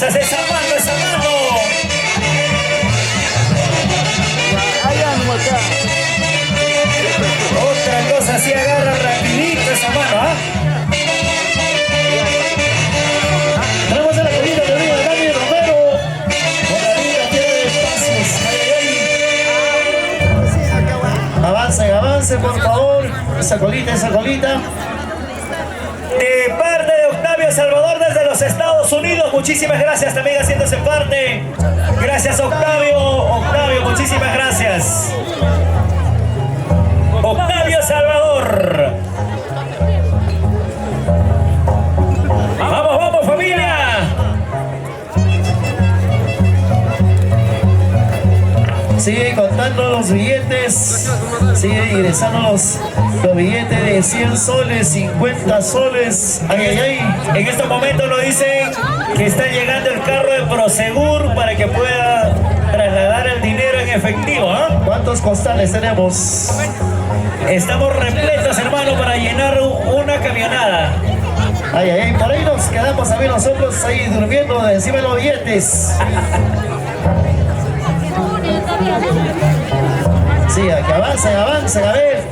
cosas, esa mano, esa mano. Otra cosa, si agarra rapidito esa mano, ¿ah? Tenemos a la colita de arriba de Dani Romero. Con la liga tiene de pasos. Avancen, avancen, por favor. Esa colita, esa colita. De parte de Octavio Salvador desde los Estados Unidos, muchísimas gracias también haciéndose parte. Gracias Octavio, Octavio, muchísimas gracias. Octavio Salvador. Vamos, vamos familia. Sigue contando los billetes. Sigue ingresando los billetes de 100 soles, 50 soles. Ay, ay, ay. En estos momentos nos dicen que está llegando el carro de Prosegur para que pueda trasladar el dinero en efectivo, ¿ah? ¿Cuántos costales tenemos? Estamos repletos, hermano, para llenar una camionada. Ay, ay, ay. Por ahí nos quedamos a ver nosotros ahí durmiendo de encima de los billetes. Sí, que avancen, avancen, a ver.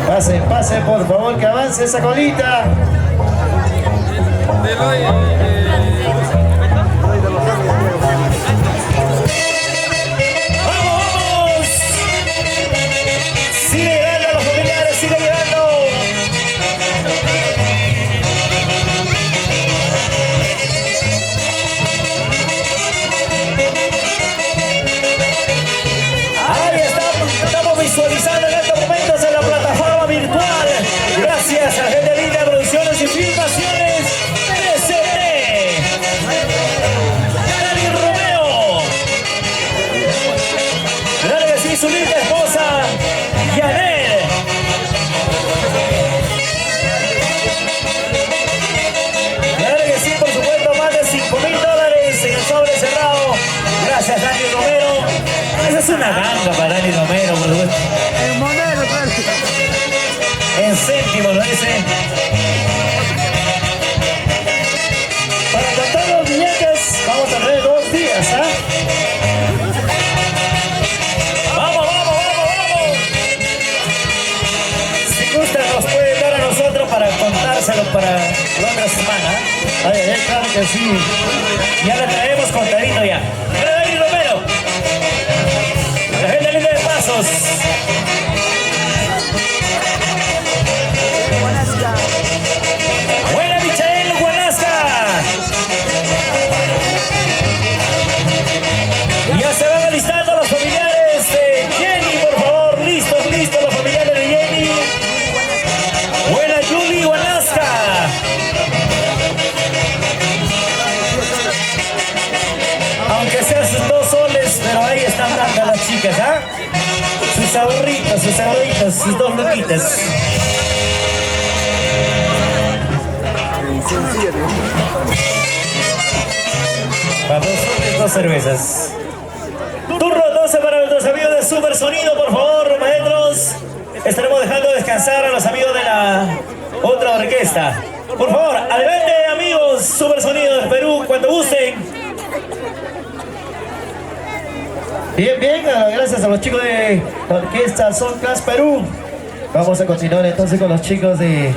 Pasen, pasen, por favor, que avance esa colita. ¡Vamos! Sigue llegando los familiares, sigue llegando. Ahí estamos visualizando en estos momentos en la plataforma virtual. Gracias a Gente Linda Producciones y Filmaciones PCT. Dani Romeo. Claro que sí, su linda esposa, Yanet. Claro que sí, por supuesto, más de $5.000 en el sobre cerrado. Gracias, Dani Romero. Esa es una ganga para Dani Romero, por supuesto. En céntimos, lo dice. Para contar los billetes, vamos a tener 2 días, ¿ah? ¡Vamos, vamos, vamos, vamos! Si gusta, nos puede dar a nosotros para contárselo para la otra semana. Ay, ay, claro que sí. Ya la traemos contadito ya. ¡Dani Romero! La gente linda de Pasos. Buena Michael Guanasca. Ya se van alistando los familiares de Jenny, por favor. Listos, listos los familiares de Jenny. Buena Julie Guanasca. Aunque sean sus 2 soles, pero ahí están dando las chicas, ¿ah? Sus ahorritos, sus 2 luquitas. Para 2 soles, 2 cervezas. Turno 12 para nuestros amigos de Super Sonido, por favor, maestros. Estaremos dejando descansar a los amigos de la otra orquesta. Por favor, adelante, amigos Super Sonido del Perú, cuando gusten. Bien, bien, gracias a los chicos de la orquesta Son Class Perú. Vamos a continuar entonces con los chicos de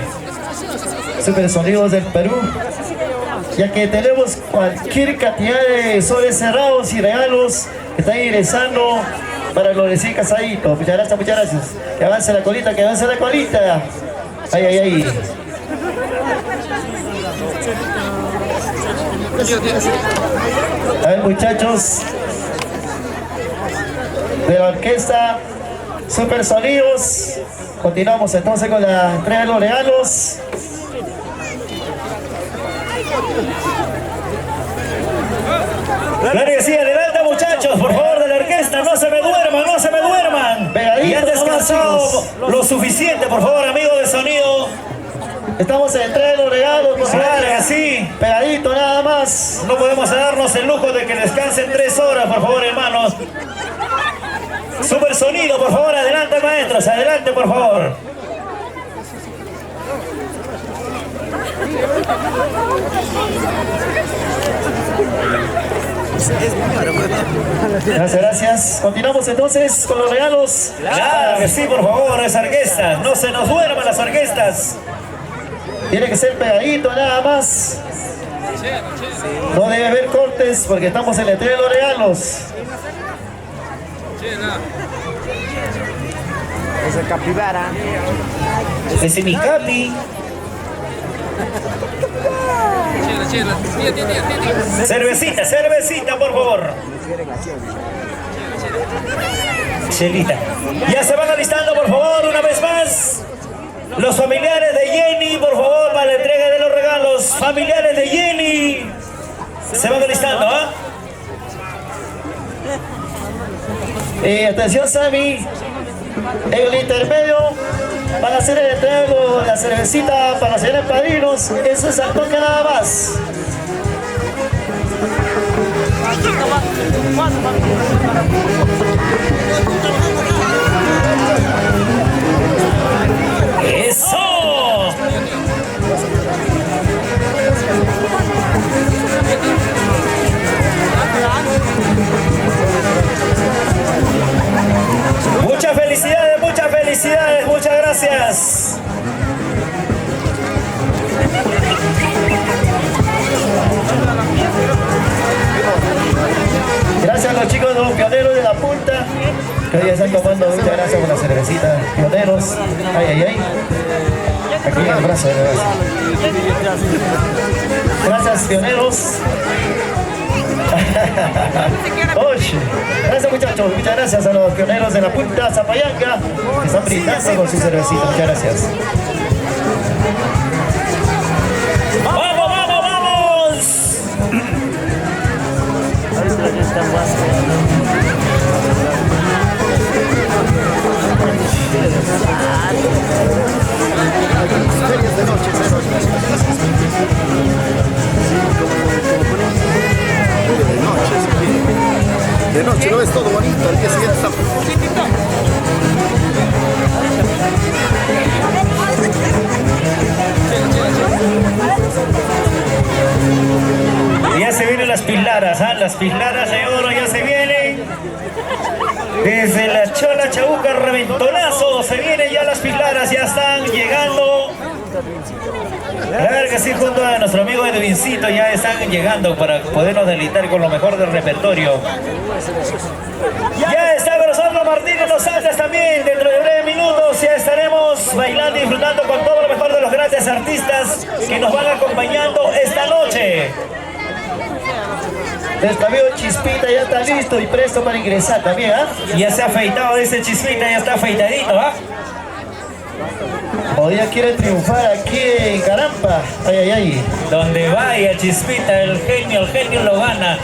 Super Sonidos del Perú, ya que tenemos cualquier cantidad de soles cerrados y regalos que están ingresando para los recién casaditos. Muchas gracias, muchas gracias. Que avance la colita, que avance la colita. Ay, ay, ay. A ver, muchachos de la orquesta Super Sonidos, continuamos entonces con la entrega de los regalos. Claro que sí, adelante muchachos, por favor, de la orquesta, no se me duerman, no se me duerman. Y han descansado lo suficiente, por favor, amigos de sonido. Estamos en entrega de los regalos, por favor. Claro que sí. Pegadito nada más. No podemos darnos el lujo de que descansen 3 horas, por favor, hermanos. Super Sonido, por favor, adelante, maestros, adelante, por favor. Gracias, gracias. Continuamos entonces con los regalos. Claro que sí, por favor, las orquestas. No se nos duerman las orquestas. Tiene que ser pegadito nada más. No debe haber cortes porque estamos en la entrega de los regalos. Ese capibara. Ese mi capi. Cervecita, cervecita, por favor. Chelita. Ya se van alistando, por favor, una vez más. Los familiares de Jenny, por favor, para la entrega de los regalos. Familiares de Jenny. Se van alistando, ¿ah? Atención, Sammy. En el intermedio van a hacer el entrego de la cervecita para los señores padrinos. Eso es al toque nada más. ¡Eso! Muchas felicidades, muchas gracias. Gracias a los chicos de los pioneros de la punta que hoy están tomando. Muchas gracias por la cervecita, pioneros. Ay, ay, ay. Aquí en el brazo, de verdad. Gracias, pioneros. Oye, gracias muchachos, muchas gracias a los pioneros de la punta Zapayanga que están brindando con su cervecita. Muchas gracias. ¡Vamos, vamos, vamos! De noche no es todo bonito, al día siguiente está poquitito. Ya se vienen las pilaras, ¿ah? Las pilaras de oro ya se vienen. Desde la Chola Chabuca, reventonazo, se vienen ya las pilaras, ya están llegando. Claro que sí, junto a nuestro amigo Edwincito ya están llegando para podernos deleitar con lo mejor del repertorio. Ya está con nosotros Martín Los Andes también. Dentro de breves minutos ya estaremos bailando y disfrutando con todo lo mejor de los grandes artistas que nos van acompañando esta noche. Nuestro amigo Chispita ya está listo y presto para ingresar también, ¿ah? Ya se ha afeitado ese Chispita, ya está afeitadito, ¿ah? Hoy ya quiere triunfar aquí en Carampa. Ay, ay, ay. Donde vaya Chispita, el genio lo gana.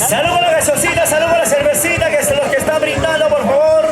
Salud a la gaseosita, salud a la cervecita, que son los que están brindando, por favor.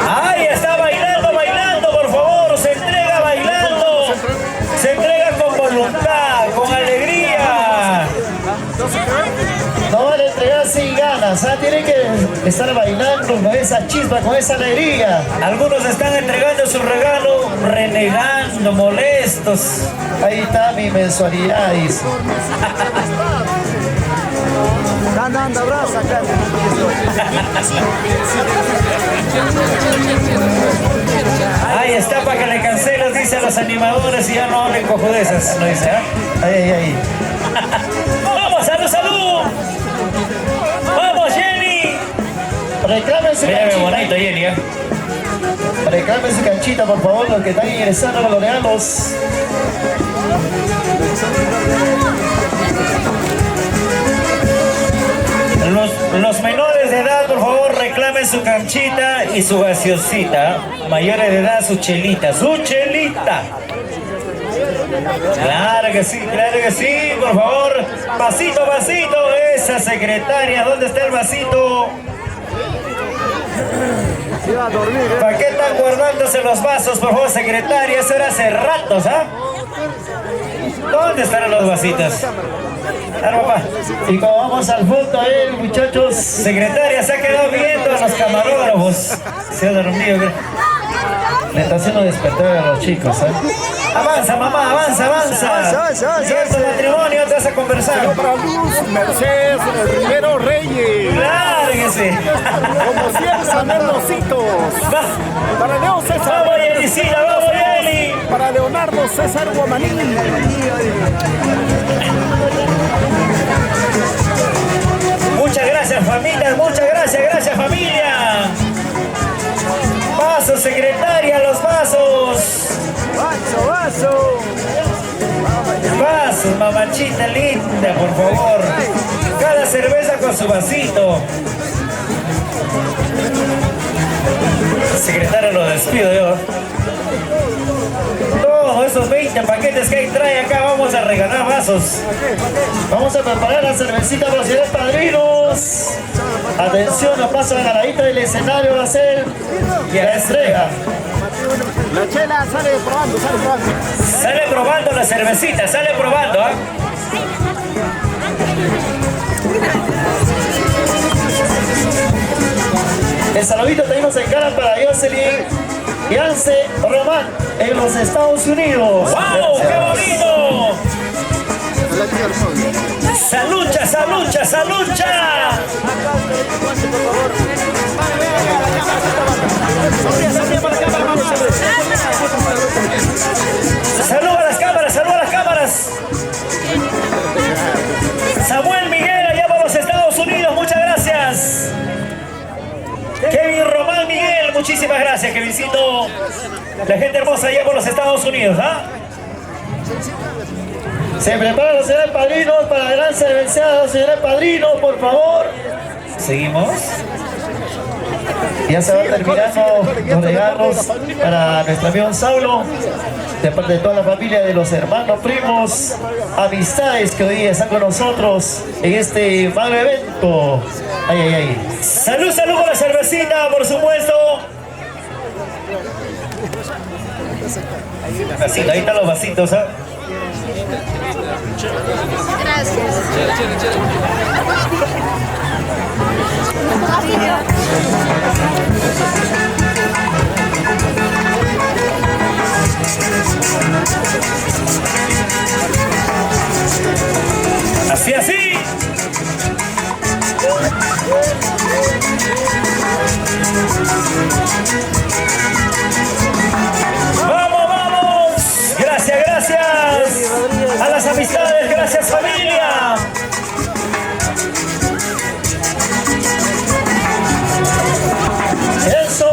Ahí está bailando, bailando, por favor, se entrega bailando, se entrega con voluntad, con alegría. No vale entregar sin ganas, ¿ah? Tienen que estar bailando con esa chispa, con esa alegría. Algunos están entregando su regalo, renegando, molestos. Ahí está mi mensualidad, dice. Están dando abrazos acá. Ahí está para que le canceles, dice a los animadores y ya no hablen cojudezas, ¿no dice? ¿Ah? Ay, ay, ay. ¡Vamos, salud, salud! ¡Vamos, Jenny! Reclámense Mira la qué chica. bonito, Jenny, ¿eh? Reclamen su canchita, por favor, los que están ingresando con los regalos. Los menores de edad, por favor, reclamen su canchita y su gaseosita. Mayores de edad, su chelita. ¡Su chelita! Claro que sí, por favor. Vasito, vasito. Esa secretaria, ¿dónde está el vasito? ¿Para qué están guardándose los vasos, por favor, secretaria? Eso era hace ratos, ¿ah? ¿Dónde están los vasitos? Claro, papá. Y como vamos al fondo ahí, muchachos. Secretaria, se ha quedado viendo a los camarógrafos. Se ha dormido. Le está haciendo despertar a los chicos, ¿eh? Avanza, mamá, avanza. Llega tu matrimonio, te vas a conversar. Para Luz Mercedes Rivero Reyes. Claro que sí. Como siempre, San Hermositos. Para Leo César. Vamos, Yelicina, vamos, Yeli. Para Leonardo César Guamaní. Muchas gracias, familia. Muchas gracias, familia. Vasos, secretaria, los vasos. Vasos, mamachita linda, por favor. Cada cerveza con su vasito. Secretario, lo despido yo. Todos esos 20 paquetes que ahí trae acá, vamos a regalar vasos. Vamos a preparar la cervecita para los señores padrinos. Atención, a paso de la ladita del escenario va a ser la entrega. La chela sale probando. Sale probando la cervecita, sale probando, ¿ah? El saludito tenemos en cara para Jocelyn Yance Román en los Estados Unidos. ¡Wow! ¡Qué bonito! ¡Salucha! ¡Saluda a las cámaras! Samuel Miguel, allá por los Estados Unidos, muchas gracias. Kevin Román Miguel, muchísimas gracias, Kevincito. La gente hermosa allá por los Estados Unidos, ¿ah? Se preparan los señores padrinos para la gran cerveceada. Los señores padrinos, por favor. Seguimos. Ya se van terminando los regalos para nuestro amigo Saulo, de parte de toda la familia, de los hermanos, primos, amistades que hoy día están con nosotros en este magno evento. Ay. Salud con la cervecita, por supuesto. Ahí están los vasitos, ¿ah? Así. Vamos. Gracias. A las amistades, gracias, familia. ¡Eso!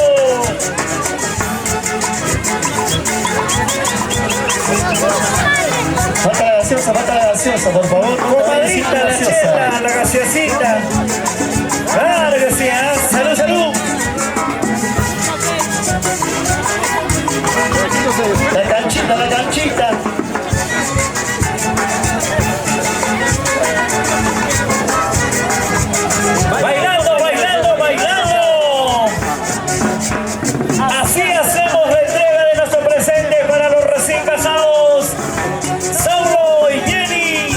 Falta la gaseosa, por favor. Comadrita, la chela, la gaseosita. Claro que sí, ¿eh? Salud. La canchita. Bailando. Así hacemos la entrega de nuestro presente para los recién casados. Saulo y Jenny,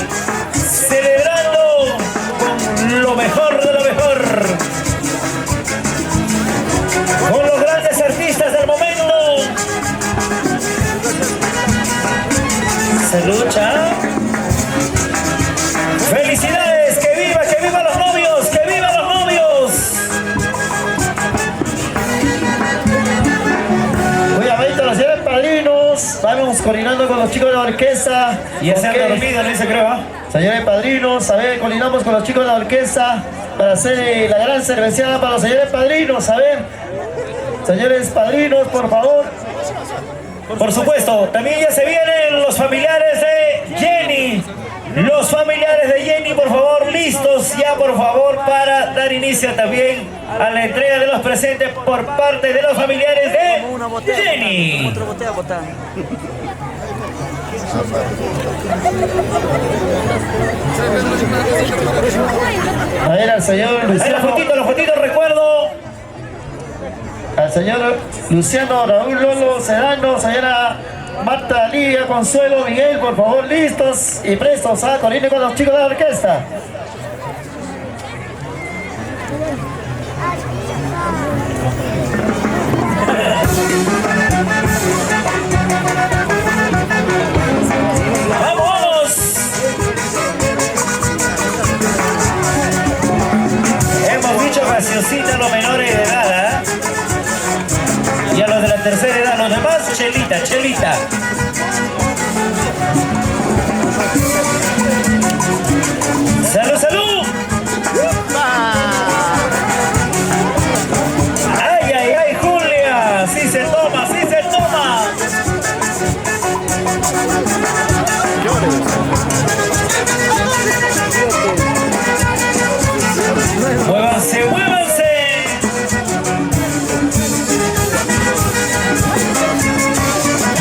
celebrando con lo mejor de lo mejor. Con los grandes artistas del momento. Se lucha. ¡Felicidades! ¡Que viva los novios! ¡Que viva los novios! Muy amaditos los señores padrinos. Vamos coordinando con los chicos de la orquesta. Ya se han Ok. dormido, no dice, creo, ¿ah? Señores padrinos, a ver, coordinamos con los chicos de la orquesta para hacer la gran cerveceada para los señores padrinos, a ver. Señores padrinos, por favor. Por supuesto, también ya se vienen los familiares de Jenny. Los familiares de Jenny, por favor, listos ya, por favor, para dar inicio también a la entrega de los presentes por parte de los familiares de Jenny. A ver, al señor Luciano. Los fotitos, recuerdo. Al señor Luciano, Raúl Lolo, Sedano, señora Marta, Lidia, Consuelo, Miguel, por favor, listos y prestos a coordinar con los chicos de la orquesta. ¡Vamos! Hemos dicho gaseosita a los menores de edad, ¿eh? Y a los de la tercera edad, los demás, chelita, chelita. ¡Salud, salud! ¡Ay, ay, ay, Julia! ¡Sí se toma, sí se toma! ¡Muévanse, muévanse!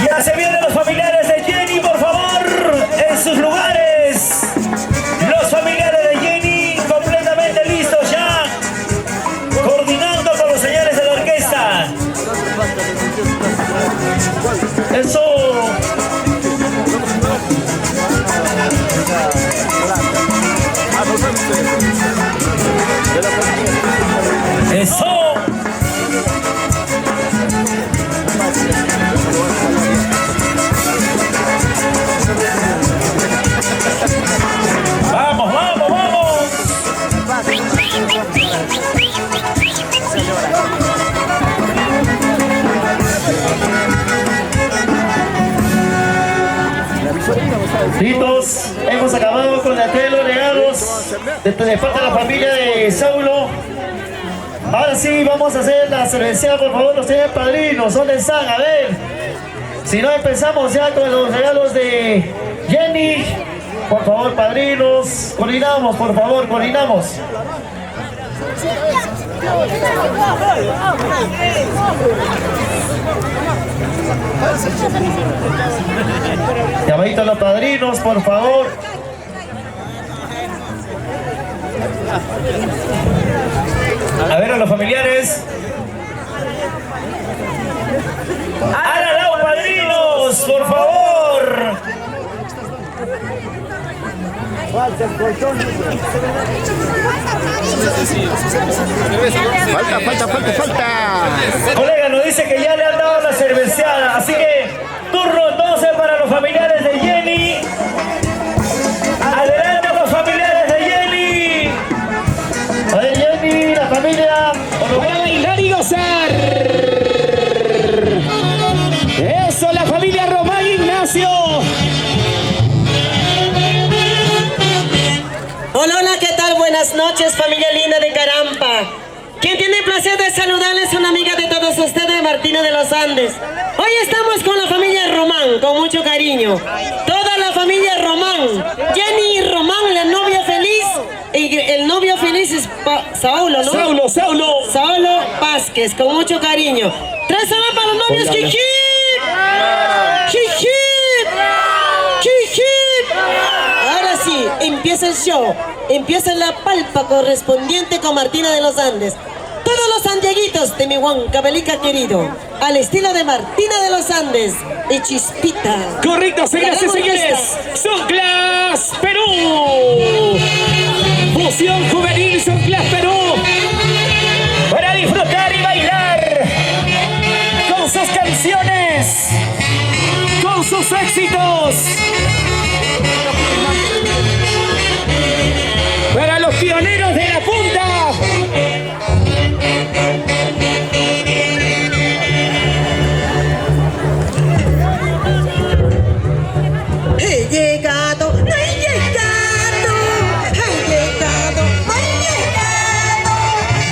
Ya se vienen los familiares de Jenny, por favor, en sus lugares. Los familiares de Jenny completamente listos ya, coordinando con los señores de la orquesta. Eso. Eso. Vamos, vamos, vamos. Listos, hemos acabado con la de los regalos de parte de la familia de Saulo. Ahora sí, vamos a hacer la cerveceada, por favor, los señores padrinos. ¿Dónde están? A ver. Si no, empezamos ya con los regalos de Jenny. Por favor, padrinos. Coordinamos, por favor, coordinamos. Llamadito a los padrinos, por favor. A ver a los familiares. ¡Háganlo, padrinos, por favor! Falta. Colega, nos dice que ya le han dado la cerveceada, así que turno entonces para los familiares de Jenny. Adelante los familiares de Jenny. A ver, Jenny, la familia. Voy a bailar y gozar. Eso, la familia Román Ignacio. Hola, hola, ¿qué tal? Buenas noches, familia linda de Carampa. Quien tiene el placer de saludarles, una amiga de todos ustedes, Martina de los Andes. Hoy estamos con la familia Román, con mucho cariño. Toda la familia Román. Jenny y Román, la novia feliz. Y el novio feliz es Saulo, ¿no? Saulo Vázquez, con mucho cariño. 3 horas para los novios, Kiki. Kiki. Kiki. Ahora sí, empieza el show. Empieza la palpa correspondiente con Martina de los Andes. Todos los santiaguitos de mi Huancavelica querido, al estilo de Martina de los Andes y Chispita. Correcto, señoras y señores. Songlass Perú. Fusión juvenil Songlass Perú. Para disfrutar y bailar con sus canciones, con sus éxitos. Para los pioneros de la punta. He llegado, no he llegado. He llegado, no he llegado.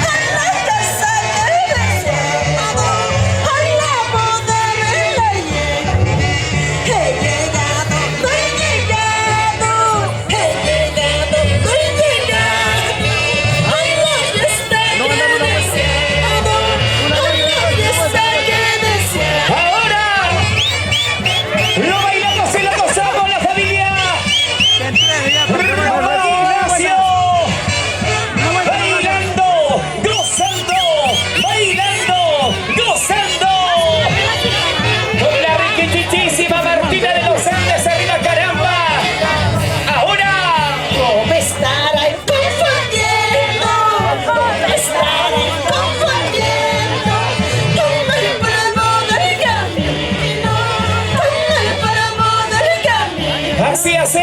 A la casa del deseado. Así, así.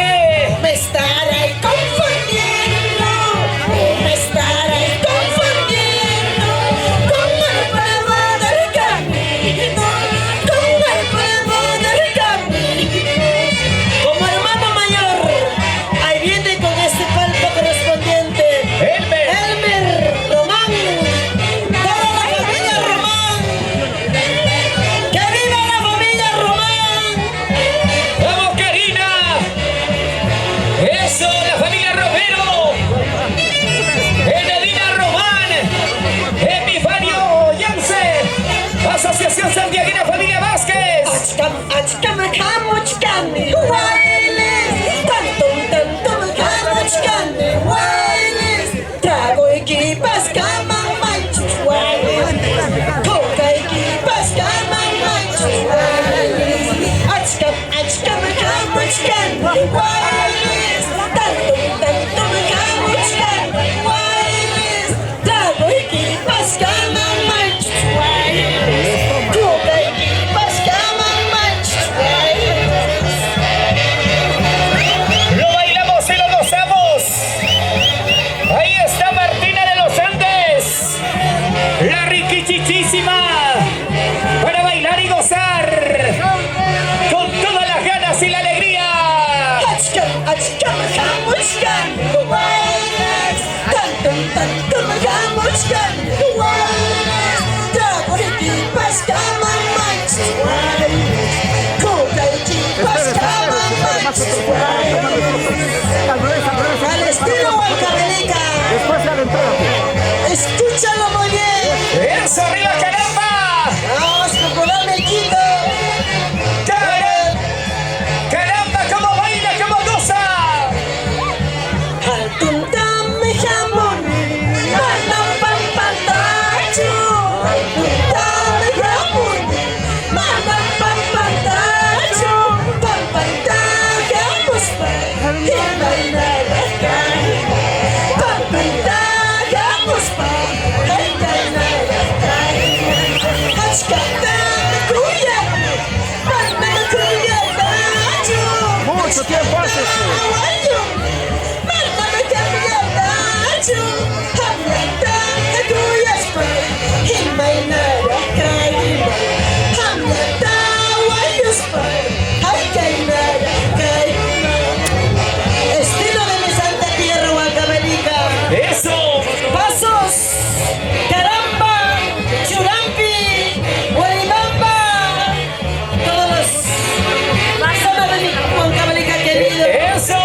Me estaré confundiendo, me estaré confundiendo con el polvo del camino, con el polvo del camino. Como hermano mayor, ahí viene con este palco correspondiente. Elmer Román, toda la familia Román. ¡Que viva la familia Román! ¡Vamos, Karina! ¡Eso, la familia Romero! Enedina Román, Epifanio Yance, Asociación Santiaguina Familia Vázquez. Trago equipas, cama, manchos, coca equipas, cama, manchos, trago equipas, cama, manchos, coca equipas, cama, manchos. Lo bailamos y lo gozamos. Ahí está Martina de los Andes, la riquichichísima, para bailar y gozar con todas las ganas y la alegría. Al estilo Huancavelica. Escúchalo muy bien. ¡Eso, arriba, caramba! Vamos, popular Mequito. ¡Caramba, cómo baila, cómo goza! Altuntame jamón, manam pam pantacho. Altuntame jamón, manam pam pantacho. Pam pantajamos y bailar acá. Pam pantajamos y bailar acá. Achcatame cuya, palme cuya tacho. Mucho tiempo hace. Estilo de mi santa tierra Huancavelica. ¡Eso! Pasos, caramba, churampi, huelibamba, todos los zonas de mi Huancavelica querido. ¡Eso!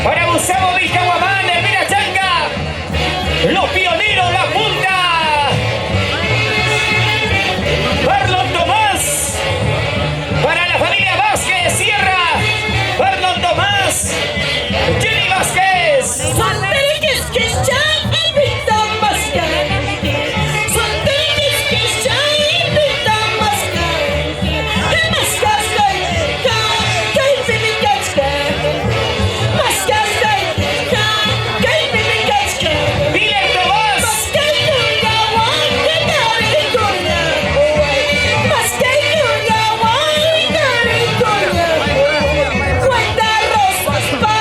Para Gustavo Vilcahuamán, Elvira Changa, los pioneros, la punta. Marlon Tomás, para la familia Vázquez, Sierra. Marlon Tomás, Jenny Vázquez. Solteriques que ya invitan mascar. Solteriques que ya invitan mascar. Que mascas que pimicachka. Mascas que pimicachka. Miguel Tomás, Mascas yuya wangarikunya. Mascas yuya wangarikunya. Cuenta rosas pa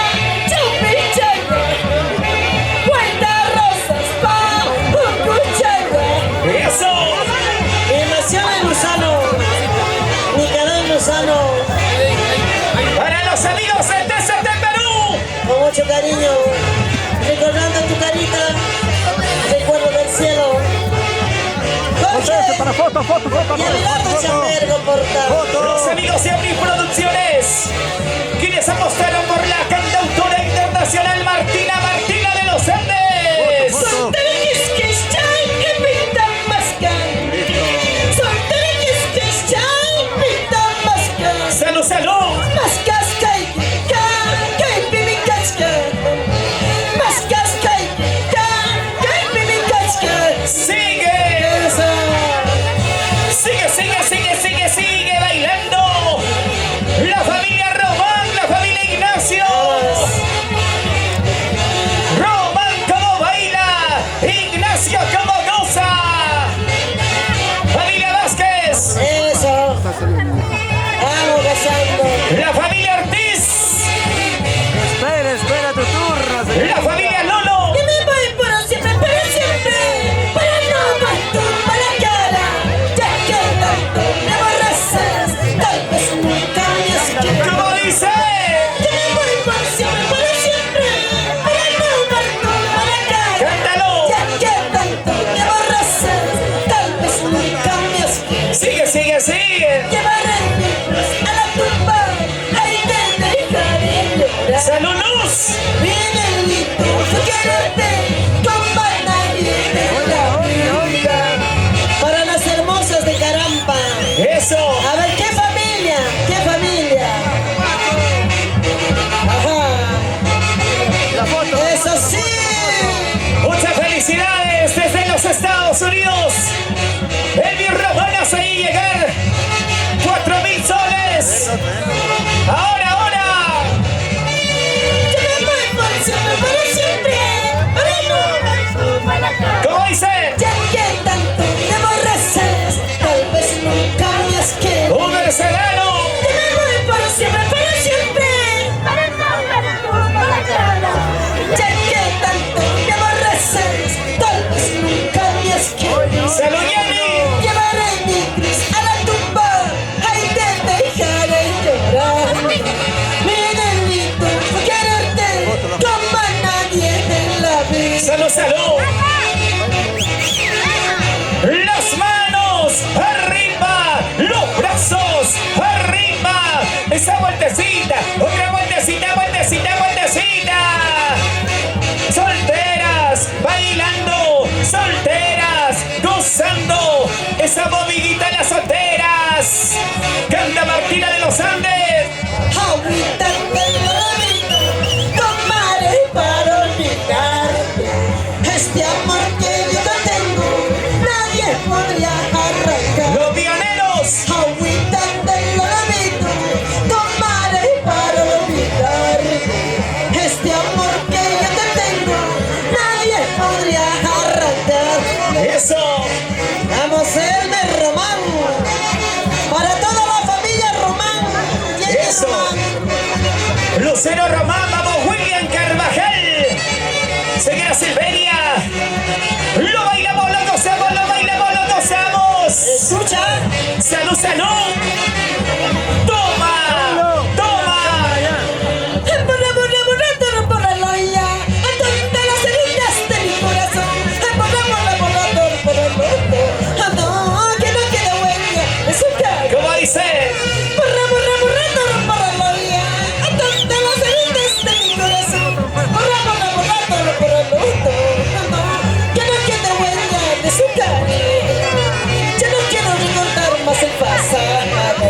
chupichanga. Cuenta rosas pa pupuchanga. eso. Demasiado gusano. Nicolás Lozano. Para los amigos de TCT Perú. Con mucho cariño. Recordando tu carita. Recuerdo del cielo. Jorge. Para foto. Y Abelardo Chambergo Portal. Los amigos de Abril Producciones, quienes apostaron por la cantautora internacional Martina de los Andes. Solteriques que ya invitan mascar. Solteriques que ya invitan mascar. ¡Salud, salud! Mascas que pimicachka. Mascas que pimicachka. ¡Sigue! Sigue bailando. La familia Román, la familia Ignacio. Román, ¿cómo baila? Ignacio, ¿cómo goza? Familia Vázquez. Eso. Vamos gozando. La familia vueltecita, otra vueltecita, vueltecita, vueltecita. Solteras, bailando, solteras, gozando, esa moviguita de las solteras. Canta Martina de los Andes. Agüita de tomaré para olvidarte. Este amor que yo te tengo, nadie podría arrancar. Los pioneros. Agüita del olvido, tomaré para olvidarte. Este amor que yo te tengo, nadie podría arrancar. Eso. Vamos a irme Román, para toda la familia Román. Eso. Lucero Román, vamos William Carvajal. Seguirá Silveria. Lo bailamos, lo gozamos, lo bailamos, lo gozamos. Escucha. Salud, salud. Toma, toma. Por la loya, a todas las heridas de mi corazón. Por el loto. No, que no quede huella de su cara. ¿Cómo dice? Por la loya, a todas las heridas de mi corazón. Por el loto. No, que no quede huella de su cara. Yo no quiero recordar más el pasado.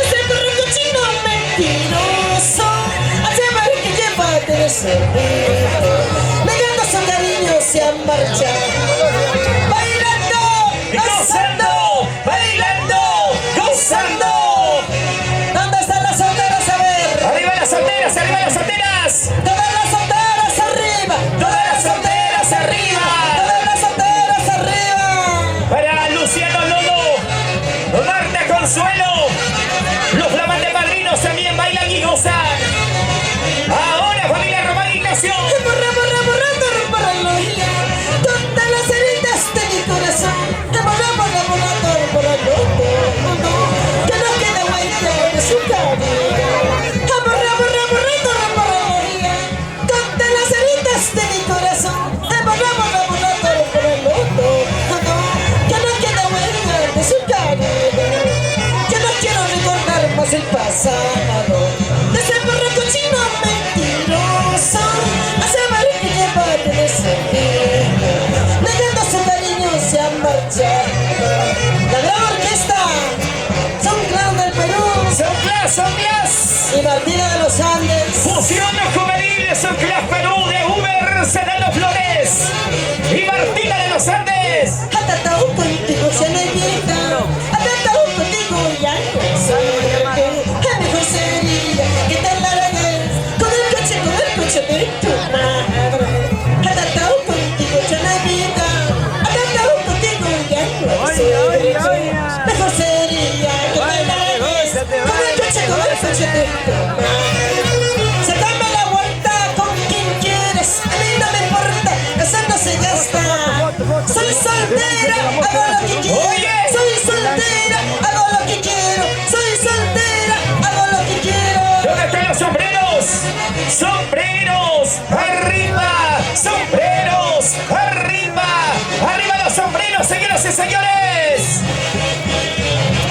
Ese correcto chino mentiroso. Hace ver que lleva de servicio. Negando su cariño se han marchado. Bailando, Gozando, bailando, gozando. ¿Dónde están las solteras? A ver. Arriba las solteras, arriba las solteras. Todas las solteras arriba. Todas las solteras arriba. Todas las solteras arriba. Para Luciano Lolo, Marta Consuelo, los flamantes padrinos también bailan y gozan. Ahora familia Román Ignacio. Por la loya, todas las heridas de mi corazón. Por el loto. Que no quede huella de su cariño. Por la loya, todas las heridas de mi corazón. Por el loto. Que no quede huella de su cariño. Yo no quiero recordar más el pasado. De ese perro cochino mentiroso. Hace ver que lleva de servicio. Negando su cariño se han marchado. La gran orquesta Son Clan del Perú Son Clas. y Martina de los Andes. Fusión juvenil, Son Clas Perú de Uber, Sedano Flores y Martina de los Andes. Atatao contigo ya no hay vieja. Atatao contigo ya no soy. Mejor sería que te largues con el coche de tu madre. Atatao contigo ya no hay vieja. Atatao contigo ya no soy. Mejor sería que te largues con el coche de tu madre. Se dame la vuelta con quien quieres. A mí no me importa, eso no se gasta. Soy soltera, hago lo que quiero. Oye. Soy soltera, hago lo que quiero. Soy soltera, hago lo que quiero. ¿Dónde están los sombreros? ¡Sombreros! ¡Arriba! ¡Sombreros! ¡Arriba! ¡Arriba los sombreros, señoras y señores!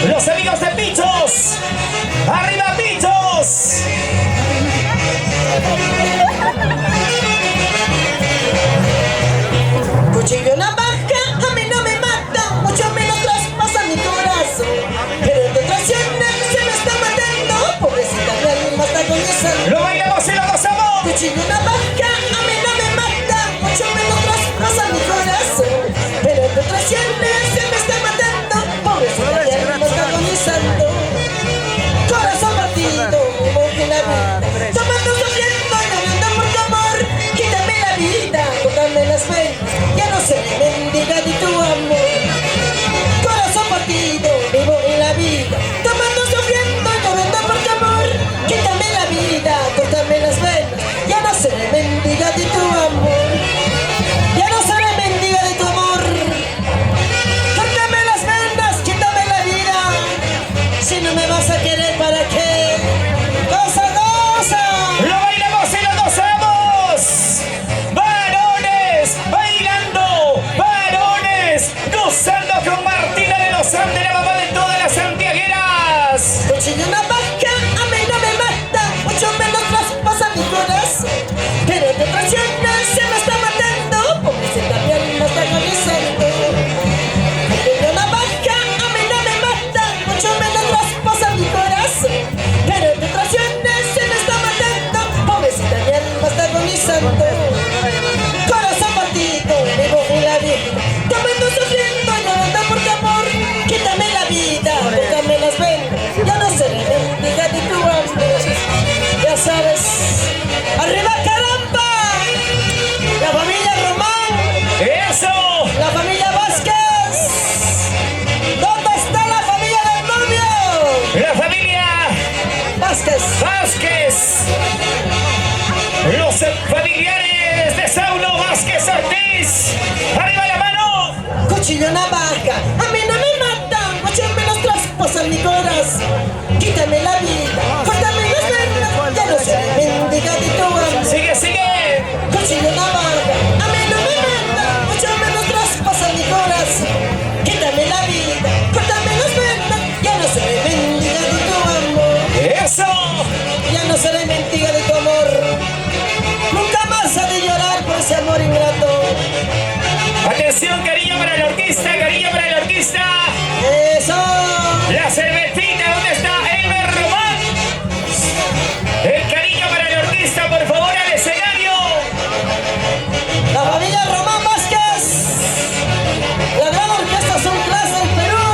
¡Los amigos de Pichos! ¡Arriba Pichos! Cuchillo navaja, a mí no me mata, mucho menos traspasa mi corazón. Pero de traiciones se me está matando, pobrecita mi alma está agonizando. ¡Lo bailamos y lo gozamos! Cuchillo navaja, a mí no me mata, mucho menos traspasa mi corazón. Pero de traiciones se me está matando, pobrecita mi alma está agonizando. Corazón partido, moje la vida, tomando sufriendo, llorando por tu amor. Quítame la vida, córtame las venas, ya no se me bendiga de tu amor. Corazón partido, vivo en la vida, tomando sufriendo, llorando por tu amor. Quítame la vida, córtame las venas, ya no se me Vázquez. Los familiares de Saulo Vázquez Ortiz. ¡Arriba la mano! Cuchillo, navaja, a mí no me matan, me los traspasan mi corazón. Quítame la vida, córtame las venas, ya no seré mendiga de tu amor. ¡Sigue, sigue! Cuchillo, navaja, a mí no me matan, me los traspasan mi corazón. Quítame la vida, córtame las venas, ya no seré mendiga de tu amor. ¡Eso! Ya no seré mendiga de tu amor. Nunca más ha de llorar por ese amor ingrato. Atención, cariño para el orquesta, cariño para el orquesta. Eso. La cervecita, ¿dónde está Elmer Román? El cariño para el orquesta, por favor, al escenario. La familia Román Vázquez. La gran orquesta son clase del Perú.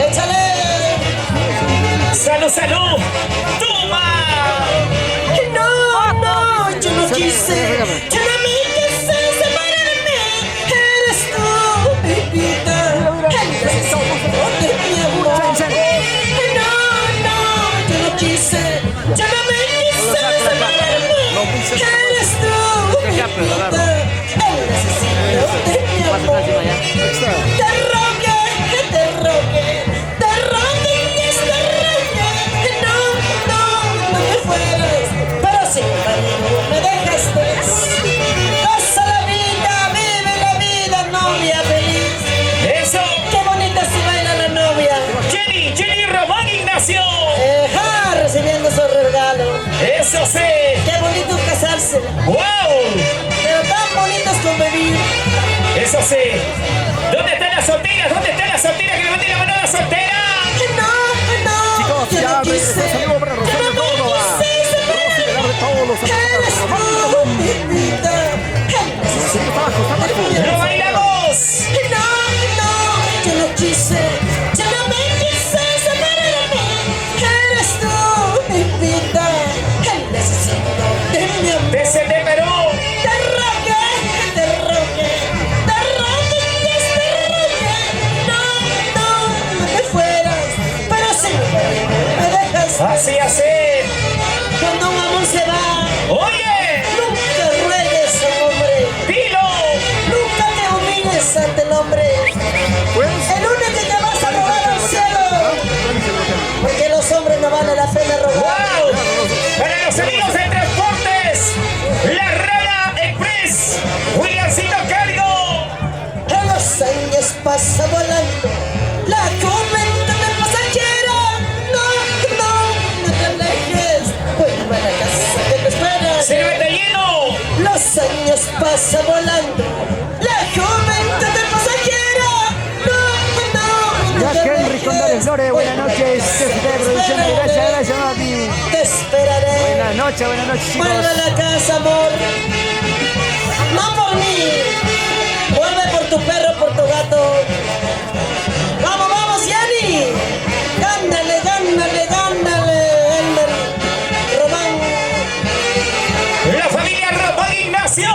Échale. ¡Salud, salud! ¡Toma! No, no, yo no quise. Yo no me quise separarme. Eres tú, mi vida. El deseo de mi amor. No, no, yo no quise. Yo no me quise separarme. Eres tú, mi vida. El deseo de mi amor. Te rogué, te rogué, te rogué y te rogué. No te fueras, pero sin embargo me dejaste. Goza la vida, vive la vida, novia feliz. ¡Eso! Qué bonita se baila la novia. Jenny Román Ignacio. Recibiendo su regalo. ¡Eso sí! Qué bonito casarse, ¡Wow! pero tan bonitos convivir. ¡Eso sí! ¿Dónde están las solteras? ¿Dónde están las solteras? ¡Que levanten la mano a la soltera! No, yo no quise. Yo no me quise separarme. Eres tú, mi vida. ¡Lo bailamos! No, yo no quise. Yo no me quise separarme. Eres tú, mi vida. El necesito de mi amor. ¡Desde de Perú! Te rogué, te rogué, te rogué y te rogué. No te fueras, pero si me dejas. ¡Así, así! Cuando un amor se va, ¡Oye! nunca ruegues a un hombre. ¡Dilo! Nunca te humilles ante el hombre. El único que vas a robar al cielo. Porque los hombres no vale la pena robar. ¡Wow! Para los amigos de transportes, la Rara Express, Williamcito Cargo. Que los años pasan volando. La comenta de pasajera. No te alejes. Vuelve a la casa que te espera. ¡Sírvete lleno! Los años pasan volando. La comenta de pasajera. No Ya te Henry Condales Lore, buenas noches. Jefe de producción, gracias, papi. Te esperaré. Buenas noches, chicos. Vuelve a la casa, amor. No por mí. Vuelve por tu perro, por tu gato. Vamos, Yanni. Gánale, Elmer Román. La familia Román Ignacio.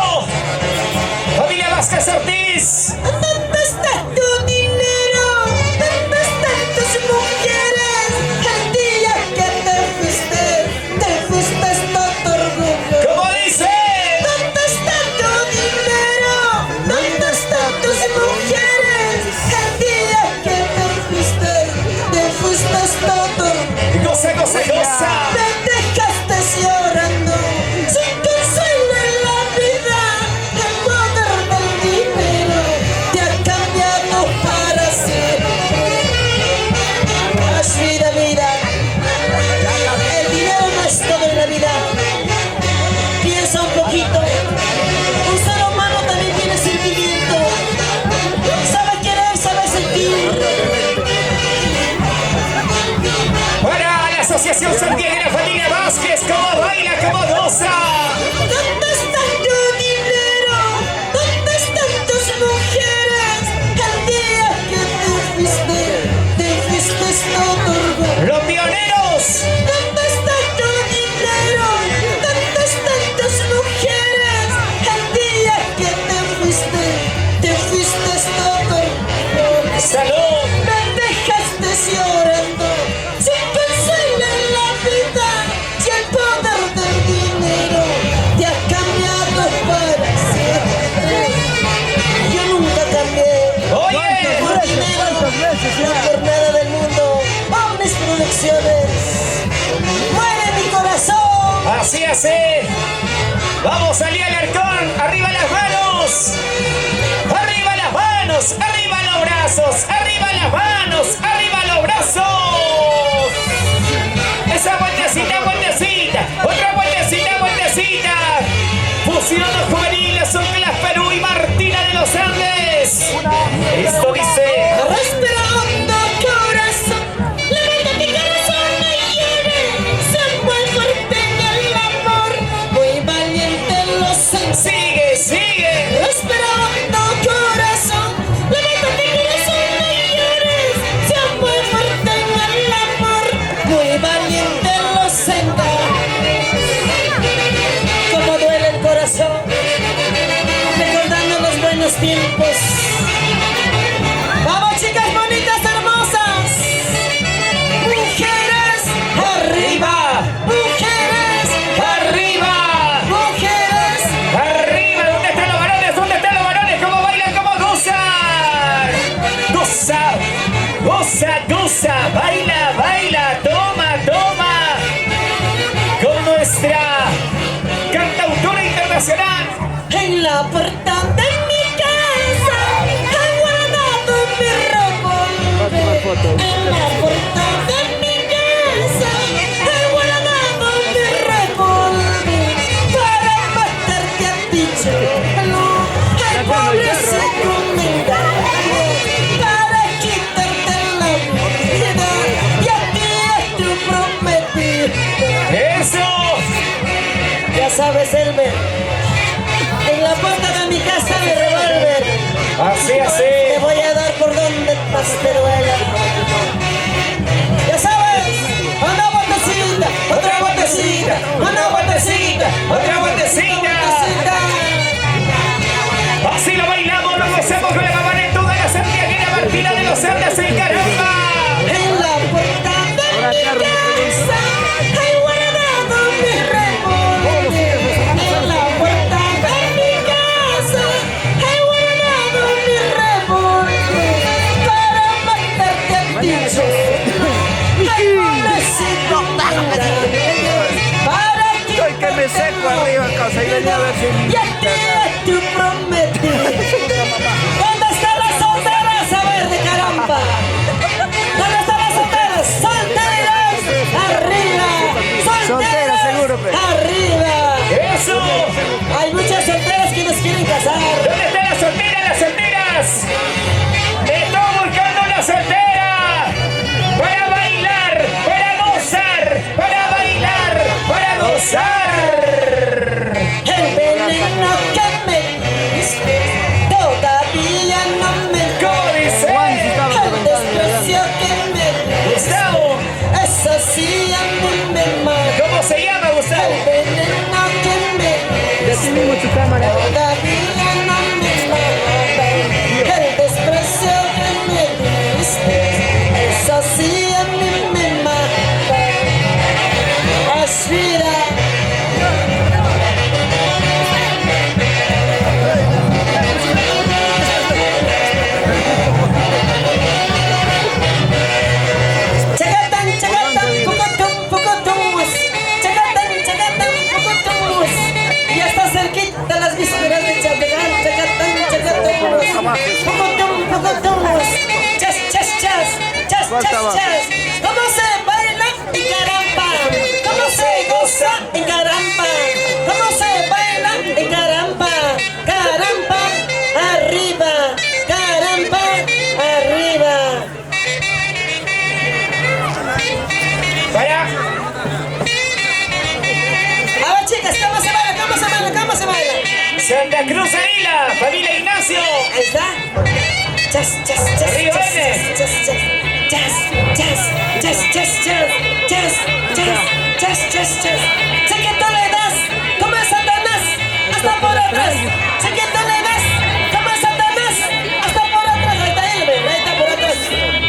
Familia Vázquez Ortiz. ¿Dónde está tu dinero? ¿Dónde están tus mujeres? El día que te fuiste todo tu orgullo. ¿Cómo dice? ¿Dónde está tu dinero? ¿Dónde están tus mujeres? El día que te fuiste todo tu orgullo. Goza, goza, goza. Me dejaste llorando, sin consuelo en la vida. El poder del dinero te ha cambiado para siempre. Mira, el dinero no es todo en la vida. Piensa un poquito. Un ser humano también tiene sentimiento. Sabe querer, sabe sentir. Para la Asociación Santiago emociones. Mueve mi corazón. Así hace. Vamos, Ali Alarcón. Arriba las manos. Arriba las manos. Arriba los brazos. Arriba las manos. Arriba los brazos. Esa vueltecita, vueltecita. Otra vueltecita, vueltecita. Fusión los juveniles son Clas Perú y Martina de los Andes. Esto dice. Respirando corazón, levántate corazón, no llores. Sé muy fuerte en el amor, muy valiente en los años. Sigue, sigue. Respirando corazón, levántate corazón, no llores. Sé muy fuerte en el amor, muy valiente en los años. Como duele el corazón, recordando los buenos tiempos. ¡Vamos, chicas bonitas, hermosas! ¡Mujeres, arriba! ¡Mujeres, Arriba. mujeres! Arriba. ¿Dónde están los varones? ¿Dónde están los varones? ¿Cómo bailan? ¿Cómo gozan? Goza, goza, goza. Baila, baila. Toma, toma. Con nuestra cantautora internacional. En la puerta de mi casa he guardado mi revólver. En la puerta de mi casa he guardado mi revólver para matarte a ti, cholo. El pobre se comida para quitarte la vida y a ti es tu prometido. Eso. Ya sabes, Elmer. En la puerta de mi casa mi revólver. Así, Te así. voy a dar por donde más te duela. Ya sabes, una vueltecita, otra vueltecita, una vueltecita, Otra vueltecita. Así lo bailamos, lo gozamos con la mamá en toda la santiaguera Martina de los Andes en Caramba. En la puerta de mi casa he guardado mi revólver. En la puerta de mi casa he guardado mi revólver para matarte a ti, cholo. Ay, pobrecito, para Que me seco arriba, causa, y venía a ver si... y a ti es tu prometido. ¿Dónde están las solteras? A ver, de caramba. ¿Dónde están las solteras? ¡Solteras! ¡Arriba! Solteras, seguro, pe. ¡Arriba! Eso. Hay muchas solteras que nos quieren casar. ¿Dónde están las solteras, las solteras? Estoy buscando una soltera para bailar, para gozar, para bailar, para gozar. El veneno que me diste todavía no me Códice. el desprecio que me diste. Gustavo. Eso sí a mí me mata. ¿Cómo se llama, Gustavo? El veneno que me diste todavía no me mata. El desprecio que me diste. Eso sí a mí me mata. Ashira. Chacatán, chacatán, pocotón, pocotos. Chacatán, chacatán, pocotos. Ya está cerquita las vísperas de Chapegán. Chacatán, chacatán, pocotón, pocotos. Chas, chas, chas, chas, chas, chas. ¿Cómo se baila en Caramba? ¿Cómo se goza en Caramba? ¿Cómo se baila en Caramba? Caramba, arriba. Caramba, arriba. Vaya. A ver, chicas, ¿cómo se baila? ¿Cómo se baila? ¿Cómo se baila? Santa Cruz Aguila, familia Ignacio. Ahí está. Chas, chas, chas, Río chas, Vene. chas, chas, chas, chas, chas, chas, chas, chas, chas, chas, chas, chas. Sé que tú le das como a Satanás hasta por atrás. Sé que tú le das como a Satanás hasta por atrás. Ahí está él, ahí está por atrás.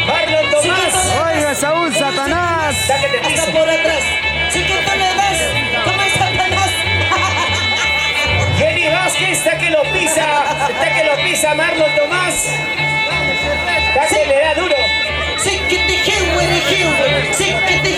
Marlon Tomás. Oiga, Saúl, Satanás. Sáquete Hasta piso. por atrás. Sé que tú le das como a Satanás. Jenny Vázquez, está que lo pisa Marlon Tomás. Está que le da duro. Sí que te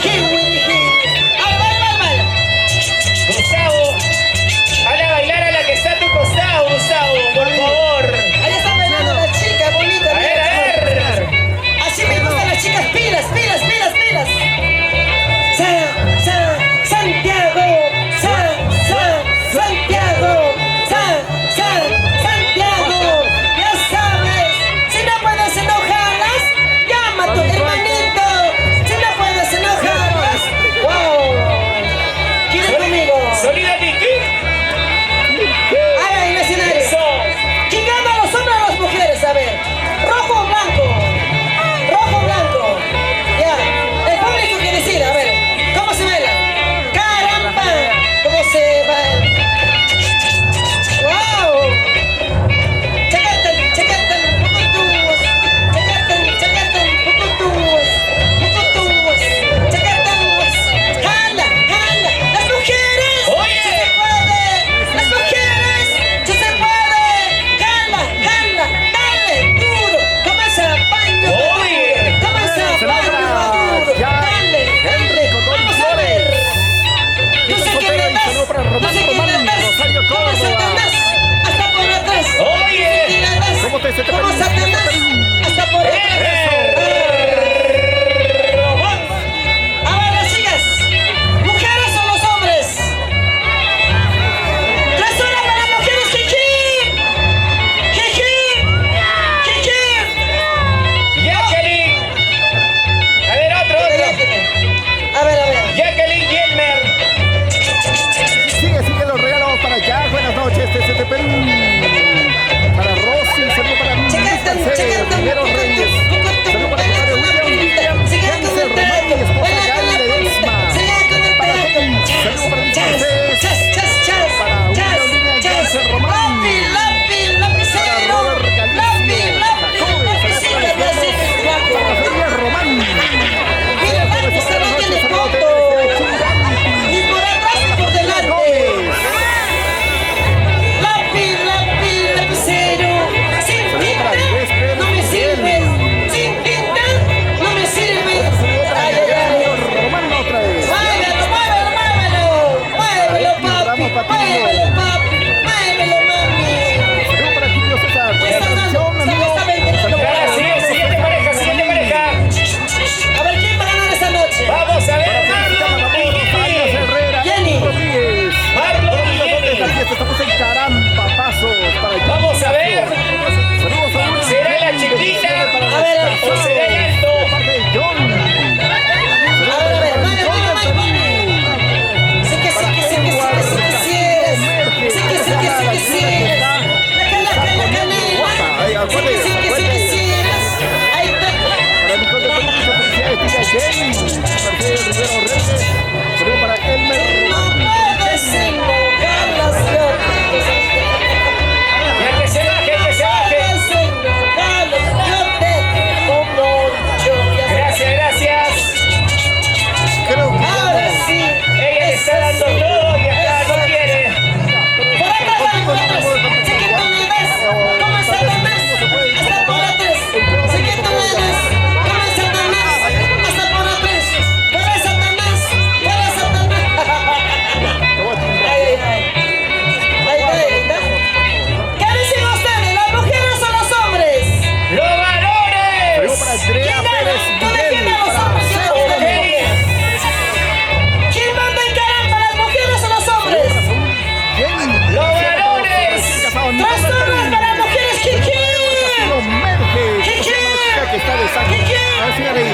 sigan ahí.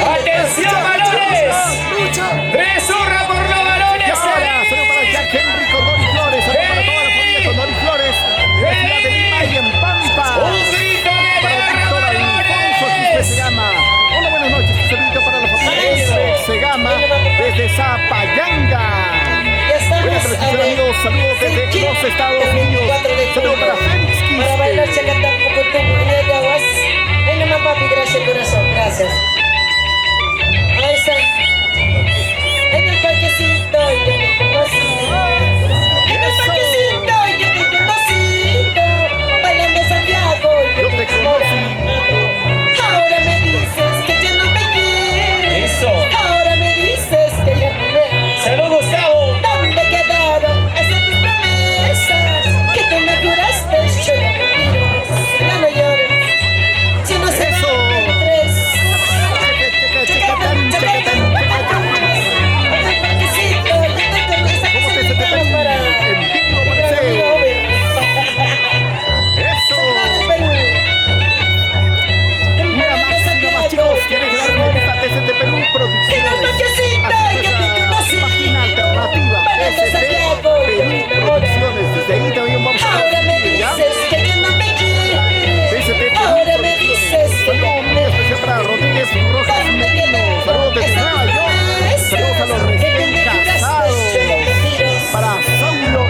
¡Atención, varones! ¡Resurra por los varones! Y ahora, saludo para Jack Henry con Dori Flores. Saludo para toda la familia con Dori Flores. De la ciudad de Lima y en Pampa. ¡Un grito de Para guerra, Víctor Alfonso Quispe Segama. Hola, buenas noches. Un saludito para la familia Quispe Segama desde Zapayanga. Buenas noches, amigos. Saludos desde los Estados Unidos. Saludos para Félix Para bailar Quispe. chacata un poco tu moneda de aguas. Ay, no más, papi, gracias, corazón, gracias. Ahí está. En el parquecito yo te conocí. En el parquecito yo te conocí. Bailando Santiago Yo te conocí. Ahora me dices que ya no me quieres. Eso. Ahora me dices que ya no me amas. ¡Salud, Gustavo! ¿Dónde quedaron esas tus promesas que tú me juraste? Yo no me quiero. Ya no llores. Si no se Eso. van de tres. Chacatán, chacatán, chacatán. En el parquecito yo te conocí. ¿Cómo te se te Para en vivo, parece? Eso. Una más, chicos. ¿Quieren que dar una lista TCT Perú Producciones? Así es la página alternativa TCT Perú Producciones. Desde ahí también vamos a Ahora me ver, ¿ya? dices que ya no me quieres. TCT Perú Ahora me Producciones. dices que ya Saludos no muy me especial para Rodríguez Rojas Merino. Saludos desde Nueva York. Saludos a los recién casados. Para Saulo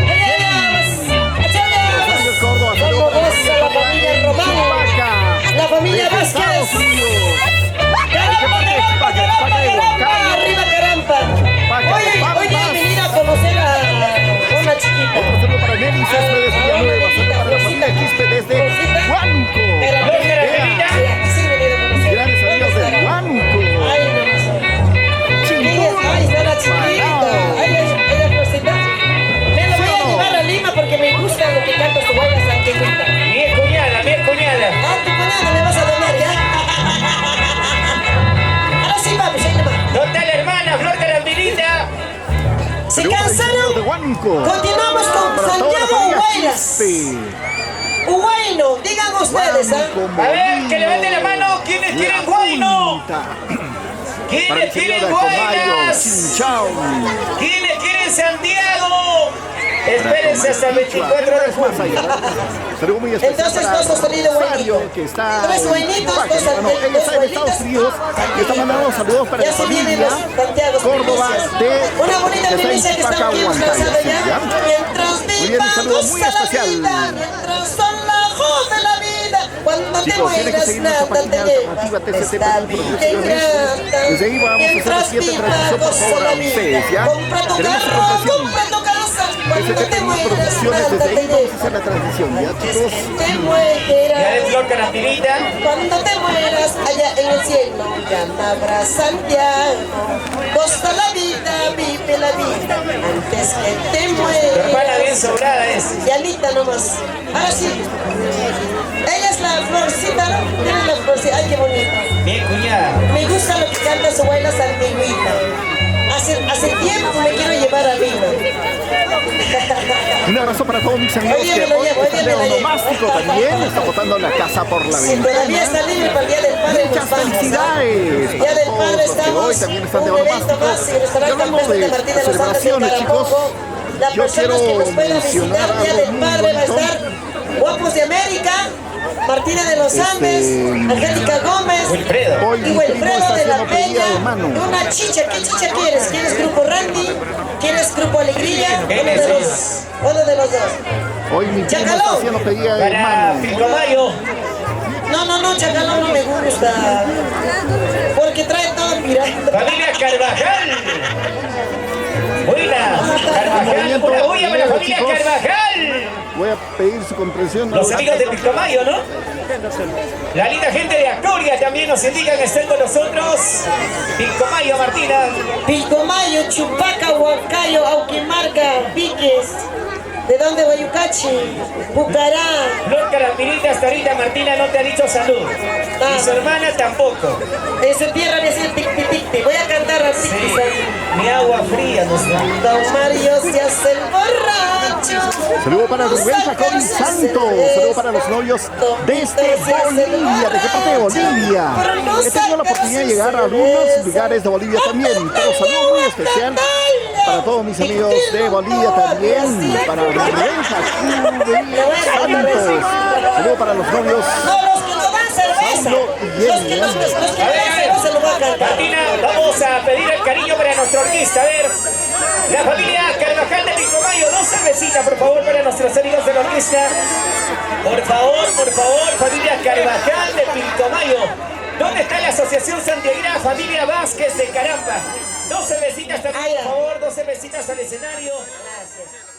Rosario Córdoba. Saludos para la familia Román. Chupaca. La familia Desde Vázquez. Estados Unidos. Caramba, arriba Carampa. Hoy venir a conocer a una chiquita. Otro saludo para Nelly Céspedes Villanueva. Saludos para la familia Quispe desde Huánuco. Sí, venir a conocer. Grandes amigos de Huánuco. Ay, no, no sé. Ay, está la chiquita. Ay, ella es Rosita. Me lo voy a llevar a Lima porque me gusta lo que canta su baila santiaguita. Mi cuñada. Ah, tu cuñada me vas a donar, ¿ya? Ahora sí, papi, ya nomás. ¿Dónde está la hermana, Flor Carambinita? ¿Se Saludos para el cansaron? de Huánuco. Continuamos con Para toda la Santiago familia Huaylas. Quispe. Huayno, digan ustedes, ¿ah? Huánuco, A ver, que Molino, levante la mano. ¿Quiénes quieren La Guayno? Punta. Para el ¿Quiénes señor quieren de Comayo, Guaynas? Chinchao. ¿Quiénes quieren Santiago? Espérense hasta el 24 de junio. Saludos muy especial Entonces, para dos sostenido Rosario, buenito. que está Tres buenitos, en dos Bueno, ella está en Estados Unidos y está mandando saludos para Ya la se vienen familia los Santiago Córdoba primicias. Una bonita que está primicia en que está Chupaca, aquí Huancayo, lanzada ¿sí, ya. ya? Mientras Muy bien, un saludo muy vivamos a la especial. vida, mientras son lajos de la vida, cuando te Chicos, tienen que mueras seguir nuestra nada te página alternativa lleva TCT esta Perú vida Producciones. ingrata. Desde ahí vamos a hacer la Mientras siguiente viva, transmisión, por goza favor, la a vida. ustedes, ¿ya? Compra tu Tenemos carro, transmisión. compra tu casa, cuando TCT te Perú mueras Producciones, nada desde te ahí vamos a lleva. hacer la transmisión, ¿ya, chicos? Te Ya de mueras. Flor Carambinita. Cuando te mueras allá en el cielo, ya no habrá Santiago. Goza la vida, vive la vida, antes que te Tu hermana bien mueras. sobrada es. Y Alita nomás. Ahora sí. Ella es la florcita. Tiene la florcita. Ay, qué bonito. Mi cuñada. Me gusta lo que canta su baila santigüita. Hace tiempo me quiero llevar a Lima. Un abrazo para todos mis amigos Oye, que me lo hoy llevo, están oye, de me lo llevo. onomástico también, está botando la casa por la Si ventana. todavía está libre para el Día del Padre, Muchas nos vamos, ¿no? felicidades Día para del todos Padre los que estamos hoy también están de un evento onomástico. más en el Y restaurante hablando campestre de de Martín de los Andes en celebraciones, chicos, Carabobo. Las yo personas que nos quiero puedan mencionar visitar, Día algo del muy Padre va a bonito. estar Guapos de América, Martínez de los Andes, Angélica Gómez Wilfredo. Hoy y mi primo Wilfredo está de la haciendo pedida Peña. de mano. Una chicha, ¿qué chicha quieres? ¿Quieres Grupo Randy? ¿Quieres Grupo Alegría? Uno de los dos. Hoy mi primo Chacalón. está haciendo pedida de Para mano. Pilcomayo. No, Chacalón no me gusta. Porque trae todo pirata. Familia Carvajal. Buenas. Carvajal. Una bulla para la familia Chicos. Carvajal. Voy a pedir su comprensión. Los amigos de Pilcomayo, ¿no? La linda gente de Acoria también nos indican que están con nosotros. Pilcomayo, Martina. Pilcomayo, Chupaca, Huancayo, Auquimarca, Piques. ¿De dónde, Guayucachi? Bucará. Flor Carambirita, hasta ahorita Martina no te ha dicho salud. Y su hermana tampoco. En su tierra le decía ticti. Voy a cantar así. Sí, ni agua fría nos da. Don Mario se hace el borracho. Saludo para Rubén Jacobi Santos. Saludo para los novios desde Bolivia. ¿De qué parte de Bolivia? He tenido la oportunidad de llegar a algunos lugares de Bolivia también. Pero saludo muy especial para todos mis amigos de Bolivia también. Para Rubén Jacobi Santos. Saludo para los novios. No, los que no dan cerveza. Los que no dan cerveza lo van a cantar. Martina, vamos a pedir el cariño para nuestra orquesta. A ver, la familia Carvajal de Pilcomayo, 2 cervecitas, por favor, para nuestros amigos de la orquesta. Por favor, familia Carvajal de Pilcomayo. ¿Dónde está la Asociación Santiaguera Familia Vázquez de Caramba? 2 cervecitas también, por favor, 2 cervecitas al escenario. Gracias.